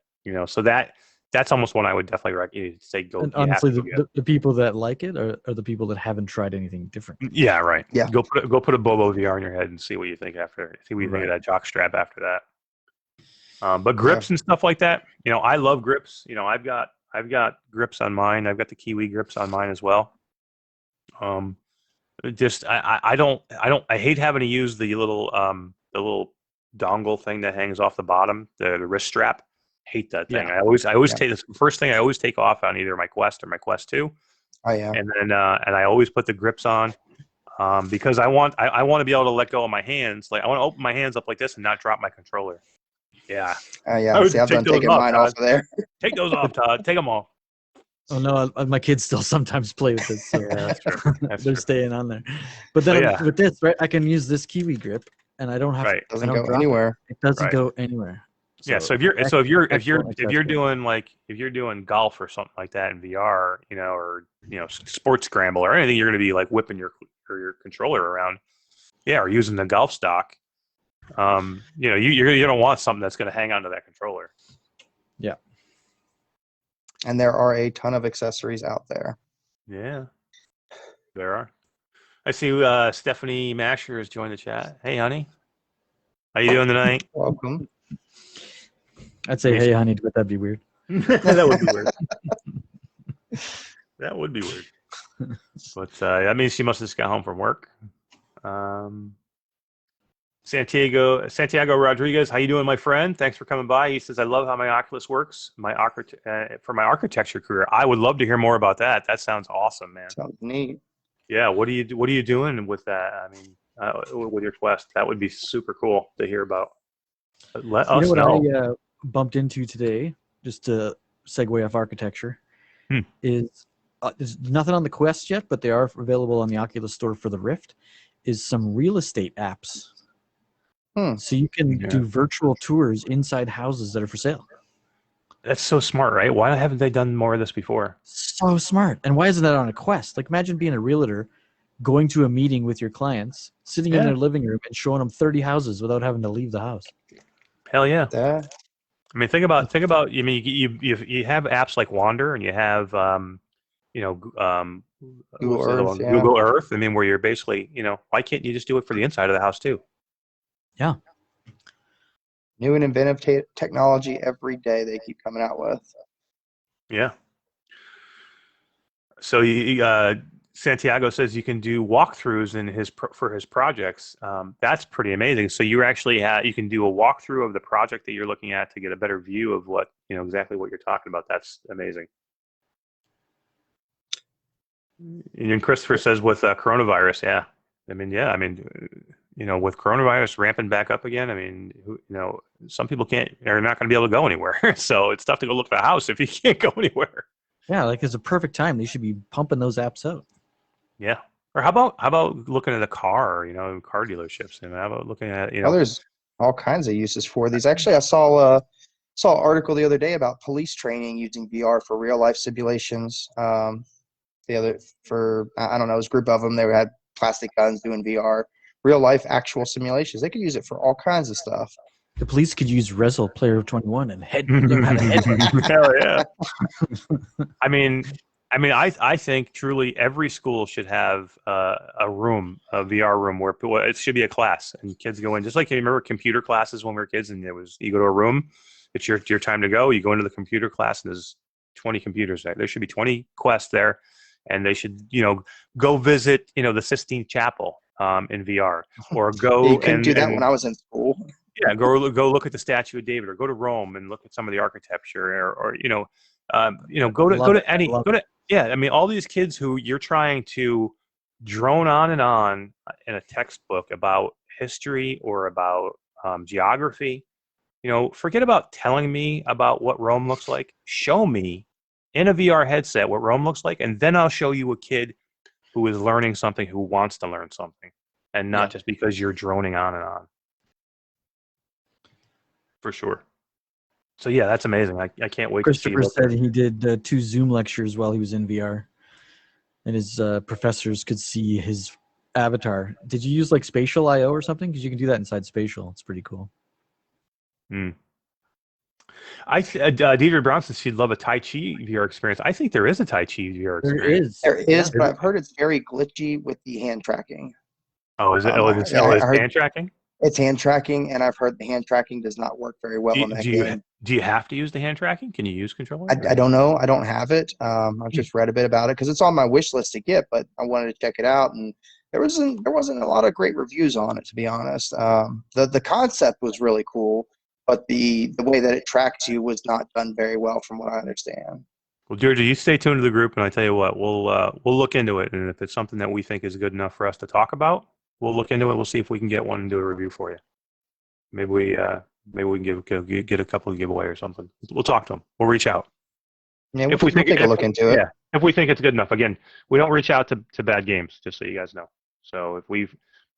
Speaker 1: So that's almost one I would definitely say go.
Speaker 3: And honestly, the people that like it are the people that haven't tried anything different.
Speaker 1: Yeah, right.
Speaker 2: Yeah.
Speaker 1: Go put a BOBOVR in your head and see what you think after. See what you think of that jock strap after that. But grips and stuff like that, I love grips. I've got grips on mine. I've got the KIWI grips on mine as well. I hate having to use the little dongle thing that hangs off the bottom, the wrist strap. Hate that thing. I always take this first thing I always take off on either my Quest or my Quest 2.
Speaker 2: Oh yeah.
Speaker 1: And then and I always put the grips on because I want to be able to let go of my hands. Like I want to open my hands up like this and not drop my controller. Yeah.
Speaker 2: Yeah. See, I've done taking mine off of there.
Speaker 1: Take those off, Todd. Take them off.
Speaker 3: Oh no, my kids still sometimes play with this. So
Speaker 1: yeah, that's true.
Speaker 3: They're staying on there. But then with this, right, I can use this KIWI grip, and I don't have to.
Speaker 2: It doesn't go anywhere.
Speaker 3: It doesn't go anywhere.
Speaker 1: So, so if you're doing golf or something like that in VR, or sports scramble or anything, you're going to be like whipping your controller around, or using the golf stock. You don't want something that's going to hang onto that controller.
Speaker 3: Yeah.
Speaker 2: And there are a ton of accessories out there.
Speaker 1: Yeah, there are. I see Stephanie Masher has joined the chat. Hey, honey, how you doing tonight?
Speaker 2: Welcome.
Speaker 3: I'd say, hey, honey, but that'd be weird.
Speaker 1: That would be weird. That would be weird. But that means she must have just got home from work. Santiago Rodriguez, how you doing, my friend? Thanks for coming by. He says, I love how my Oculus works. For my architecture career, I would love to hear more about that. That sounds awesome, man.
Speaker 2: Sounds neat.
Speaker 1: Yeah, what are you doing with that? I mean, with your Quest, that would be super cool to hear about. Let us know.
Speaker 3: What I bumped into today, just to segue off architecture, is there's nothing on the Quest yet, but they are available on the Oculus store for the Rift, is some real estate apps. So you can do virtual tours inside houses that are for sale.
Speaker 1: That's so smart, right? Why haven't they done more of this before?
Speaker 3: So smart. And why isn't that on a Quest? Like, imagine being a realtor, going to a meeting with your clients, sitting in their living room and showing them 30 houses without having to leave the house.
Speaker 1: Hell yeah. I mean, think about. I mean, you have apps like Wander, and you have Google Earth. I mean, where you're basically, why can't you just do it for the inside of the house too?
Speaker 3: Yeah.
Speaker 2: New and inventive technology every day they keep coming out with.
Speaker 1: Yeah. So Santiago says you can do walkthroughs for his projects. That's pretty amazing. So you actually you can do a walkthrough of the project that you're looking at to get a better view of what exactly what you're talking about. That's amazing. And Christopher says with coronavirus, with coronavirus ramping back up again, I mean, some people are not going to be able to go anywhere. So it's tough to go look at a house if you can't go anywhere.
Speaker 3: Yeah, like it's a perfect time. They should be pumping those apps out.
Speaker 1: Yeah. Or how about looking at a car, car dealerships, and how about looking at,
Speaker 2: there's all kinds of uses for these. Actually, I saw an article the other day about police training using VR for real life simulations. I don't know, it was a group of them. They had plastic guns doing VR, real life actual simulations. They could use it for all kinds of stuff.
Speaker 3: The police could use Rezel Player of 21 and learn how to head.
Speaker 1: Hell yeah. I think truly every school should have a VR room where it should be a class and kids go in. Just like you remember computer classes when we were kids, and you go to a room, it's your time to go. You go into the computer class and there's 20 computers there. There should be 20 quests there, and they should go visit the Sistine Chapel in VR, or go.
Speaker 2: You couldn't do that when I was in school.
Speaker 1: Yeah, go look at the Statue of David, or go to Rome and look at some of the architecture, or I mean, all these kids who you're trying to drone on and on in a textbook about history or about geography. Forget about telling me about what Rome looks like. Show me in a VR headset what Rome looks like, and then I'll show you a kid who is learning something, who wants to learn something, and not just because you're droning on and on. For sure. So yeah, that's amazing. I can't wait to see.
Speaker 3: Christopher said he did 2 Zoom lectures while he was in VR, and his professors could see his avatar. Did you use like Spatial IO or something? Because you can do that inside Spatial. It's pretty cool.
Speaker 1: Mm. Deidre Brown says she'd love a Tai Chi VR experience. I think there is a Tai Chi VR experience.
Speaker 2: There is, but I've heard it's very glitchy with the hand tracking.
Speaker 1: Oh, is it? It's hand tracking?
Speaker 2: It's hand tracking, and I've heard the hand tracking does not work very well in that game.
Speaker 1: Do you have to use the hand tracking? Can you use controller?
Speaker 2: I don't know. I don't have it. I've just read a bit about it because it's on my wish list to get, but I wanted to check it out, and there wasn't a lot of great reviews on it, to be honest. The concept was really cool, but the way that it tracks you was not done very well, from what I understand.
Speaker 1: Well, Deirdre, you stay tuned to the group, and I tell you what, we'll look into it, and if it's something that we think is good enough for us to talk about, we'll look into it. We'll see if we can get one and do a review for you. Maybe we can get a couple of giveaway or something. We'll talk to them. We'll reach out.
Speaker 2: Yeah, we'll take a look into it.
Speaker 1: Yeah, if we think it's good enough. Again, we don't reach out to bad games, just so you guys know. So if we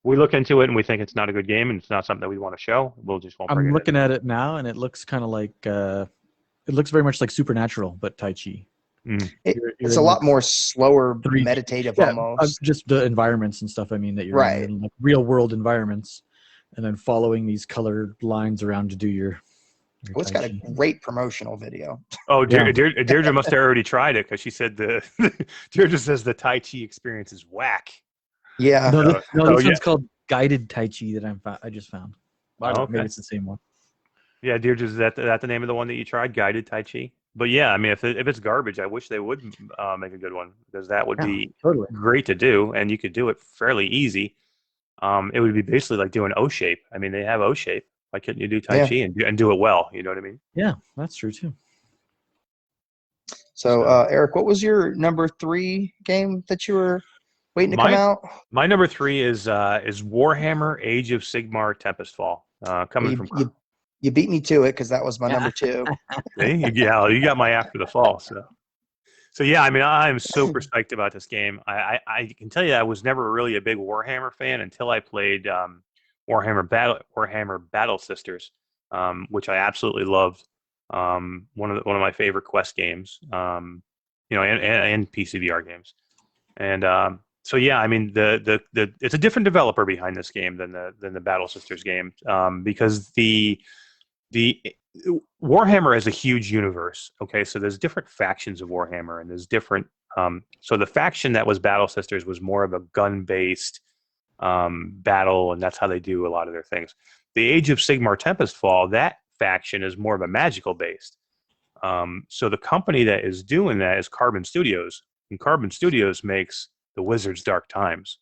Speaker 1: look into it and we think it's not a good game and it's not something that we want to show, we'll just won't.
Speaker 3: I'm looking at it now, and it looks kind of like it looks very much like Supernatural, but Tai Chi.
Speaker 1: Mm.
Speaker 2: It's a lot more slower, meditative almost.
Speaker 3: Just the environments and stuff. I mean, that you're in like real world environments, and then following these colored lines around to do your
Speaker 2: well, it's got a great promotional video.
Speaker 1: Oh, Deirdre must have already tried it because she said Deirdre says the Tai Chi experience is whack.
Speaker 2: Yeah.
Speaker 3: No, this one's called Guided Tai Chi that I just found.
Speaker 1: Okay.
Speaker 3: Maybe it's the same one.
Speaker 1: Yeah, Deirdre, is that the name of the one that you tried, Guided Tai Chi? But yeah, I mean, if it's garbage, I wish they would make a good one, because that would be great to do, and you could do it fairly easy. It would be basically like doing O-shape. I mean, they have O-shape. Why couldn't you do Tai Chi and do it well? You know what I mean?
Speaker 3: Yeah, that's true too.
Speaker 2: So, Eric, what was your number 3 game that you were waiting to come out?
Speaker 1: My number 3 is Warhammer Age of Sigmar Tempestfall. Coming from
Speaker 2: you beat me to it, because that was my number 2.
Speaker 1: Yeah, you got my After the Fall. So yeah, I mean, I'm super psyched about this game. I can tell you, I was never really a big Warhammer fan until I played Warhammer Battle Sisters, which I absolutely loved. One of my favorite Quest games, and PCVR games. And so yeah, I mean, it's a different developer behind this game than the Battle Sisters game, because the Warhammer is a huge universe. Okay, so there's different factions of Warhammer, and there's different. So the faction that was Battle Sisters was more of a gun-based battle, and that's how they do a lot of their things. The Age of Sigmar Tempestfall, that faction is more of a magical-based. So the company that is doing that is Carbon Studios, and Carbon Studios makes the Wizard's Dark Times,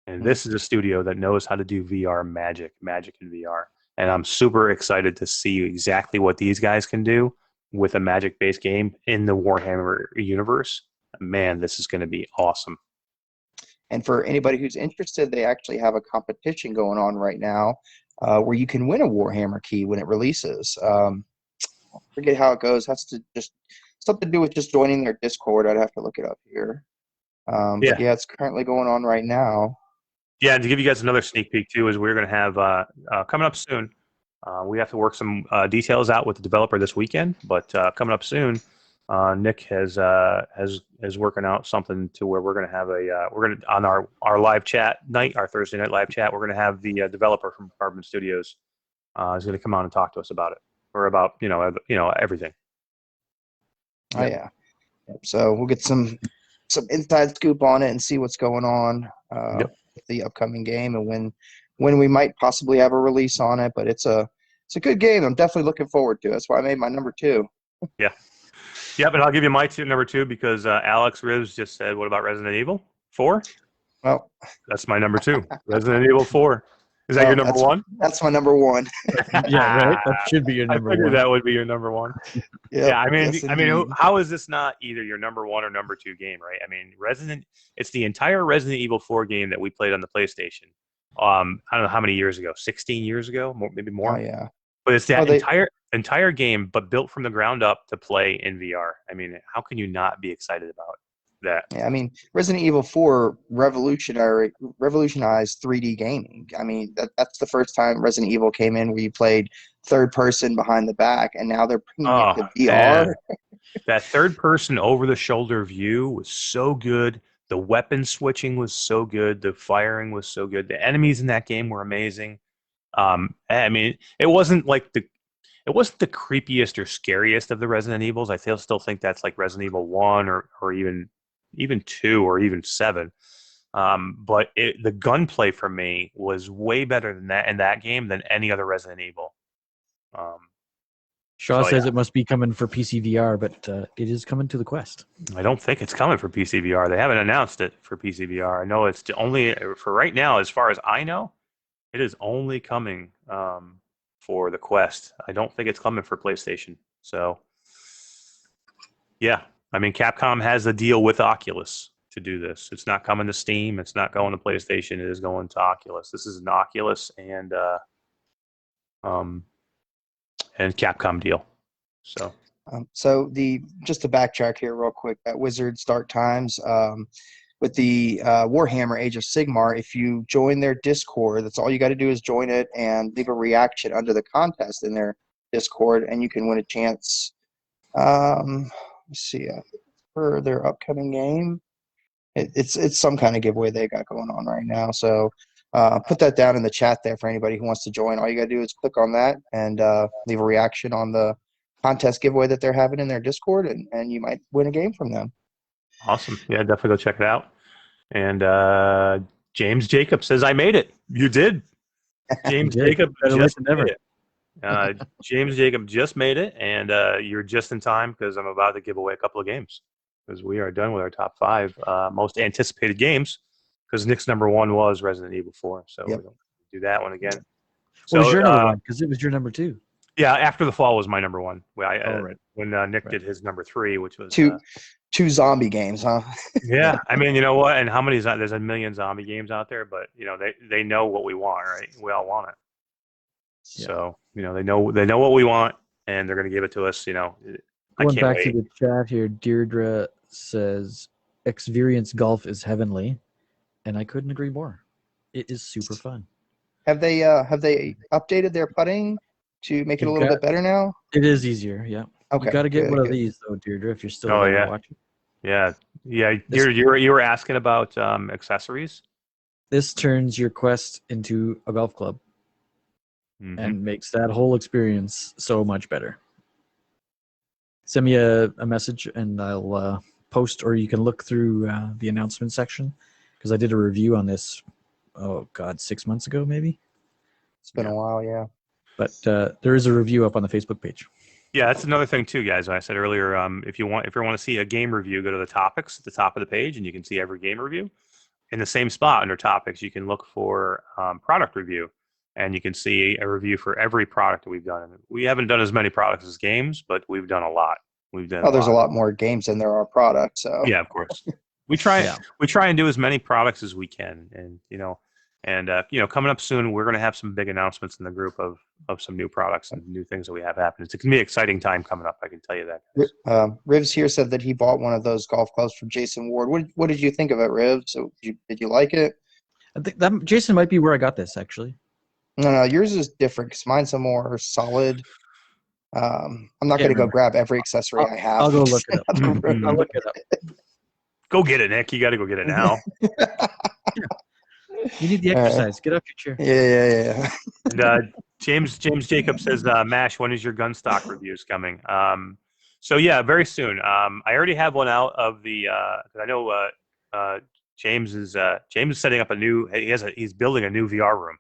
Speaker 1: and this is a studio that knows how to do VR magic in VR. And I'm super excited to see exactly what these guys can do with a magic-based game in the Warhammer universe. Man, this is going to be awesome.
Speaker 2: And for anybody who's interested, they actually have a competition going on right now where you can win a Warhammer key when it releases. I forget how it goes. It has to just something to do with just joining their Discord. I'd have to look it up here. But yeah, it's currently going on right now.
Speaker 1: Yeah, and to give you guys another sneak peek too, is we're going to have coming up soon. We have to work some details out with the developer this weekend, but coming up soon, Nick has working out something to where we're going to have on our live chat night, our Thursday night live chat. We're going to have the developer from Carbon Studios is going to come on and talk to us about it, or about everything.
Speaker 2: Oh yeah. So we'll get some inside scoop on it and see what's going on. The upcoming game, and when we might possibly have a release on it. But it's a good game. I'm definitely looking forward to it. That's why I made my number 2.
Speaker 1: Yeah, but I'll give you my number 2 because Alex Ribs just said, what about Resident Evil 4?
Speaker 2: Well,
Speaker 1: that's my number 2. Resident Evil 4. Is that your number 1?
Speaker 2: That's my number 1.
Speaker 3: Yeah, right. That should be your number 1.
Speaker 1: I figured that would be your number 1.
Speaker 2: Yeah,
Speaker 1: I mean, how is this not either your number 1 or number 2 game, right? I mean, it's the entire Resident Evil 4 game that we played on the PlayStation. I don't know how many years ago, 16 years ago, maybe more.
Speaker 2: Oh yeah.
Speaker 1: But it's that entire game, but built from the ground up to play in VR. I mean, how can you not be excited about that?
Speaker 2: Yeah, I mean, Resident Evil 4 revolutionized 3D gaming. I mean, that's the first time Resident Evil came in where you played third person behind the back, and now they're bringing it to VR.
Speaker 1: Man. That third person over the shoulder view was so good. The weapon switching was so good. The firing was so good. The enemies in that game were amazing. I mean, it wasn't like it wasn't the creepiest or scariest of the Resident Evils. I still think that's like Resident Evil 1 or even 2 or even 7. But the gunplay for me was way better than that in that game than any other Resident Evil.
Speaker 3: Shaw says it must be coming for PC VR, but it is coming to the Quest.
Speaker 1: I don't think it's coming for PC VR. They haven't announced it for PC VR. I know it's only for right now, as far as I know, it is only coming for the Quest. I don't think it's coming for PlayStation. So, yeah. I mean, Capcom has a deal with Oculus to do this. It's not coming to Steam. It's not going to PlayStation. It is going to Oculus. This is an Oculus and Capcom deal. So,
Speaker 2: just to backtrack here real quick, that Wizard start times with the Warhammer Age of Sigmar. If you join their Discord, that's all you got to do is join it and leave a reaction under the contest in their Discord, and you can win a chance. Let's see, for their upcoming game, it's some kind of giveaway they got going on right now. So. Put that down in the chat there for anybody who wants to join. All you got to do is click on that and leave a reaction on the contest giveaway that they're having in their Discord, and you might win a game from them.
Speaker 1: Awesome. Yeah, definitely go check it out. And James Jacob says, I made it. You did. James Jacob just made it. James Jacob just made it, and you're just in time because I'm about to give away a couple of games because we are done with our top 5 most anticipated games. Because Nick's number 1 was Resident Evil 4, so we don't do that one again.
Speaker 3: What was your number 1? Because it was your number 2.
Speaker 1: Yeah, After the Fall was my number 1. When Nick did his number 3, which was
Speaker 2: two zombie games, huh?
Speaker 1: Yeah, I mean, you know what? And how many? There's a million zombie games out there, but you know they know what we want, right? We all want it. Yeah. So you know they know what we want, and they're going to give it to us. You know,
Speaker 3: going back to the chat here, Deirdre says Experience Golf is heavenly. And I couldn't agree more. It is super fun.
Speaker 2: Have they updated their putting to make it a little bit better now?
Speaker 3: It is easier, yeah. Okay. You got to get one of these though, Deirdre, if you're still watching.
Speaker 1: Yeah. Deirdre, you were asking about accessories.
Speaker 3: This turns your Quest into a golf club, and makes that whole experience so much better. Send me a message, and I'll post, or you can look through the announcement section. Because I did a review on this, 6 months ago, maybe.
Speaker 2: It's been a while, yeah.
Speaker 3: But there is a review up on the Facebook page.
Speaker 1: Yeah, that's another thing too, guys. I said earlier, if you want to see a game review, go to the topics at the top of the page, and you can see every game review. In the same spot under topics, you can look for product review, and you can see a review for every product that we've done. We haven't done as many products as games, but we've done a lot.
Speaker 2: There's a lot more games than there are products. So
Speaker 1: yeah, of course. We try and do as many products as we can, and coming up soon, we're going to have some big announcements in the group of some new products and new things that we have happening. It's going to be an exciting time coming up. I can tell you that.
Speaker 2: Rivs here said that he bought one of those golf clubs from Jason Ward. What did you think of it, Rivs? So did you like it?
Speaker 3: I think that Jason might be where I got this actually.
Speaker 2: No, yours is different because mine's a more solid. I'm not going to go grab every accessory I have.
Speaker 3: I'll go look it up. I'll look it up.
Speaker 1: Go get it, Nick. You got to go get it now.
Speaker 3: You need the exercise. Get up your chair.
Speaker 2: Yeah.
Speaker 1: And, James Jacob says, Mash, when is your gun stock reviews coming? So yeah, very soon. I already have one out of the. Cause I know James is setting up a new. He's building a new VR room.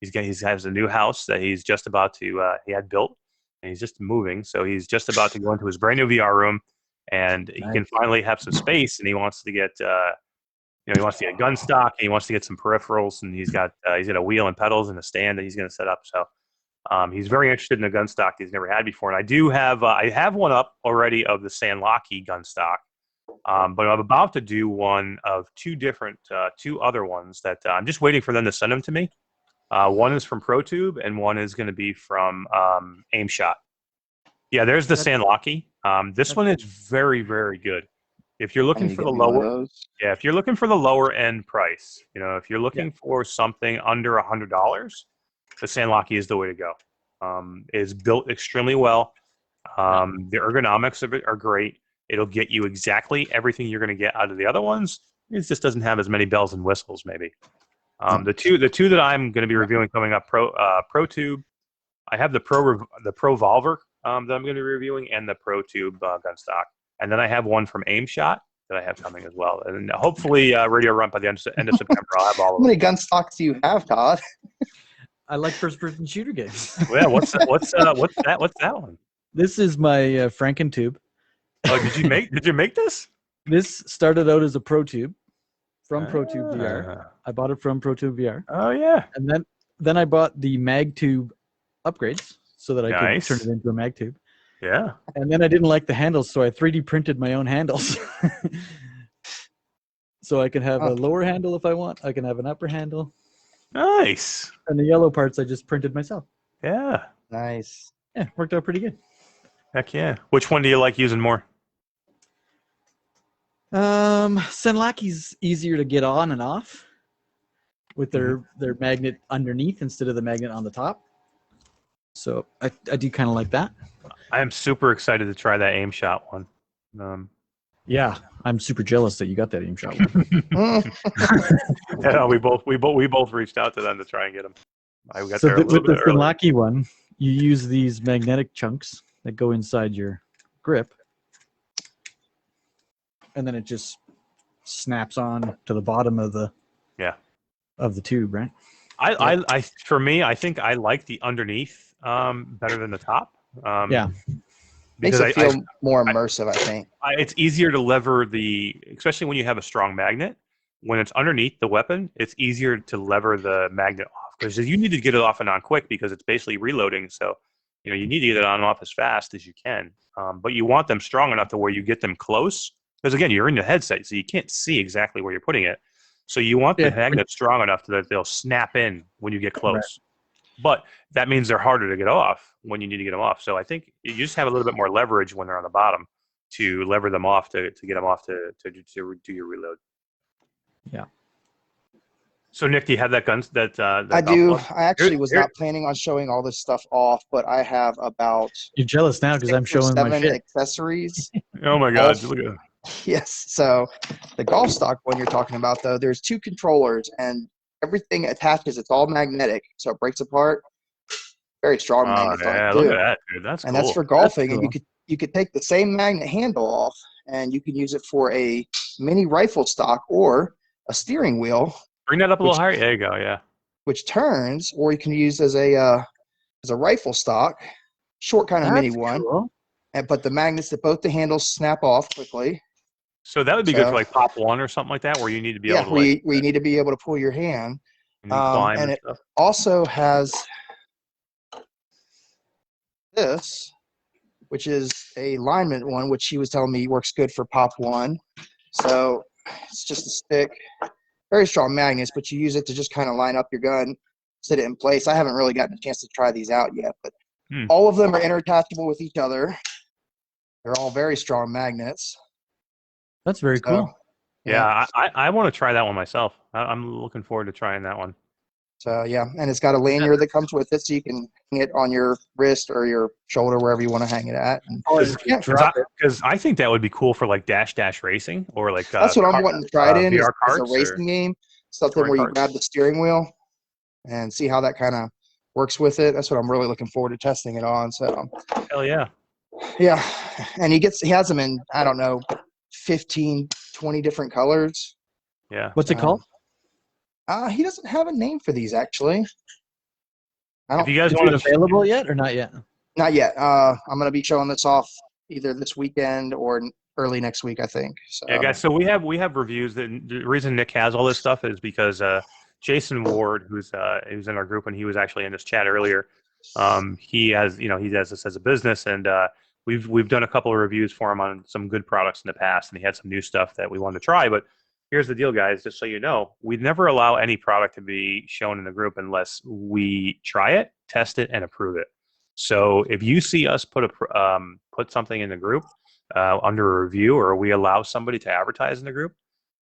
Speaker 1: He has a new house that he's just about to. He had built, and he's just moving. So he's just about to go into his brand new VR room. And he can finally have some space, and he wants to get, he wants to get gun stock, and he wants to get some peripherals, and he's got a wheel and pedals and a stand that he's going to set up. So he's very interested in the gun stock he's never had before, and I have one up already of the Sandlockie gun stock, but I'm about to do one of two other ones that I'm just waiting for them to send them to me. One is from ProTube, and one is going to be from AimShot. Yeah, there's the Sandlockie. This one is very, very good. If you're looking for the lower end price, if you're looking for something under $100, the Sandlockie is the way to go. It's built extremely well. The ergonomics of it are great. It'll get you exactly everything you're going to get out of the other ones. It just doesn't have as many bells and whistles, maybe. The two that I'm going to be reviewing coming up, ProTube I have the ProVolver that I'm going to be reviewing, and the ProTube gun stock, and then I have one from AimShot that I have coming as well, and hopefully Radio Run by the end of September. I'll have all of them.
Speaker 2: How many gun stocks do you have, Todd?
Speaker 3: I like first-person shooter games.
Speaker 1: Yeah, what's that one?
Speaker 3: This is my Frankentube.
Speaker 1: Oh, did you make this?
Speaker 3: This started out as a ProTube from ProTube VR. I bought it from ProTube VR.
Speaker 1: Oh yeah.
Speaker 3: And then I bought the MagTube upgrades so that I could turn it into a MagTube.
Speaker 1: Yeah.
Speaker 3: And then I didn't like the handles, so I 3D printed my own handles. So I can have a lower handle if I want. I can have an upper handle.
Speaker 1: Nice.
Speaker 3: And the yellow parts I just printed myself.
Speaker 1: Yeah.
Speaker 2: Nice.
Speaker 3: Yeah, worked out pretty good.
Speaker 1: Heck yeah. Which one do you like using more?
Speaker 3: Senlaki's easier to get on and off with their magnet underneath instead of the magnet on the top. So I do kind of like that.
Speaker 1: I am super excited to try that AimShot one.
Speaker 3: Yeah, I'm super jealous that you got that AimShot one.
Speaker 1: Yeah, we both reached out to them to try and get them. I got
Speaker 3: so
Speaker 1: there a little
Speaker 3: with
Speaker 1: bit
Speaker 3: the
Speaker 1: early.
Speaker 3: Senlaki one, you use these magnetic chunks that go inside your grip, and then it just snaps on to the bottom of the tube, right?
Speaker 1: I for me, I think I like the underneath better than the top.
Speaker 3: Yeah.
Speaker 2: Makes it feel more immersive, I think.
Speaker 1: It's easier to lever especially when you have a strong magnet. When it's underneath the weapon, it's easier to lever the magnet off because you need to get it off and on quick because it's basically reloading. So, you need to get it on and off as fast as you can. But you want them strong enough to where you get them close because again, you're in the headset, so you can't see exactly where you're putting it. So you want the magnet strong enough so that they'll snap in when you get close. Right. But that means they're harder to get off when you need to get them off. So I think you just have a little bit more leverage when they're on the bottom to lever them off to get them off to do your reload.
Speaker 3: Yeah.
Speaker 1: So Nick, do you have that gun? That
Speaker 2: I do. I actually was not planning on showing all this stuff off, but I have about.
Speaker 3: You're jealous now because I'm showing my shit.
Speaker 2: Accessories.
Speaker 1: Oh my God! Look at that.
Speaker 2: Yes. So the golf stock one you're talking about, though, there's 2 controllers and everything attaches. It's all magnetic, so it breaks apart. Very strong magnets on it too.
Speaker 1: Look at that, dude. That's cool.
Speaker 2: And that's for golfing.
Speaker 3: Cool.
Speaker 2: And you could take the same magnet handle off, and you can use it for a mini rifle stock or a steering wheel.
Speaker 1: Bring that up a little higher. There you go. Yeah.
Speaker 2: Which turns, or you can use as a rifle stock, short kind of mini one. But the magnets that both the handles snap off quickly.
Speaker 1: So that would be good for like Pop 1 or something like that, where you need to be able to
Speaker 2: where you need to be able to pull your hand. And it also has this, which is a alignment one, which he was telling me works good for Pop 1. So it's just a stick, very strong magnets, but you use it to just kind of line up your gun, sit it in place. I haven't really gotten a chance to try these out yet, but all of them are interattachable with each other. They're all very strong magnets.
Speaker 3: That's very cool.
Speaker 1: Yeah, I want to try that one myself. I'm looking forward to trying that one.
Speaker 2: So, yeah, and it's got a lanyard that comes with it, so you can hang it on your wrist or your shoulder, wherever you want to hang it at.
Speaker 1: Because I think that would be cool for, like, dash racing or, like...
Speaker 2: That's what I'm wanting to try it in,
Speaker 1: VR
Speaker 2: is a racing game, something where you grab the steering wheel and see how that kind of works with it. That's what I'm really looking forward to testing it on. So,
Speaker 1: hell yeah.
Speaker 2: Yeah, and he has them in, I don't know, 15, 20 different colors.
Speaker 1: Yeah.
Speaker 3: What's it called?
Speaker 2: He doesn't have a name for these, actually.
Speaker 1: If you guys
Speaker 3: want it available yet or not yet?
Speaker 2: Not yet. I'm going to be showing this off either this weekend or early next week, I think. So.
Speaker 1: Yeah, guys. So we have reviews. The reason Nick has all this stuff is because Jason Ward, who's in our group and he was actually in this chat earlier. He has this as a business, and we've done a couple of reviews for him on some good products in the past, and he had some new stuff that we wanted to try. But here's the deal, guys, just so you know, we'd never allow any product to be shown in the group unless we try it, test it, and approve it. So if you see us put something in the group under a review, or we allow somebody to advertise in the group,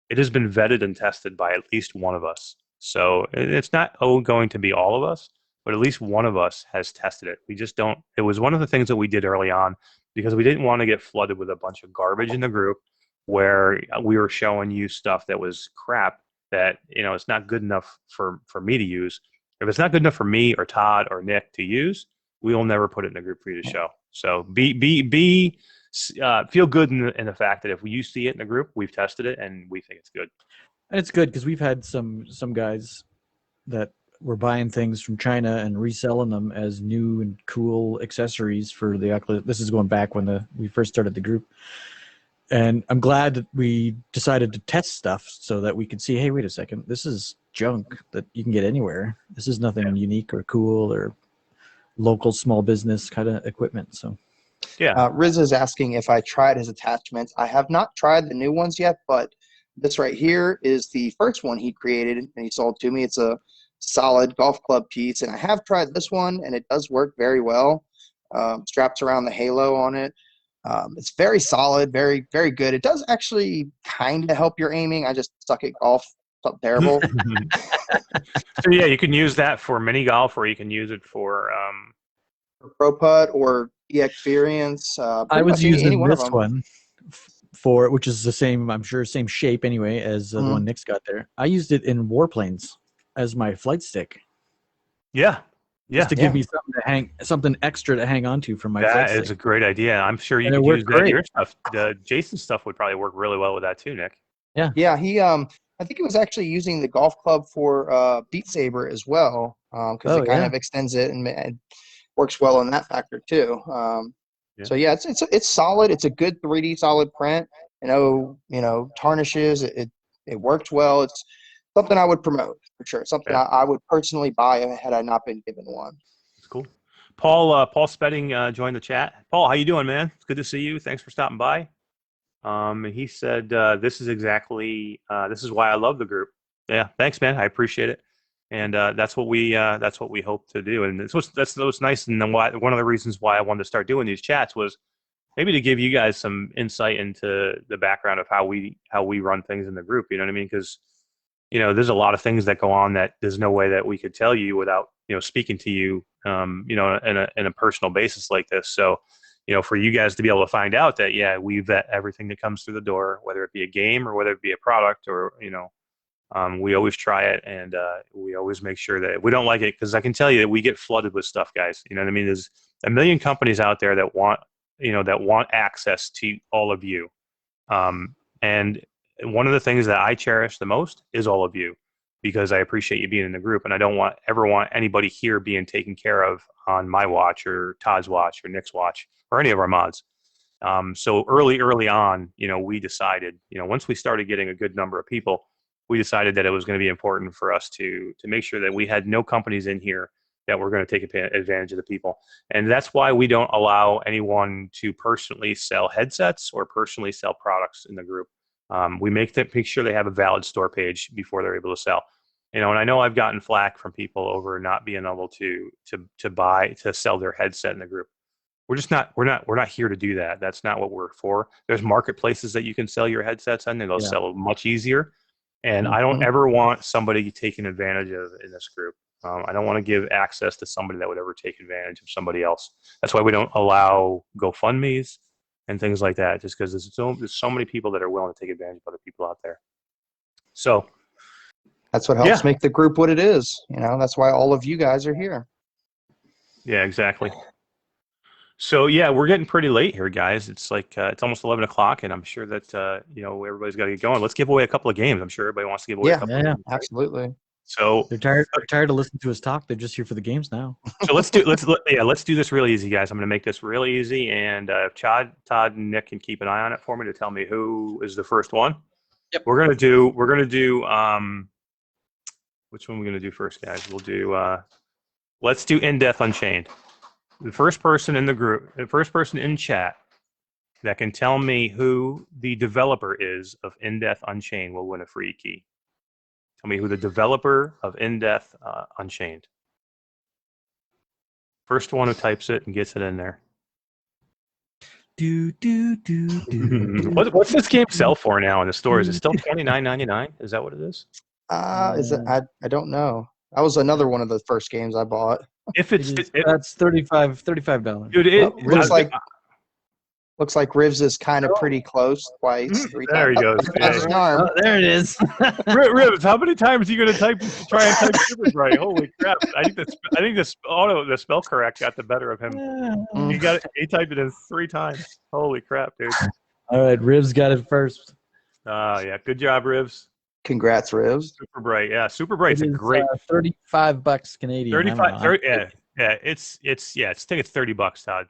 Speaker 1: it has been vetted and tested by at least one of us. So it's not going to be all of us, but at least one of us has tested it. We just don't. It was one of the things that we did early on because we didn't want to get flooded with a bunch of garbage in the group where we were showing you stuff that was crap that, it's not good enough for me to use. If it's not good enough for me or Todd or Nick to use, we will never put it in the group for you to show. So feel good in the fact that if you see it in the group, we've tested it and we think it's good.
Speaker 3: And it's good because we've had some guys that were buying things from China and reselling them as new and cool accessories for the Oculus. This is going back when we first started the group. And I'm glad that we decided to test stuff so that we could see, hey, wait a second, this is junk that you can get anywhere. This is nothing unique or cool or local small business kind of equipment. So,
Speaker 1: yeah.
Speaker 2: Riz is asking if I tried his attachments. I have not tried the new ones yet, but this right here is the first one he created and he sold to me. It's a solid golf club piece, and I have tried this one, and it does work very well. Straps around the halo on it. It's very solid, very, very good. It does actually kind of help your aiming. I just suck at golf. It's terrible.
Speaker 1: So yeah, you can use that for mini golf, or you can use it for
Speaker 2: Pro Putt or experience.
Speaker 3: I was using this one for, which is the same, I'm sure, same shape anyway as the one Nick's got there. I used it in warplanes as my flight stick.
Speaker 1: Yeah.
Speaker 3: Just to give me something extra to hang on to for my flight stick.
Speaker 1: That is a great idea. I'm sure you could use that in your stuff. Jason's stuff would probably work really well with that too, Nick.
Speaker 3: Yeah.
Speaker 2: Yeah, I think he was actually using the golf club for Beat Saber as well, because it kind of extends it and it works well in that factor too. So yeah, it's solid. It's a good 3D solid print. Tarnishes. It worked well. It's something I would promote for sure. Something I would personally buy had I not been given one.
Speaker 1: That's cool. Paul Spedding joined the chat. Paul, how you doing, man? It's good to see you. Thanks for stopping by. He said this is why I love the group. Yeah, thanks, man. I appreciate it. And that's what we hope to do. And that's what's nice. And then one of the reasons why I wanted to start doing these chats was maybe to give you guys some insight into the background of how we run things in the group. You know what I mean? Because there's a lot of things that go on that there's no way that we could tell you without speaking to you in a personal basis like this. So for you guys to be able to find out that we vet everything that comes through the door, whether it be a game or whether it be a product or we always try it, and we always make sure that if we don't like it, because I can tell you that we get flooded with stuff, guys. You know what I mean? There's a million companies out there that want access to all of you. And one of the things that I cherish the most is all of you, because I appreciate you being in the group, and I don't ever want anybody here being taken care of on my watch or Todd's watch or Nick's watch or any of our mods. So early on, we decided, once we started getting a good number of people, we decided that it was going to be important for us to make sure that we had no companies in here that were going to take advantage of the people. And that's why we don't allow anyone to personally sell headsets or personally sell products in the group. We make sure they have a valid store page before they're able to sell. And I know I've gotten flack from people over not being able to sell their headset in the group. We're not here to do that. That's not what we're for. There's marketplaces that you can sell your headsets on, and they'll sell much easier. And I don't ever want somebody taken advantage of in this group. I don't want to give access to somebody that would ever take advantage of somebody else. That's why we don't allow GoFundMes and things like that, just because there's so many people that are willing to take advantage of other people out there. So
Speaker 2: that's what helps make the group what it is. That's why all of you guys are here.
Speaker 1: Yeah, exactly. So we're getting pretty late here, guys. It's like it's almost 11 o'clock, and I'm sure that everybody's got to get going. Let's give away a couple of games. I'm sure everybody wants to give away a couple of games.
Speaker 2: Yeah, absolutely.
Speaker 1: So
Speaker 3: they're tired to listen to us talk. They're just here for the games now.
Speaker 1: So let's do this really easy, guys. I'm going to make this really easy, and Todd, and Nick can keep an eye on it for me to tell me who is the first one.
Speaker 3: Yep.
Speaker 1: We're gonna do which one are we gonna do first, guys? We'll do let's do In Death Unchained. The first person in the group, the first person in chat that can tell me who the developer is of In Death Unchained will win a free key. Tell me who the developer of In Death Unchained. First one who types it and gets it in there. What's this game sell for now in the store? Is it still $29.99? Is that what it is?
Speaker 2: Is it? I don't know. That was another one of the first games I bought.
Speaker 3: That's $35.
Speaker 1: Dude,
Speaker 2: Looks like Rivs is kind of pretty close, twice, three times.
Speaker 1: There he goes.
Speaker 3: Oh, there it is.
Speaker 1: Rivs, how many times are you going to try and type super bright? Holy crap! I think the spell correct got the better of him. He typed it in 3 times. Holy crap, dude!
Speaker 3: All right, Rivs got it first.
Speaker 1: Yeah, good job, Rivs.
Speaker 2: Congrats, Rivs.
Speaker 1: Super bright, yeah, super bright's a great.
Speaker 3: $35 Canadian.
Speaker 1: 35, 30, yeah, it's I think it's $30, Todd,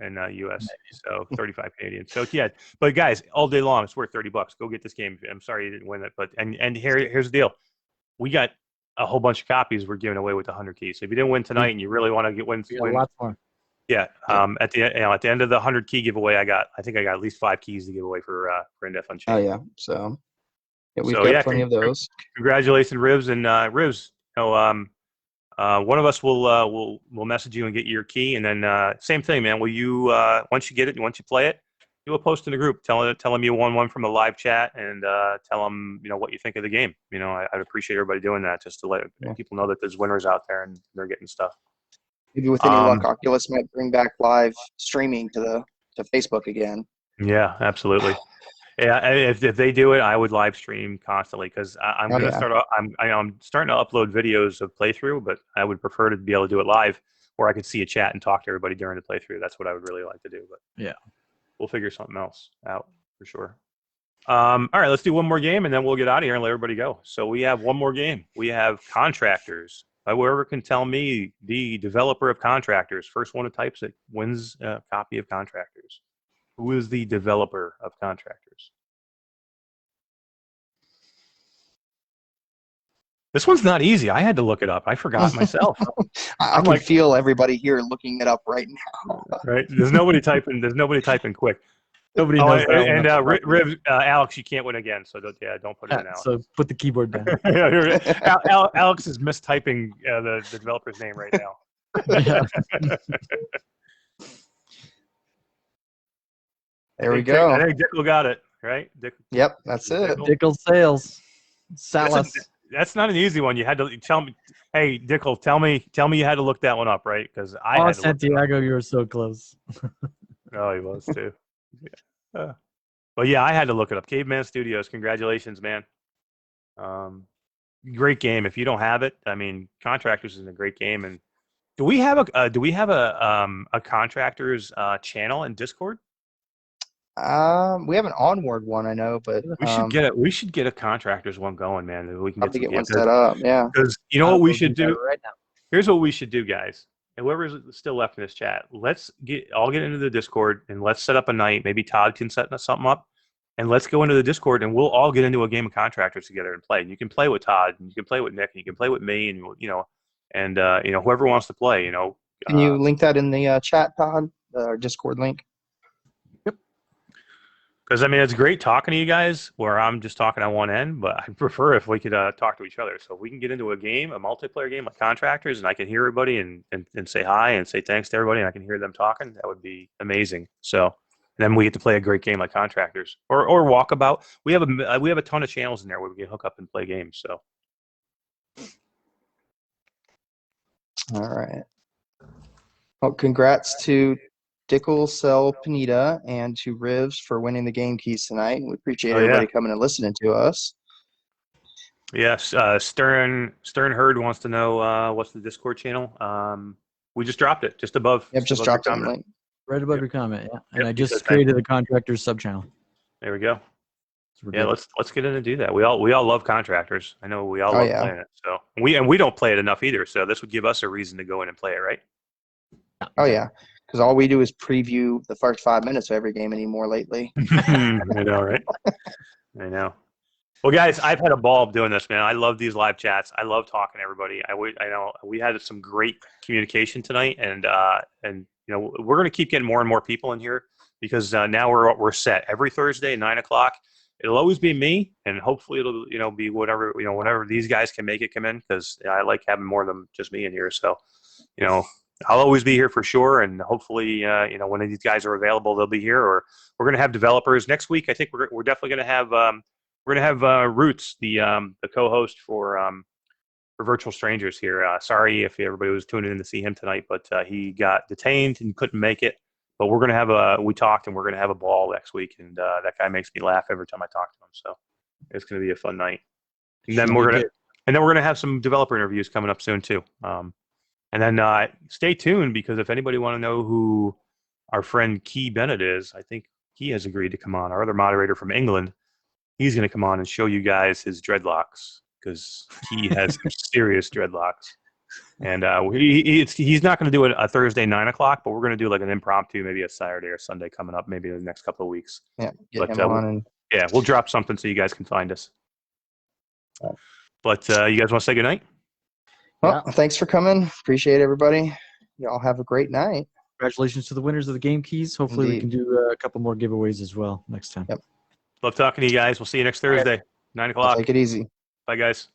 Speaker 1: in US. So 35 Canadian. So yeah, but guys, all day long, it's worth $30. Go get this game. I'm sorry you didn't win it, but and here's the deal. We got a whole bunch of copies we're giving away with the 100 keys. So if you didn't win tonight and you really want to win
Speaker 3: lots more.
Speaker 1: Yeah. At the end of the 100 key giveaway, I think I got at least 5 keys to give away for Grand Unchained.
Speaker 2: Oh yeah. So yeah, we've got plenty of those. Congratulations,
Speaker 1: Rivs, and Rivs. One of us will message you and get your key, and then same thing, man. Will you once you get it, once you play it, you will post in the group, tell them you won one from the live chat, and tell them what you think of the game. I'd appreciate everybody doing that, just to let people know that there's winners out there and they're getting stuff.
Speaker 2: Maybe with any luck, Oculus might bring back live streaming to Facebook again.
Speaker 1: Yeah, absolutely. Yeah, if they do it, I would live stream constantly, because I'm going to start. I'm starting to upload videos of playthrough, but I would prefer to be able to do it live, where I could see a chat and talk to everybody during the playthrough. That's what I would really like to do. But
Speaker 3: yeah,
Speaker 1: we'll figure something else out for sure. All right, let's do one more game, and then we'll get out of here and let everybody go. So we have one more game. We have Contractors. Whoever can tell me the developer of Contractors, first one who types it wins a copy of Contractors. Who is the developer of Contractors? This one's not easy. I had to look it up. I forgot myself.
Speaker 2: I can feel everybody here looking it up right now.
Speaker 1: Right? There's nobody typing. There's nobody typing quick.
Speaker 3: Nobody knows.
Speaker 1: And Alex, you can't win again. So don't put it in. Alex.
Speaker 3: So put the keyboard down.
Speaker 1: Alex is mistyping the developer's name right now.
Speaker 2: There we go.
Speaker 1: I think Dickel got it, right?
Speaker 2: Yep, that's it.
Speaker 3: Dickel Sales.
Speaker 1: That's not an easy one. You had to tell me. Hey, Dickel, tell me you had to look that one up, right? Because I had to
Speaker 3: Santiago, you were so close.
Speaker 1: Oh, he was too. Yeah. Well, yeah, I had to look it up. Caveman Studios, congratulations, man. Great game. If you don't have it, I mean, Contractors is a great game. And do we have a Contractors channel in Discord?
Speaker 2: We have an Onward one, I know, but
Speaker 1: we should get a Contractors one going, man. We can
Speaker 2: get one set up. Yeah.
Speaker 1: Because you know what we should do
Speaker 3: right now.
Speaker 1: Here's what we should do, guys. And whoever's still left in this chat, let's all get into the Discord and let's set up a night. Maybe Todd can set something up, and let's go into the Discord and we'll all get into a game of Contractors together and play. And you can play with Todd, and you can play with Nick, and you can play with me, and whoever wants to play.
Speaker 2: Can you link that in the chat, Todd? Our Discord link.
Speaker 1: Because, I mean, it's great talking to you guys where I'm just talking on one end, but I prefer if we could talk to each other. So if we can get into a multiplayer game like Contractors, and I can hear everybody and say hi and say thanks to everybody, and I can hear them talking, that would be amazing. So and then we get to play a great game like Contractors or Walkabout. We have a ton of channels in there where we can hook up and play games. So.
Speaker 2: All right. Well, congrats to Dickel, Cell, Panita, and to Rivs for winning the game keys tonight. We appreciate everybody coming and listening to us.
Speaker 1: Yes, Stern Herd wants to know what's the Discord channel. We just dropped it, just above.
Speaker 2: Yep, just dropped the link.
Speaker 3: Right above your comment, yeah. And I just created a Contractors sub-channel.
Speaker 1: There we go. Yeah, let's get in and do that. We all love Contractors. I know we all love playing it. So we don't play it enough either. So this would give us a reason to go in and play it, right?
Speaker 2: Oh yeah. Because all we do is preview the first 5 minutes of every game anymore lately.
Speaker 1: I know, right? I know. Well, guys, I've had a ball doing this, man. I love these live chats. I love talking to everybody. I know we had some great communication tonight, and we're going to keep getting more and more people in here because now we're set every Thursday at 9 o'clock. It'll always be me, and hopefully it'll be whenever these guys can make it come in, because I like having more than just me in here. So I'll always be here for sure, and hopefully, when these guys are available, they'll be here. Or we're going to have developers next week. I think we're definitely going to have Roots, the co-host for Virtual Strangers here. Sorry if everybody was tuning in to see him tonight, but he got detained and couldn't make it. but we're gonna have we talked, and we're gonna have a ball next week, and that guy makes me laugh every time I talk to him. So it's gonna be a fun night. And then we're gonna have some developer interviews coming up soon too. And then stay tuned, because if anybody want to know who our friend Key Bennett is, I think he has agreed to come on. Our other moderator from England, he's going to come on and show you guys his dreadlocks, because he has some serious dreadlocks. And he's not going to do it a Thursday 9 o'clock, but we're going to do like an impromptu, maybe a Saturday or Sunday coming up, maybe in the next couple of weeks.
Speaker 2: Yeah, get him on.
Speaker 1: We'll drop something so you guys can find us. But you guys want to say goodnight?
Speaker 2: Well, thanks for coming. Appreciate everybody. Y'all have a great night.
Speaker 3: Congratulations to the winners of the game keys. Hopefully we can do a couple more giveaways as well next time.
Speaker 2: Yep.
Speaker 1: Love talking to you guys. We'll see you next Thursday, 9 o'clock.
Speaker 2: Take it easy.
Speaker 1: Bye, guys.